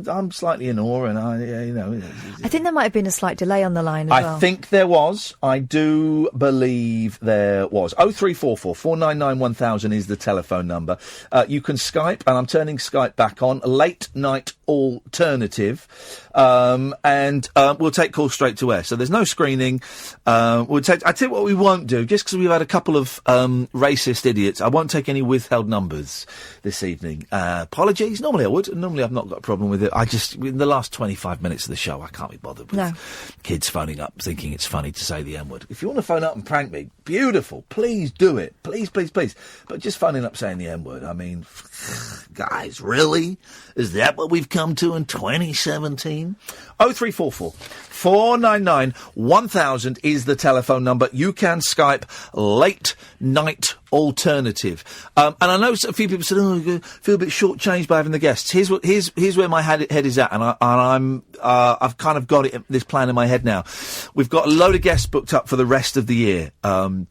I'm slightly in awe, and I think there might have been a slight delay on the line as well. I think there was. I do believe there was. 0344 499 1000 is the telephone number. You can Skype, and I'm turning Skype back on. Late Night Alternative, and we'll take calls straight to air. So there's no screening. I tell you what we won't do, just because we've had a couple of racist idiots. I won't take any withheld numbers this evening. Apologies. Normally I would. Normally I've not got a problem with it. In the last 25 minutes of the show, I can't be bothered with kids phoning up thinking it's funny to say the N-word. If you want to phone up and prank me, beautiful. Please do it. Please, please, please. But just phoning up saying the N-word, I mean, guys, really? Is that what we've come to in 2017? 0344 499 1000 is the telephone number. You can Skype Late Night Alternative. And I know a few people said, I feel a bit shortchanged by having the guests. Here's where my head is at, and I've kind of got this plan in my head now. We've got a load of guests booked up for the rest of the year. Who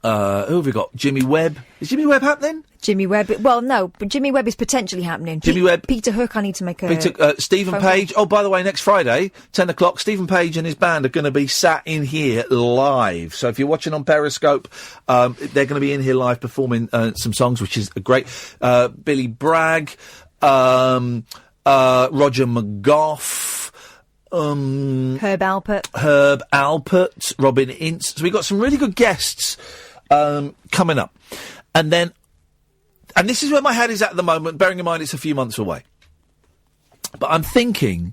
have we got? Jimmy Webb. Is Jimmy Webb happening? Jimmy Webb. Well, no, but Jimmy Webb is potentially happening. Jimmy Webb. Peter Hook, I need to make a... Stephen Page. Oh, by the way, next Friday, 10 o'clock, Stephen Page and his band are going to be sat in here live. So if you're watching on Periscope, they're going to be in here live performing some songs, which is great. Billy Bragg, Roger McGough, Herb Alpert, Robin Ince. So we've got some really good guests coming up. And this is where my head is at the moment, bearing in mind it's a few months away. But I'm thinking,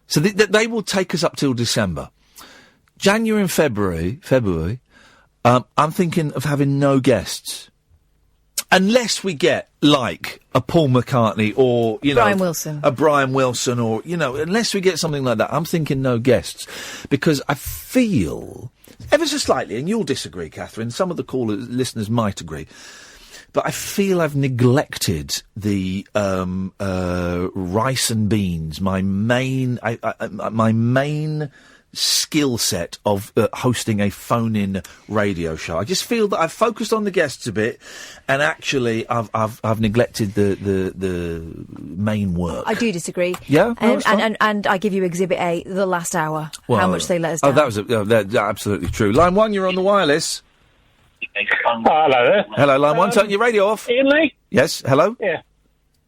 so they will take us up till December. January and February, I'm thinking of having no guests. Unless we get, like, a Paul McCartney or, Brian Wilson. A Brian Wilson or, unless we get something like that, I'm thinking no guests. Because I feel, ever so slightly, and you'll disagree, Catherine, some of the listeners might agree, but I feel I've neglected the rice and beans, my main skill set of hosting a phone-in radio show. I just feel that I've focused on the guests a bit, and actually I've neglected the main work. I do disagree. Yeah, and I give you Exhibit A, the last hour. Well, how much they let us down. Oh, that was that's absolutely true. Line 1, you're on the wireless. Hello there. Hello, Line 1. Turn your radio off. Iain Lee? Yes. Hello. Yeah.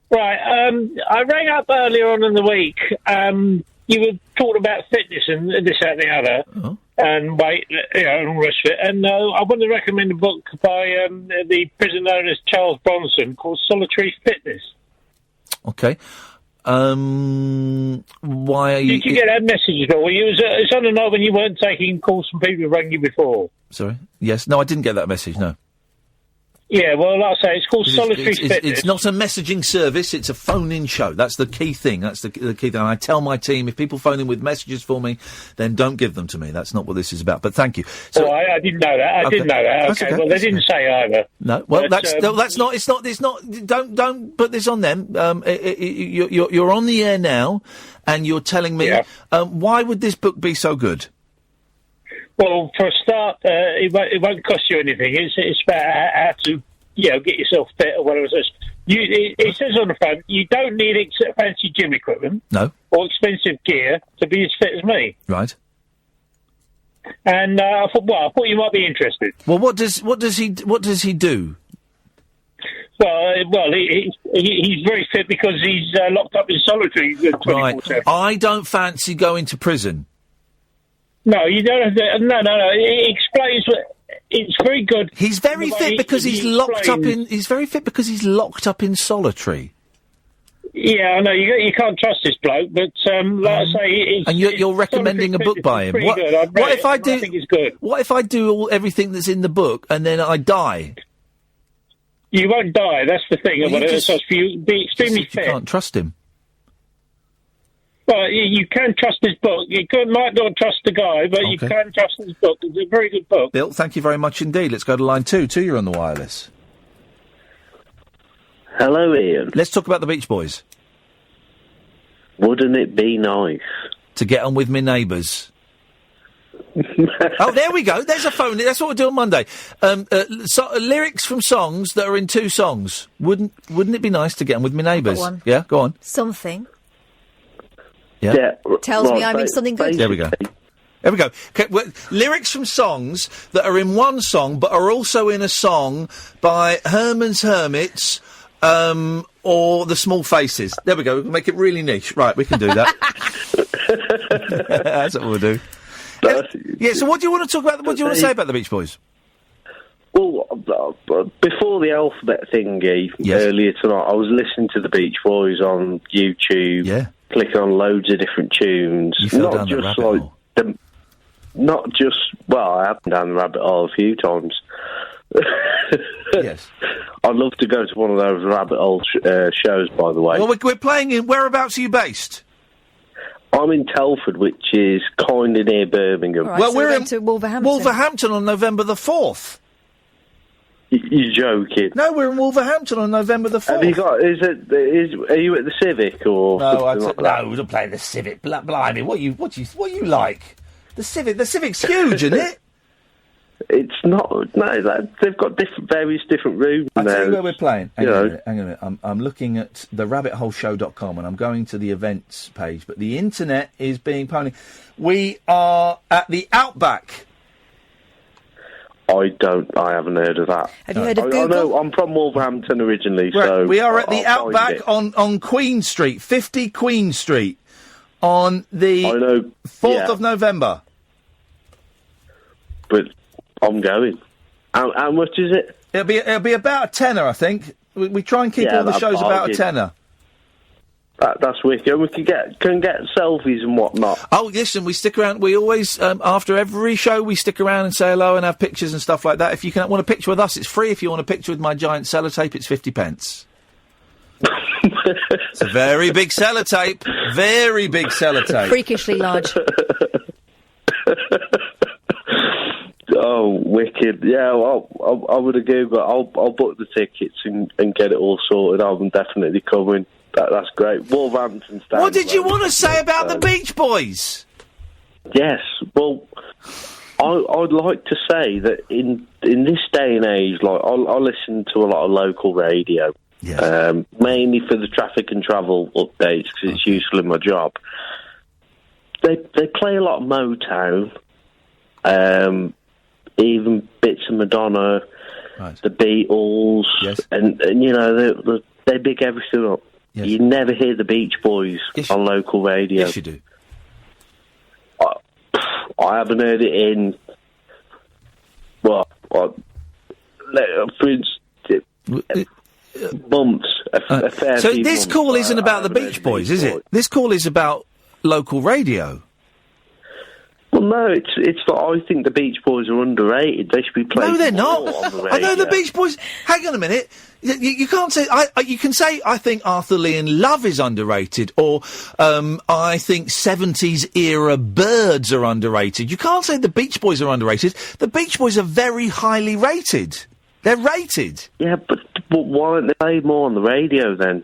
Right. I rang up earlier on in the week. You were talking about fitness and this, that, and the other, and weight, and all the rest of it. And I want to recommend a book by the prison owner Charles Bronson called Solitary Fitness. Okay. Why are you... Did you get that message at all? It's on the night when you weren't taking calls from people who rang you before. Sorry? Yes. No, I didn't get that message, no. Yeah, well, like I say, it's called Solitary Fitness. It's not a messaging service, it's a phone-in show. That's the key thing. That's the key thing. And I tell my team, if people phone in with messages for me, then don't give them to me. That's not what this is about. But thank you. So, I didn't know that. I didn't know that. Okay. Well, they didn't say either. No. Well, but, that's not. It's not. Don't put this on them. You're on the air now, and you're telling me why would this book be so good? Well, for a start, it won't cost you anything. It's about how to, get yourself fit or whatever it says. It says on the front, you don't need fancy gym equipment, no, or expensive gear to be as fit as me. Right. And I thought you might be interested. Well, what does he do? Well, he's very fit because he's locked up in solitary 24/7. Right. I don't fancy going to prison. No, you don't have to. No. It explains. It's very good. He's very fit because he's locked up in. He's very fit because he's locked up in solitary. Yeah, I know. You can't trust this bloke, but like I say, and you're recommending a book by him. What if I do? I think it's good. What if I do everything that's in the book and then I die? You won't die. That's the thing. Be extremely fit. You can't trust him. Well, you can trust his book. You might not trust the guy, but you can trust his book. It's a very good book. Bill, thank you very much indeed. Let's go to line 2. 2, you're on the wireless. Hello, Ian. Let's talk about the Beach Boys. Wouldn't it be nice to get on with me neighbours? Oh, there we go. There's a phone. That's what we'll do on Monday. Lyrics from songs that are in 2 songs. Wouldn't it be nice to get on with me neighbours? Yeah, go on. Something. Yeah. Tells me I'm in something good. There we go. There we go. Okay, lyrics from songs that are in one song but are also in a song by Herman's Hermits or The Small Faces. There we go. We'll make it really niche. Right, we can do that. That's what we'll do. So what do you want to talk about? What do you want to say about the Beach Boys? Well, before the alphabet thingy earlier tonight, I was listening to the Beach Boys on YouTube. Yeah. Clicking on loads of different tunes. You fell down the rabbit hole. I have been down the rabbit hole a few times. Yes. I'd love to go to one of those rabbit hole shows, by the way. Well, we're playing in... Whereabouts are you based? I'm in Telford, which is kind of near Birmingham. Right, well, we're in to Wolverhampton. Wolverhampton on November the 4th. You're joking. No, we're in Wolverhampton on November the 4th. Have you got? Are you at the Civic or? No, we don't play the Civic. Blimey, what you like? The Civic's huge, isn't it? It's not. No, they've got various different rooms. I'll tell you where we're playing. Hang on a minute. I'm looking at the rabbitholeshow.com and I'm going to the events page, but the internet is being pony. We are at the Outback. I haven't heard of that. Have you heard of Google? I know, I'm from Wolverhampton originally, so... We are at the Outback on Queen Street, 50 Queen Street. on the 4th yeah. of November. But I'm going. How much is it? It'll be about a tenner, I think. We try and keep all the shows about a tenner. That's wicked. We can get selfies and whatnot. Oh, listen, we stick around. We always, after every show, we stick around and say hello and have pictures and stuff like that. If you want a picture with us, it's free. If you want a picture with my giant sellotape, it's 50p. It's a very big sellotape. Very big sellotape. Freakishly large. Oh, wicked! Yeah, I would have Googled. I'll book the tickets and get it all sorted. I'm definitely coming. That's great. Wolverhampton stand. What did you want to say about the Beach Boys? Yes, well, I'd like to say that in this day and age, like I listen to a lot of local radio, mainly for the traffic and travel updates because it's useful in my job. They play a lot of Motown. Even bits of Madonna, the Beatles, and you know they big everything up. Yes. You never hear the Beach Boys on local radio. Yes, you do. I haven't heard it in for instance, months. A fair so few this months, call isn't about the Beach Boys, is it? This call is about local radio. Well, no, it's that I think the Beach Boys are underrated. They should be played. No, they're not. On the I know the radio. Beach Boys. Hang on a minute. You can't say. You can say I think Arthur Lee and Love is underrated, or I think 70s era Birds are underrated. You can't say the Beach Boys are underrated. The Beach Boys are very highly rated. They're rated. Yeah, but why aren't they played more on the radio then?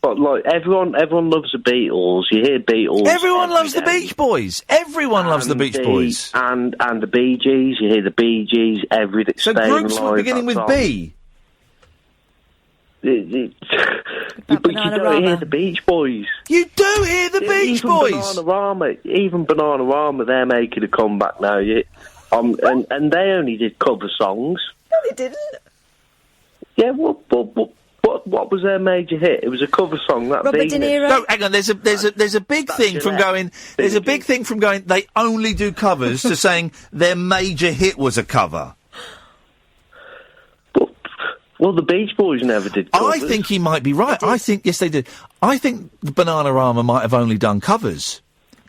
But like everyone loves the Beatles. You hear Beatles. Everyone loves the Beach Boys. Everyone loves the Beach Boys. And the Bee Gees. You hear the Bee Gees every day. So groups beginning with B. But you don't hear the Beach Boys. You do hear the Beach Boys. Even Bananarama, they're making a comeback now. And they only did cover songs. No, they didn't. Yeah, what was their major hit? It was a cover song. That Robert De Niro. No, hang on. There's a big thing from going. There's a big thing from going. They only do covers to saying their major hit was a cover. Well, the Beach Boys never did covers. I think he might be right. I think yes, they did. I think Bananarama might have only done covers.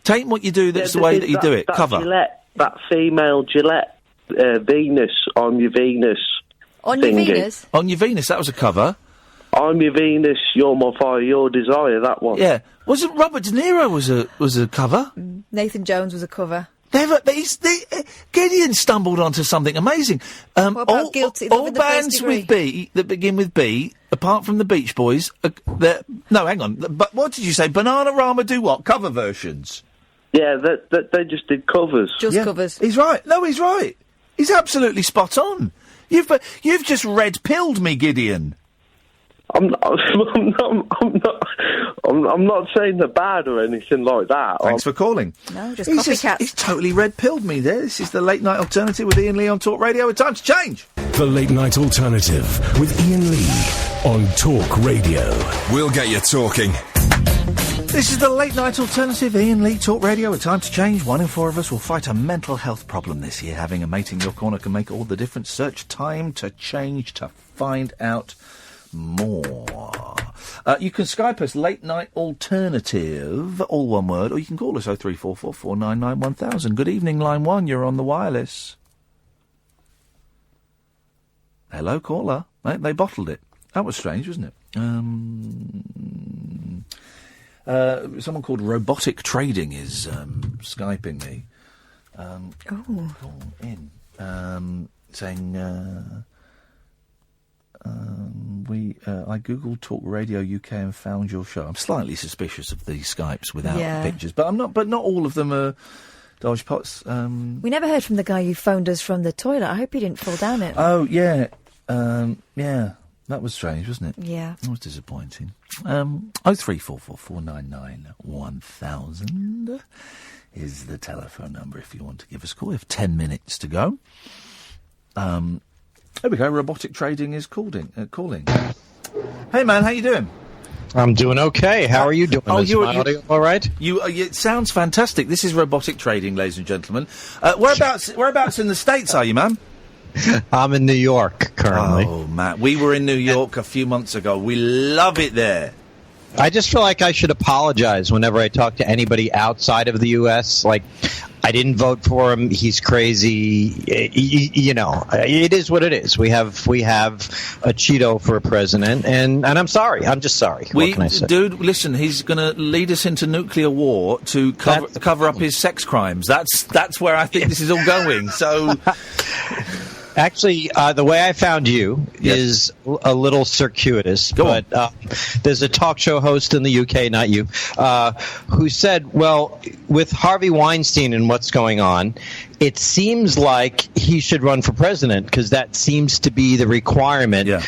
Take what you do. That's the way that you do it. Cover. Gillette, that female Gillette, Venus on your Venus. On your Venus. On your Venus. That was a cover. I'm your Venus, you're my fire, your desire. That one. Yeah, wasn't Robert De Niro was a cover? Nathan Jones was a cover. Gideon stumbled onto something amazing. What about Guilty? All bands with B that begin with B, apart from the Beach Boys. No, hang on. But what did you say? Bananarama do what? Cover versions. Yeah, they just did covers. Covers. He's right. No, he's right. He's absolutely spot on. You've just red-pilled me, Gideon. I'm not saying they're bad or anything like that. Thanks for calling. No, just copycats. He's totally red-pilled me there. This is the Late Night Alternative with Iain Lee on Talk Radio. It's time to change. The Late Night Alternative with Iain Lee on Talk Radio. We'll get you talking. This is the Late Night Alternative, Iain Lee, Talk Radio. It's time to change. 1 in 4 of us will fight a mental health problem this year. Having a mate in your corner can make all the difference. Search Time to Change to find out more. You can Skype us Late Night Alternative, all one word, or you can call us 0344 499 1000. Good evening, line 1. You're on the wireless. Hello, caller. They bottled it. That was strange, wasn't it? Someone called Robotic Trading is Skyping me. Call in. Saying... I googled Talk Radio UK and found your show. I'm slightly suspicious of these Skypes without pictures, but not all of them are dodgepots. We never heard from the guy who phoned us from the toilet. I hope he didn't fall down it. Oh yeah, that was strange, wasn't it? Yeah, that was disappointing. 0344 499 1000 is the telephone number if you want to give us a call. We have 10 minutes to go. There we go. Robotic Trading is calling. Hey, man, how you doing? I'm doing okay. How are you doing? Is my audio all right? It sounds fantastic. This is robotic trading, ladies and gentlemen. Whereabouts in the States are you, man? I'm in New York currently. Oh, Matt, we were in New York a few months ago. We love it there. I just feel like I should apologize whenever I talk to anybody outside of the U.S. Like, I didn't vote for him. He's crazy. You know, it is what it is. We have a Cheeto for a president, and I'm sorry. I'm just sorry. What can I say? Dude, listen, he's going to lead us into nuclear war to cover up his sex crimes. That's where I think this is all going. So. Actually, the way I found you is a little circuitous, but there's a talk show host in the UK, not you, who said, well, with Harvey Weinstein and what's going on, it seems like he should run for president because that seems to be the requirement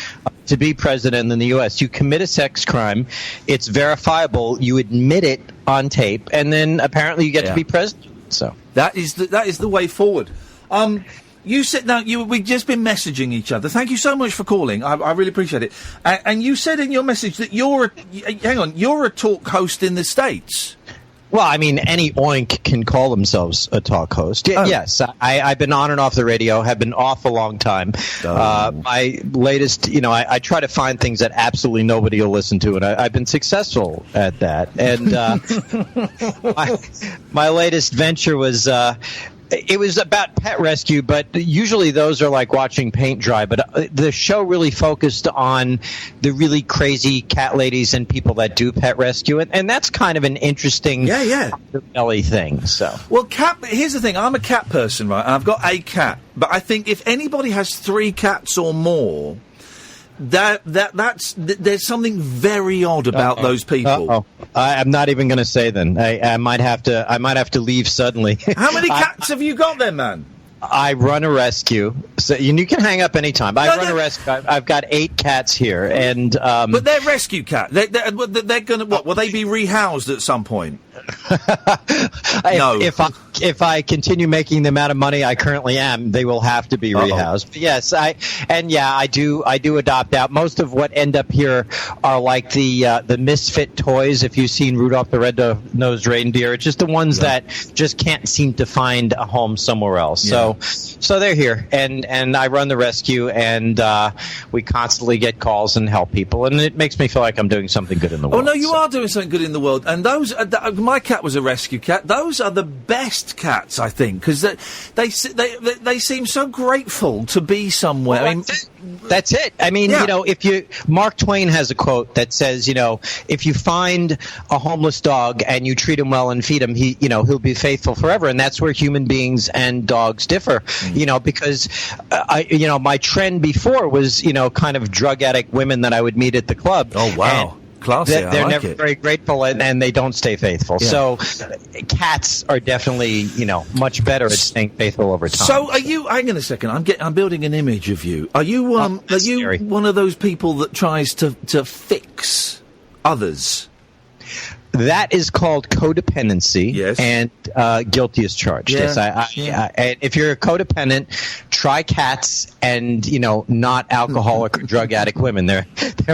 to be president in the U.S. You commit a sex crime, it's verifiable, you admit it on tape, and then apparently you get to be president. So that is the way forward. You said we've just been messaging each other. Thank you so much for calling. I really appreciate it. And you said in your message that you're a talk host in the States. Well, I mean, any oink can call themselves a talk host. Yes, I've been on and off the radio, have been off a long time. My latest, I try to find things that absolutely nobody will listen to, and I've been successful at that. And my latest venture was... it was about pet rescue, but usually those are like watching paint dry. But the show really focused on the really crazy cat ladies and people that do pet rescue, and that's kind of an interesting underbelly thing. So, well, here's the thing: I'm a cat person, right? And I've got a cat, but I think if anybody has 3 cats or more. There's something very odd about those people. I'm not even going to say then. I might have to leave suddenly. How many cats have you got then, man? I run a rescue, so you can hang up anytime. I run a rescue. I've got 8 cats here, and but they're rescue cats. They're going to what? Will they be rehoused at some point? No. If I continue making the amount of money I currently am, they will have to be rehoused. But yes, I do adopt out. Most of what end up here are like the misfit toys. If you've seen Rudolph the Red-Nosed Reindeer, it's just the ones that just can't seem to find a home somewhere else. Yeah. So they're here, and I run the rescue, and we constantly get calls and help people, and it makes me feel like I'm doing something good in the world. Oh no, you are doing something good in the world, and those. My cat was a rescue cat. Those are the best cats, I think, because they seem so grateful to be somewhere. Well, that's it. I mean, Mark Twain has a quote that says, if you find a homeless dog and you treat him well and feed him, he'll be faithful forever. And that's where human beings and dogs differ. Because my trend before was, kind of drug addict women that I would meet at the club. Oh wow. Classy, they're never very grateful, and they don't stay faithful. Yeah. So, cats are definitely, much better at staying faithful over time. So, are you? Hang on a second. I'm building an image of you. Are you? Are you one of those people that tries to fix others? That is called codependency, and guilty as charged. Yes, and if you're a codependent, try cats and not alcoholic or drug addict women. They're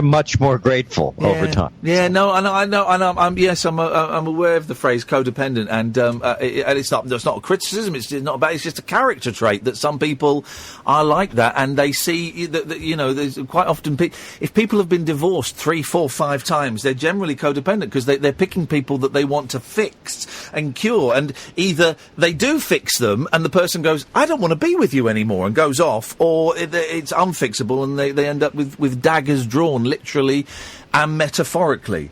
much more grateful over time. Yeah, no, I know. I'm aware of the phrase codependent, and it's not a criticism. It's not about. It's just a character trait that some people are like that, and they see that there's quite often if people have been divorced 3, 4, 5 times, they're generally codependent because they're picking people that they want to fix and cure, and either they do fix them and the person goes, I don't want to be with you anymore, and goes off, or it's unfixable and they end up with daggers drawn literally and metaphorically.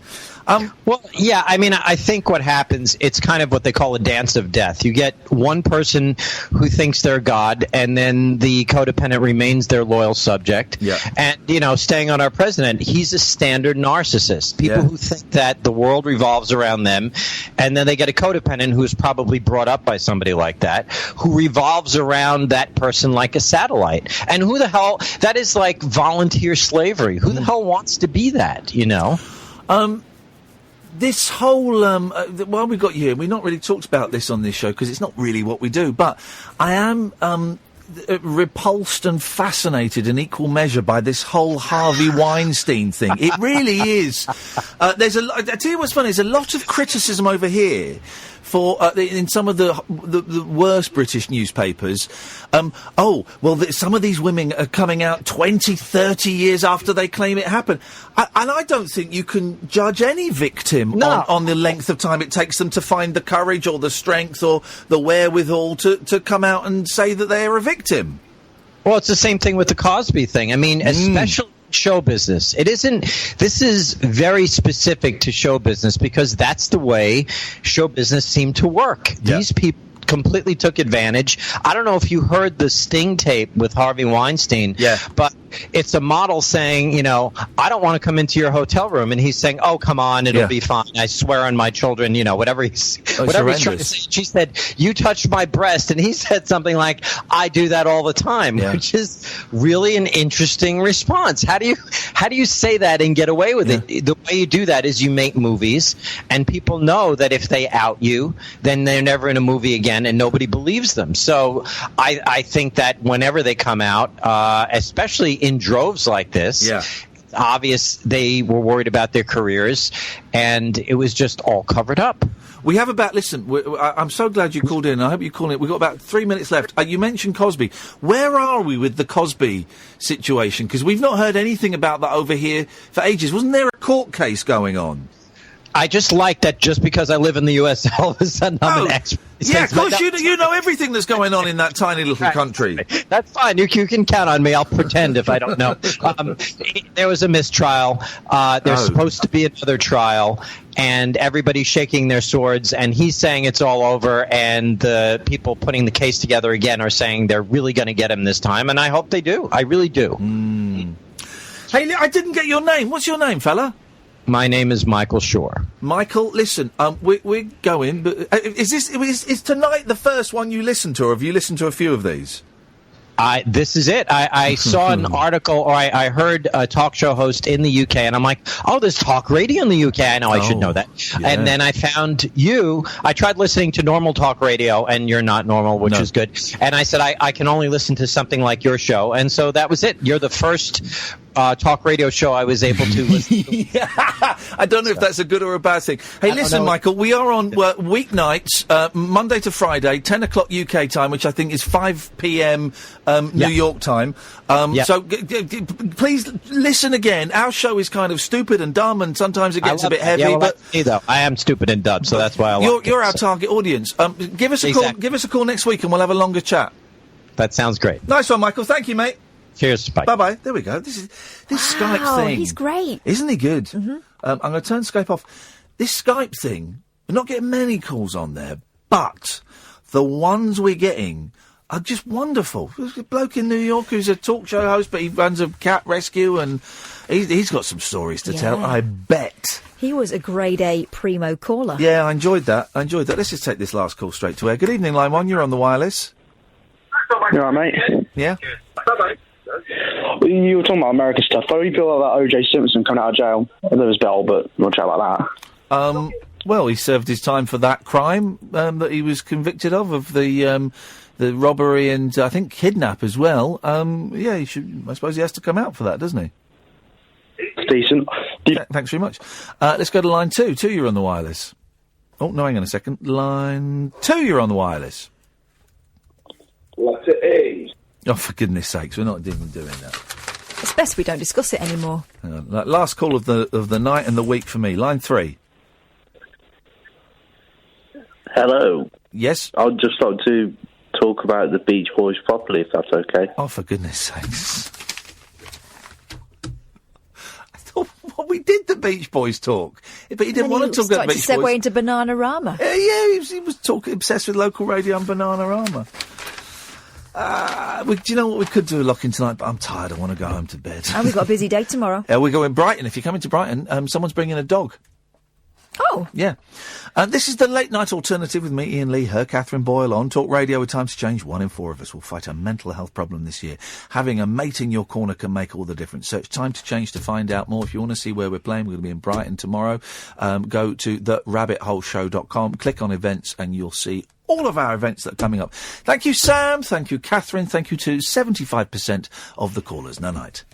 Well, yeah, I mean, I think what happens, it's kind of what they call a dance of death. You get one person who thinks they're God, and then the codependent remains their loyal subject. Yeah. And, staying on our president, he's a standard narcissist. People who think that the world revolves around them, and then they get a codependent who is probably brought up by somebody like that, who revolves around that person like a satellite. And who the hell, that is like volunteer slavery. Who the hell wants to be that, This whole, while we've got you, we've not really talked about this on this show because it's not really what we do, but I am repulsed and fascinated in equal measure by this whole Harvey Weinstein thing. It really is. I tell you what's funny, there's a lot of criticism over here for in some of the worst British newspapers. Some of these women are coming out 20, 30 years after they claim it happened. And I don't think you can judge any victim on the length of time it takes them to find the courage or the strength or the wherewithal to come out and say that they are a victim. Well, it's the same thing with the Cosby thing. I mean, especially show business. This is very specific to show business because that's the way show business seemed to work. Yeah. These people completely took advantage. I don't know if you heard the Sting tape with Harvey Weinstein, but it's a model saying, I don't want to come into your hotel room, and he's saying, oh, come on, it'll be fine. I swear on my children, whatever he's trying to say. She said, you touched my breast, and he said something like, I do that all the time, which is really an interesting response. How do you say that and get away with it? The way you do that is you make movies, and people know that if they out you, then they're never in a movie again, and nobody believes them. So I think that whenever they come out, especially in droves like this, it's obvious they were worried about their careers, and it was just all covered up. We have I'm so glad you called in. I hope you called in. We've got about 3 minutes left. You mentioned Cosby. Where are we with the Cosby situation? Because we've not heard anything about that over here for ages. Wasn't there a court case going on? I just like that just because I live in the U.S., all of a sudden I'm an expert. Yeah, of course, you know everything that's going on in that tiny little country. That's fine. You can count on me. I'll pretend if I don't know. There was a mistrial. There's supposed to be another trial, and everybody's shaking their swords, and he's saying it's all over, and the people putting the case together again are saying they're really going to get him this time, and I hope they do. I really do. Hey, I didn't get your name. What's your name, fella? My name is Michael Shore. Michael, listen, we're going, but is tonight the first one you listened to, or have you listened to a few of these? This is it. I saw an article, or I heard a talk show host in the UK, and I'm like, oh, there's talk radio in the UK. I know I should know that. Yeah. And then I found you. I tried listening to normal talk radio, and you're not normal, which is good. And I said, I can only listen to something like your show. And so that was it. You're the first talk radio show I was able to listen to. I don't know if that's a good or a bad thing. Hey, listen, Michael, we are on weeknights, Monday to Friday, 10 o'clock UK time, which I think is 5 p.m. New York time. So please listen again. Our show is kind of stupid and dumb, and sometimes it gets a bit heavy. Yeah, but I am stupid and dumb, so that's why I like You're our target audience. Give us a call. Give us a call next week, and we'll have a longer chat. That sounds great. Nice one, Michael. Thank you, mate. Cheers. Bye. Bye-bye. There we go. This Skype thing. He's great. Isn't he good? Mm-hmm. I'm going to turn Skype off. This Skype thing, we're not getting many calls on there, but the ones we're getting are just wonderful. There's a bloke in New York who's a talk show host, but he runs a cat rescue, and he's got some stories to tell, I bet. He was a grade A primo caller. Yeah, I enjoyed that. Let's just take this last call straight to air. Good evening, Line 1. You're on the wireless. You all right, mate? Yeah? Bye-bye. You were talking about American stuff. How do you feel about O.J. Simpson coming out of jail? I know his bail, but we'll chat about that. Well, he served his time for that crime that he was convicted of the robbery and, I think, kidnap as well. He should. I suppose he has to come out for that, doesn't he? It's decent. Thanks very much. Let's go to line 2. 2, you're on the wireless. Oh, no, hang on a second. Line 2, you're on the wireless. Letter A. Oh, for goodness sakes, we're not even doing that. It's best we don't discuss it anymore. Last call of the night and the week for me. Line 3. Hello. Yes? I'd just like to talk about the Beach Boys properly, if that's okay. Oh, for goodness sakes. I thought we did the Beach Boys talk. But he didn't want to talk about the Beach Boys. He started to segue into Bananarama. He was obsessed with local radio and Bananarama. Do you know what we could do, Locking, tonight? But I'm tired. I want to go home to bed. And we've got a busy day tomorrow. We're going Brighton. If you're coming to Brighton, someone's bringing a dog. Oh. Yeah. This is the Late Night Alternative with me, Iain Lee, her, Catherine Boyle on Talk Radio with Time to Change. 1 in 4 of us will fight a mental health problem this year. Having a mate in your corner can make all the difference. Search Time to Change to find out more. If you want to see where we're playing, we're going to be in Brighton tomorrow. Go to therabbitholeshow.com, click on events, and you'll see all of our events that are coming up. Thank you, Sam. Thank you, Catherine. Thank you to 75% of the callers. No night.